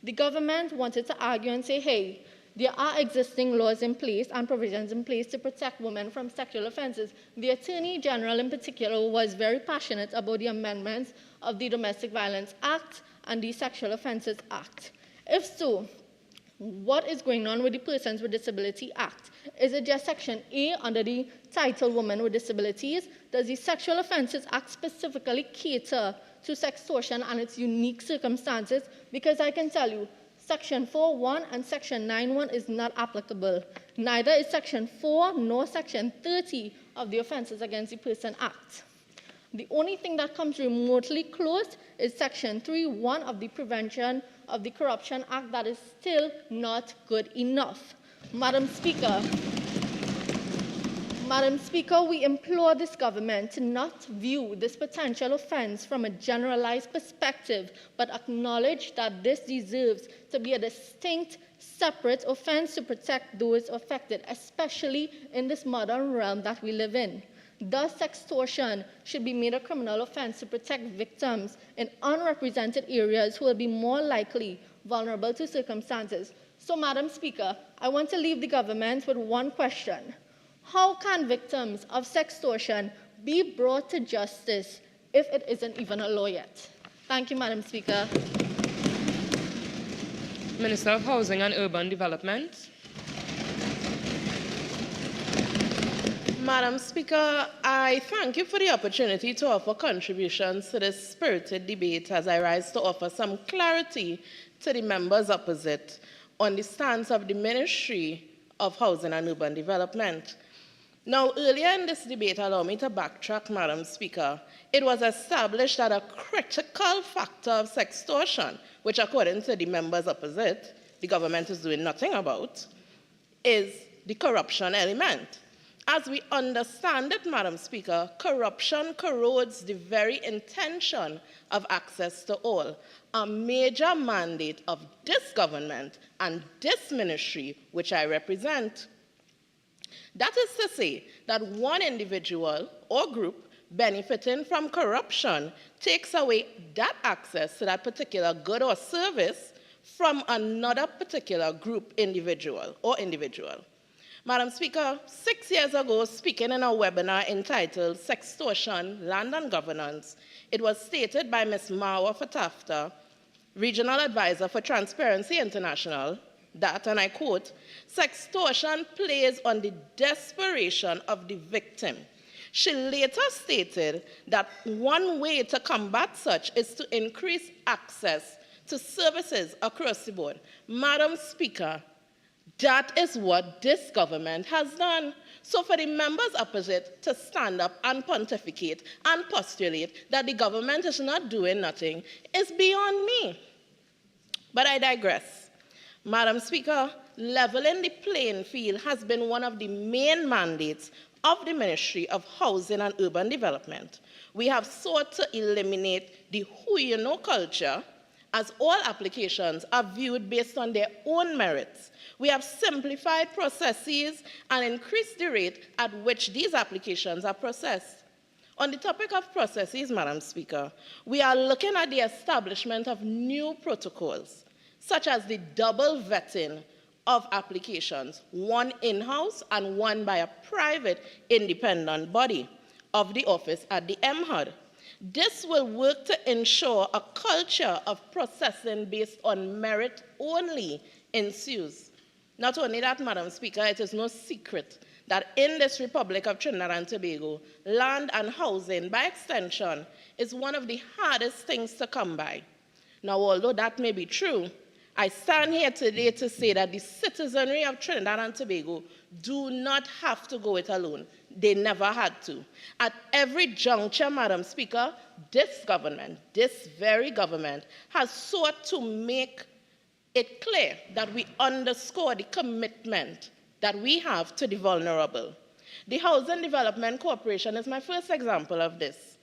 The government wanted to argue and say, hey, there are existing laws in place and provisions in place to protect women from sexual offenses. The Attorney General in particular was very passionate about the amendments of the Domestic Violence Act and the Sexual Offences Act. If so, what is going on with the Persons with Disability Act? Is it just Section A under the title Women with Disabilities? Does the Sexual Offences Act specifically cater to sextortion and its unique circumstances? Because I can tell you, Section 4.1 and Section 9.1 is not applicable. Neither is Section 4 nor Section 30 of the Offences Against the Person Act. The only thing that comes remotely close is Section 3.1 of the Prevention of the Corruption Act. That is still not good enough. Madam Speaker, we implore this government to not view this potential offense from a generalized perspective, but acknowledge that this deserves to be a distinct, separate offense to protect those affected, especially in this modern realm that we live in. Thus, sextortion should be made a criminal offense to protect victims in unrepresented areas who will be more likely vulnerable to circumstances. So, Madam Speaker, I want to leave the government with one question. How can victims of sextortion be brought to justice if it isn't even a law yet? Thank you, Madam Speaker. Minister of Housing and Urban Development. Madam Speaker, I thank you for the opportunity to offer contributions to this spirited debate as I rise to offer some clarity to the members opposite on the stance of the Ministry of Housing and Urban Development. Now, earlier in this debate, allow me to backtrack, Madam Speaker. It was established that a critical factor of sextortion, which according to the members opposite, the government is doing nothing about, is the corruption element. As we understand it, Madam Speaker, corruption corrodes the very intention of access to all, a major mandate of this government and this ministry, which I represent. That is to say that one individual or group benefiting from corruption takes away that access to that particular good or service from another particular group, individual. Madam Speaker, 6 years ago, speaking in a webinar entitled Sextortion, Land and Governance, it was stated by Ms. Marwa Fatafta, Regional Advisor for Transparency International, that, and I quote, "Sextortion plays on the desperation of the victim." She later stated that one way to combat such is to increase access to services across the board. Madam Speaker, that is what this government has done. So for the members opposite to stand up and pontificate and postulate that the government is not doing nothing is beyond me. But I digress. Madam Speaker, leveling the playing field has been one of the main mandates of the Ministry of Housing and Urban Development. We have sought to eliminate the who-you-know culture, as all applications are viewed based on their own merits. We have simplified processes and increased the rate at which these applications are processed. On the topic of processes, Madam Speaker, we are looking at the establishment of new protocols, such as the double vetting of applications, one in-house and one by a private independent body of the office at the MHUD. This will work to ensure a culture of processing based on merit only ensues. Not only that, Madam Speaker, it is no secret that in this Republic of Trinidad and Tobago, land and housing, by extension, is one of the hardest things to come by. Now, although that may be true, I stand here today to say that the citizenry of Trinidad and Tobago do not have to go it alone. They never had to. At every juncture, Madam Speaker, this government, this very government, has sought to make it clear that we underscore the commitment that we have to the vulnerable. The Housing Development Corporation is my first example of this.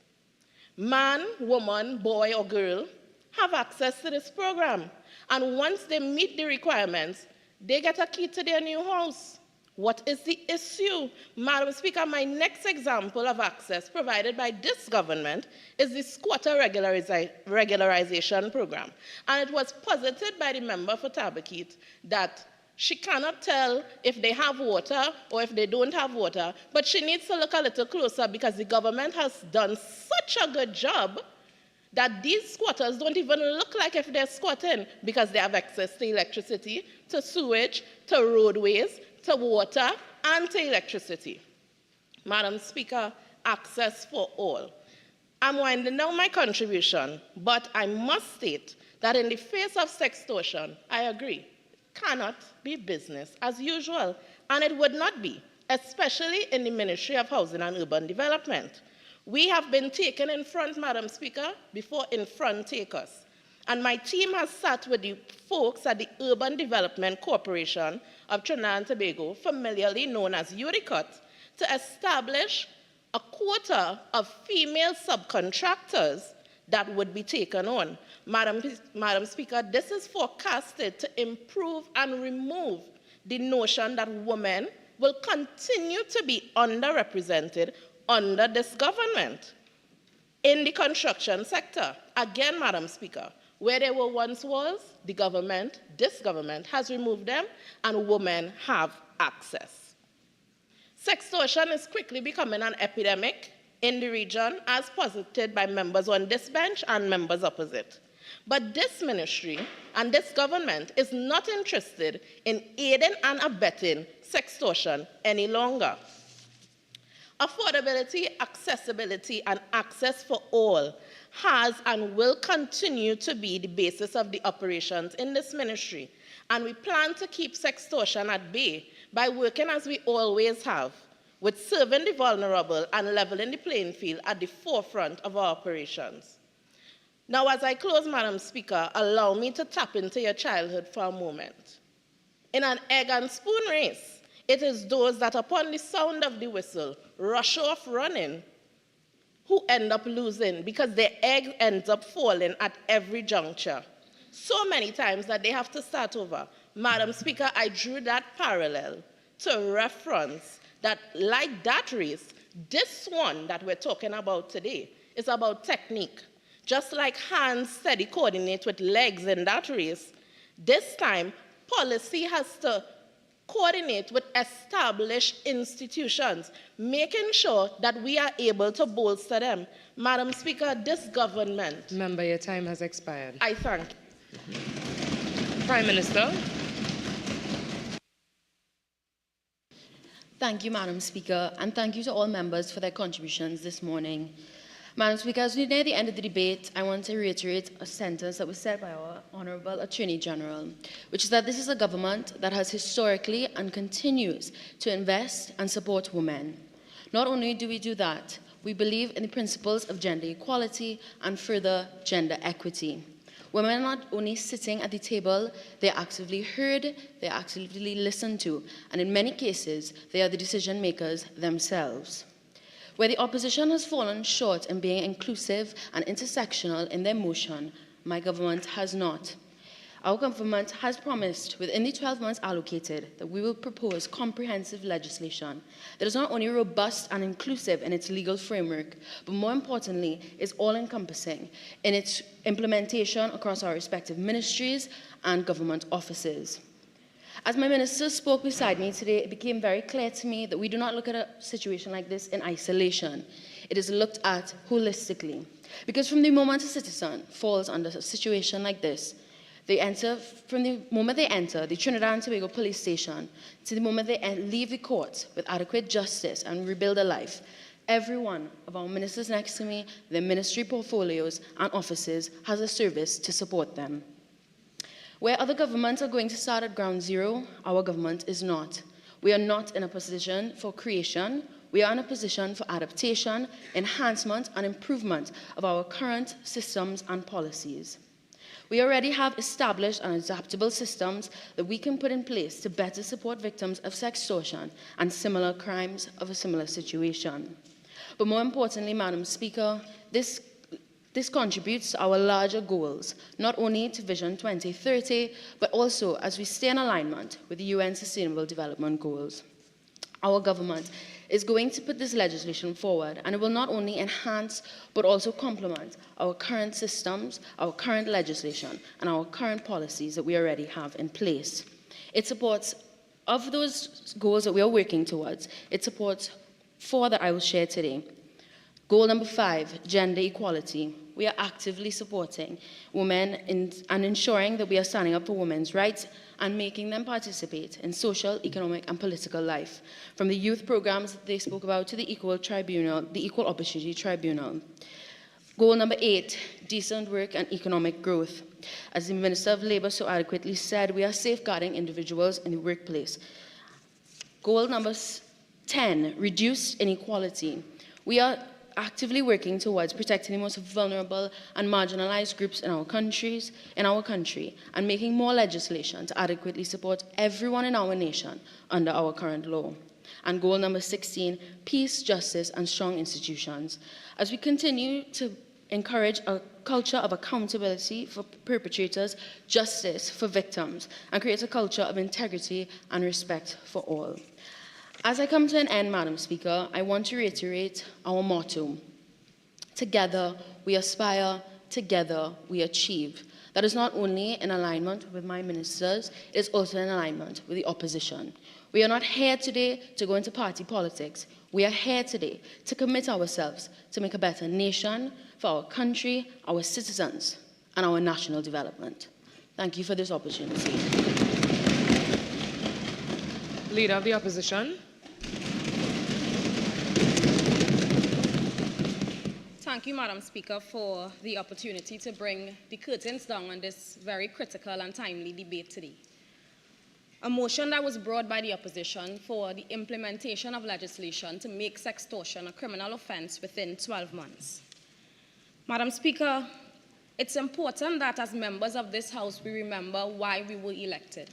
Man, woman, boy, or girl have access to this program. And once they meet the requirements, they get a key to their new house. What is the issue? Madam Speaker, my next example of access provided by this government is the squatter regularization program. And it was posited by the member for Tabakit that she cannot tell if they have water or if they don't have water, but she needs to look a little closer because the government has done such a good job that these squatters don't even look like if they're squatting because they have access to electricity, to sewage, to roadways, to water, and to electricity. Madam Speaker, access for all. I'm winding down my contribution, but I must state that in the face of sextortion, I agree, it cannot be business as usual, and it would not be, especially in the Ministry of Housing and Urban Development. We have been taken in front, Madam Speaker, before in front take us. And my team has sat with the folks at the Urban Development Corporation of Trinidad and Tobago, familiarly known as UDICOT, to establish a quota of female subcontractors that would be taken on. Madam Speaker, this is forecasted to improve and remove the notion that women will continue to be underrepresented under this government. In the construction sector, again, Madam Speaker, where there were once walls, the government, this government, has removed them, and women have access. Sextortion is quickly becoming an epidemic in the region, as posited by members on this bench and members opposite. But this ministry and this government is not interested in aiding and abetting sextortion any longer. Affordability, accessibility, and access for all has and will continue to be the basis of the operations in this ministry. And we plan to keep sextortion at bay by working as we always have, with serving the vulnerable and leveling the playing field at the forefront of our operations. Now, as I close, Madam Speaker, allow me to tap into your childhood for a moment. In an egg and spoon race, It is those that upon the sound of the whistle rush off running who end up losing because their egg ends up falling at every juncture. So many times that they have to start over. Madam Speaker, I drew that parallel to reference that like that race, this one that we're talking about today is about technique. Just like hands steady coordinate with legs in that race, this time policy has to coordinate with established institutions, making sure that we are able to bolster them. Madam Speaker, this government... Member, your time has expired. I thank you. Prime Minister. Thank you, Madam Speaker, and thank you to all members for their contributions this morning. Madam Speaker, as we near the end of the debate, I want to reiterate a sentence that was said by our Honourable Attorney General, which is that this is a government that has historically and continues to invest and support women. Not only do we do that, we believe in the principles of gender equality and further gender equity. Women are not only sitting at the table, they are actively heard, they are actively listened to, and in many cases, they are the decision makers themselves. Where the opposition has fallen short in being inclusive and intersectional in their motion, my government has not. Our government has promised within the 12 months allocated that we will propose comprehensive legislation that is not only robust and inclusive in its legal framework, but more importantly, is all-encompassing in its implementation across our respective ministries and government offices. As my minister spoke beside me today, it became very clear to me that we do not look at a situation like this in isolation. It is looked at holistically. Because from the moment a citizen falls under a situation like this, from the moment they enter the Trinidad and Tobago police station to the moment they leave the court with adequate justice and rebuild a life, every one of our ministers next to me, their ministry portfolios and offices has a service to support them. Where other governments are going to start at ground zero, our government is not. We are not in a position for creation. We are in a position for adaptation, enhancement, and improvement of our current systems and policies. We already have established and adaptable systems that we can put in place to better support victims of sextortion and similar crimes of a similar situation. But more importantly, Madam Speaker, this contributes to our larger goals, not only to Vision 2030, but also as we stay in alignment with the UN Sustainable Development Goals. Our government is going to put this legislation forward, and it will not only enhance, but also complement our current systems, our current legislation, and our current policies that we already have in place. It supports, of those goals that we are working towards, it supports 4 that I will share today. Goal number 5, gender equality. We are actively supporting women and ensuring that we are standing up for women's rights and making them participate in social, economic, and political life, from the youth programs that they spoke about to the Equal Opportunity Tribunal. Goal number 8, decent work and economic growth. As the Minister of Labour so adequately said, we are safeguarding individuals in the workplace. Goal number 10, reduced inequality. We are actively working towards protecting the most vulnerable and marginalized groups in our country, and making more legislation to adequately support everyone in our nation under our current law. And goal number 16, peace, justice, and strong institutions. As we continue to encourage a culture of accountability for perpetrators, justice for victims, and create a culture of integrity and respect for all. As I come to an end, Madam Speaker, I want to reiterate our motto. Together we aspire, together we achieve. That is not only in alignment with my ministers, it is also in alignment with the opposition. We are not here today to go into party politics. We are here today to commit ourselves to make a better nation for our country, our citizens, and our national development. Thank you for this opportunity. Leader of the Opposition. Thank you, Madam Speaker, for the opportunity to bring the curtains down on this very critical and timely debate today. A motion that was brought by the opposition for the implementation of legislation to make sextortion a criminal offence within 12 months. Madam Speaker, it's important that as members of this House we remember why we were elected.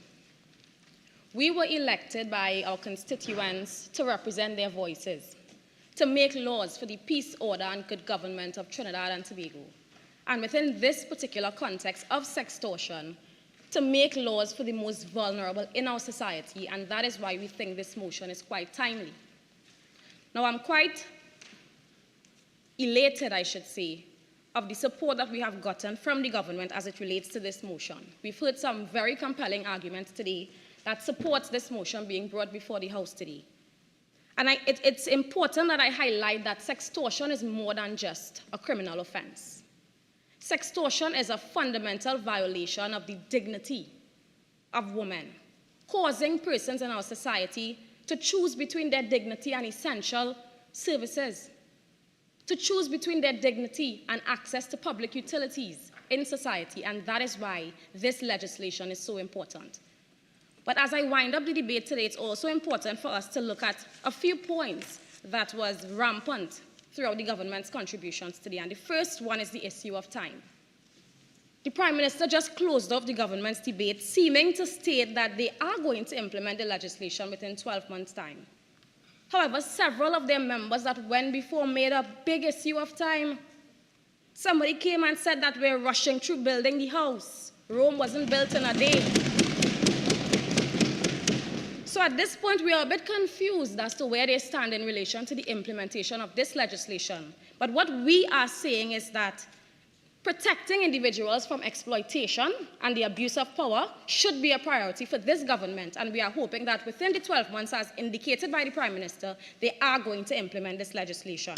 We were elected by our constituents to represent their voices, to make laws for the peace, order, and good government of Trinidad and Tobago. And within this particular context of sextortion, to make laws for the most vulnerable in our society, and that is why we think this motion is quite timely. Now, I'm quite elated, I should say, of the support that we have gotten from the government as it relates to this motion. We've heard some very compelling arguments today that supports this motion being brought before the House today. And it's important that I highlight that sextortion is more than just a criminal offense. Sextortion is a fundamental violation of the dignity of women, causing persons in our society to choose between their dignity and essential services, to choose between their dignity and access to public utilities in society, and that is why this legislation is so important. But as I wind up the debate today, it's also important for us to look at a few points that was rampant throughout the government's contributions today, and the first one is the issue of time. The Prime Minister just closed off the government's debate, seeming to state that they are going to implement the legislation within 12 months' time. However, several of their members that went before made a big issue of time. Somebody came and said that we're rushing through building the house. Rome wasn't built in a day. So at this point, we are a bit confused as to where they stand in relation to the implementation of this legislation. But what we are saying is that protecting individuals from exploitation and the abuse of power should be a priority for this government, and we are hoping that within the 12 months, as indicated by the Prime Minister, they are going to implement this legislation.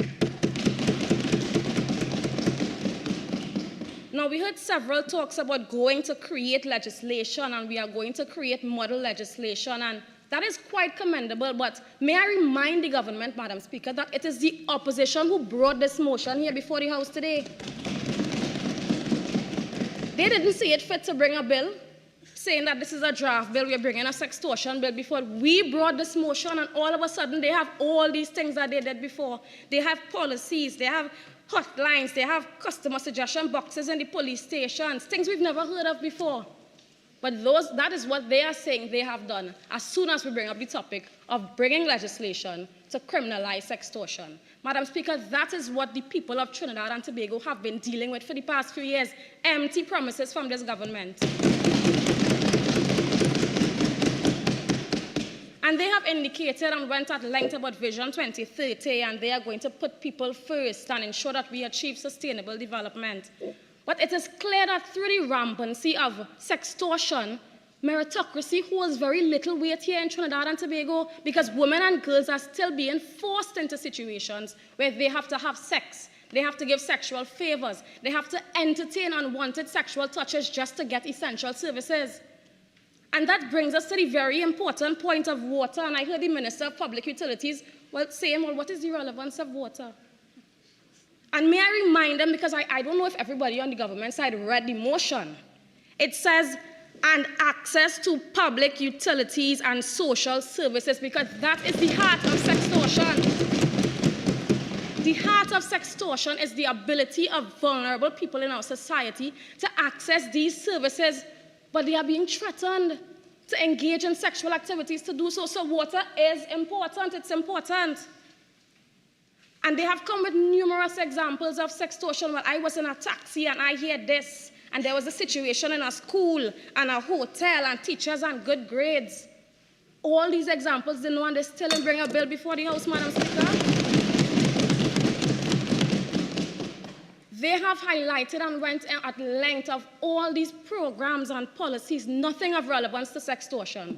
Now, we heard several talks about going to create legislation, and we are going to create model legislation, and that is quite commendable, but may I remind the government, Madam Speaker, that it is the opposition who brought this motion here before the House today. They didn't see it fit to bring a bill saying that this is a draft bill, we're bringing a sextortion bill before. We brought this motion, and all of a sudden they have all these things that they did before. They have policies, they have hotlines, they have customer suggestion boxes in the police stations, things we've never heard of before. But that is what they are saying they have done as soon as we bring up the topic of bringing legislation to criminalize sextortion. Madam Speaker, that is what the people of Trinidad and Tobago have been dealing with for the past few years, empty promises from this government. And they have indicated and went at length about Vision 2030, and they are going to put people first and ensure that we achieve sustainable development. But it is clear that through the rampancy of sextortion, meritocracy holds very little weight here in Trinidad and Tobago, because women and girls are still being forced into situations where they have to have sex, they have to give sexual favors, they have to entertain unwanted sexual touches just to get essential services. And that brings us to the very important point of water, and I heard the Minister of Public Utilities saying, well, what is the relevance of water? And may I remind them, because I don't know if everybody on the government side read the motion. It says, and access to public utilities and social services, because that is the heart of sextortion. The heart of sextortion is the ability of vulnerable people in our society to access these services, but they are being threatened to engage in sexual activities to do so. So water is important, it's important. And they have come with numerous examples of sextortion. Well, I was in a taxi and I heard this, and there was a situation in a school and a hotel and teachers and good grades. All these examples, they know, and they still didn't bring a bill before the House, Madam Speaker. They have highlighted and went at length of all these programs and policies, nothing of relevance to sextortion.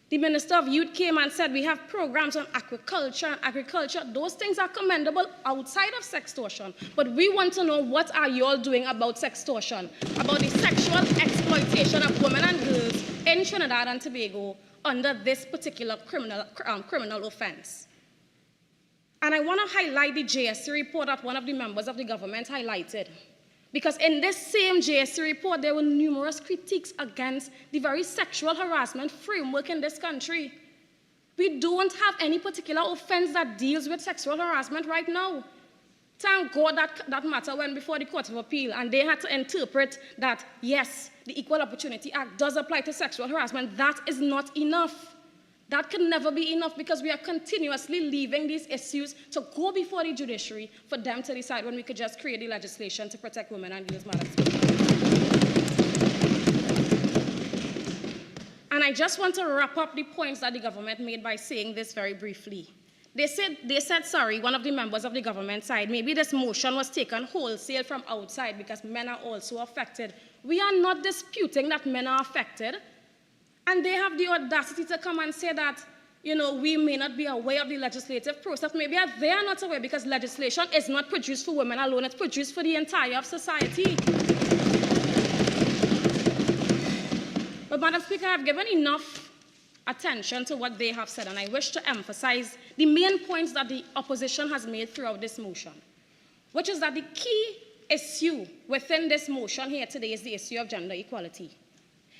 The Minister of Youth came and said we have programs on agriculture. Those things are commendable outside of sextortion. But we want to know, what are you all doing about sextortion, about the sexual exploitation of women and girls in Trinidad and Tobago under this particular criminal offense? And I want to highlight the JSC report that one of the members of the government highlighted. Because in this same JSC report, there were numerous critiques against the very sexual harassment framework in this country. We don't have any particular offense that deals with sexual harassment right now. Thank God that matter went before the Court of Appeal, and they had to interpret that, yes, the Equal Opportunity Act does apply to sexual harassment. That is not enough. That can never be enough, because we are continuously leaving these issues to go before the judiciary for them to decide, when we could just create the legislation to protect women and girls, Madam Speaker. And I just want to wrap up the points that the government made by saying this very briefly. They said, sorry, one of the members of the government side, maybe this motion was taken wholesale from outside because men are also affected. We are not disputing that men are affected. And they have the audacity to come and say that, we may not be aware of the legislative process. Maybe they are not aware, because legislation is not produced for women alone. It's produced for the entire society. But, Madam Speaker, I've given enough attention to what they have said, and I wish to emphasize the main points that the opposition has made throughout this motion, which is that the key issue within this motion here today is the issue of gender equality.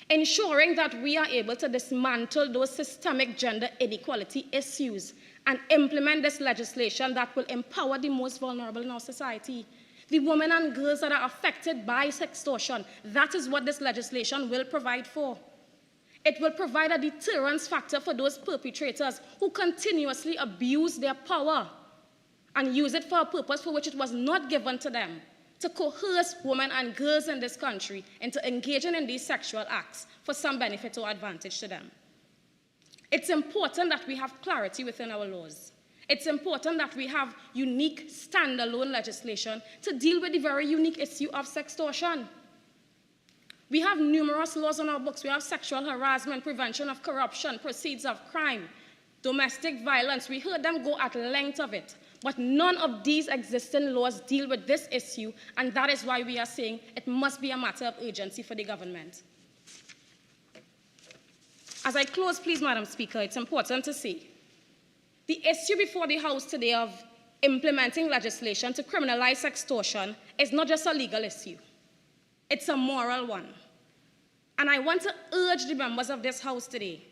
Ensuring that we are able to dismantle those systemic gender inequality issues and implement this legislation that will empower the most vulnerable in our society. The women and girls that are affected by sextortion, that is what this legislation will provide for. It will provide a deterrence factor for those perpetrators who continuously abuse their power and use it for a purpose for which it was not given to them, to coerce women and girls in this country into engaging in these sexual acts for some benefit or advantage to them. It's important that we have clarity within our laws. It's important that we have unique standalone legislation to deal with the very unique issue of sextortion. We have numerous laws on our books. We have sexual harassment, prevention of corruption, proceeds of crime, domestic violence. We heard them go at length of it. But none of these existing laws deal with this issue, and that is why we are saying it must be a matter of urgency for the government. As I close, please, Madam Speaker, it's important to say the issue before the House today of implementing legislation to criminalize sextortion is not just a legal issue. It's a moral one. And I want to urge the members of this House today,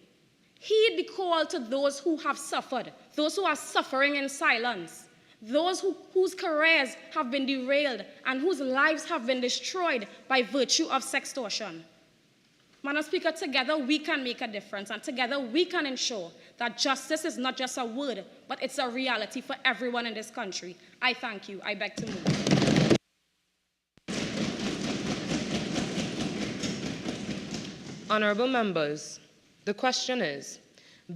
heed the call to those who have suffered, those who are suffering in silence, those whose careers have been derailed and whose lives have been destroyed by virtue of sextortion. Madam Speaker, together we can make a difference, and together we can ensure that justice is not just a word, but it's a reality for everyone in this country. I thank you. I beg to move. Honourable members, the question is,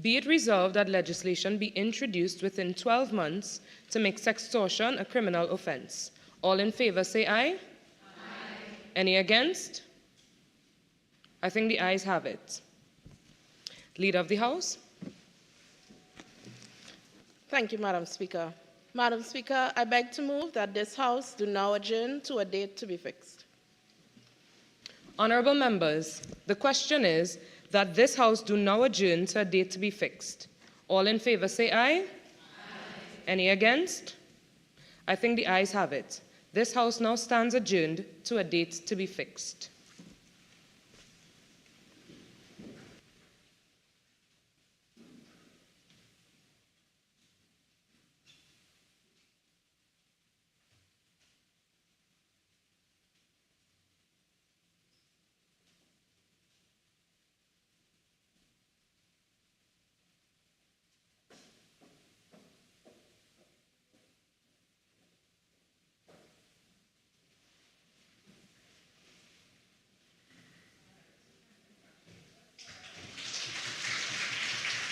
be it resolved that legislation be introduced within 12 months to make sextortion a criminal offence. All in favour say aye. Aye. Any against? I think the ayes have it. Leader of the House. Thank you, Madam Speaker. Madam Speaker, I beg to move that this House do now adjourn to a date to be fixed. Honourable members, the question is that this House do now adjourn to a date to be fixed. All in favour say aye. Aye. Any against? I think the ayes have it. This House now stands adjourned to a date to be fixed.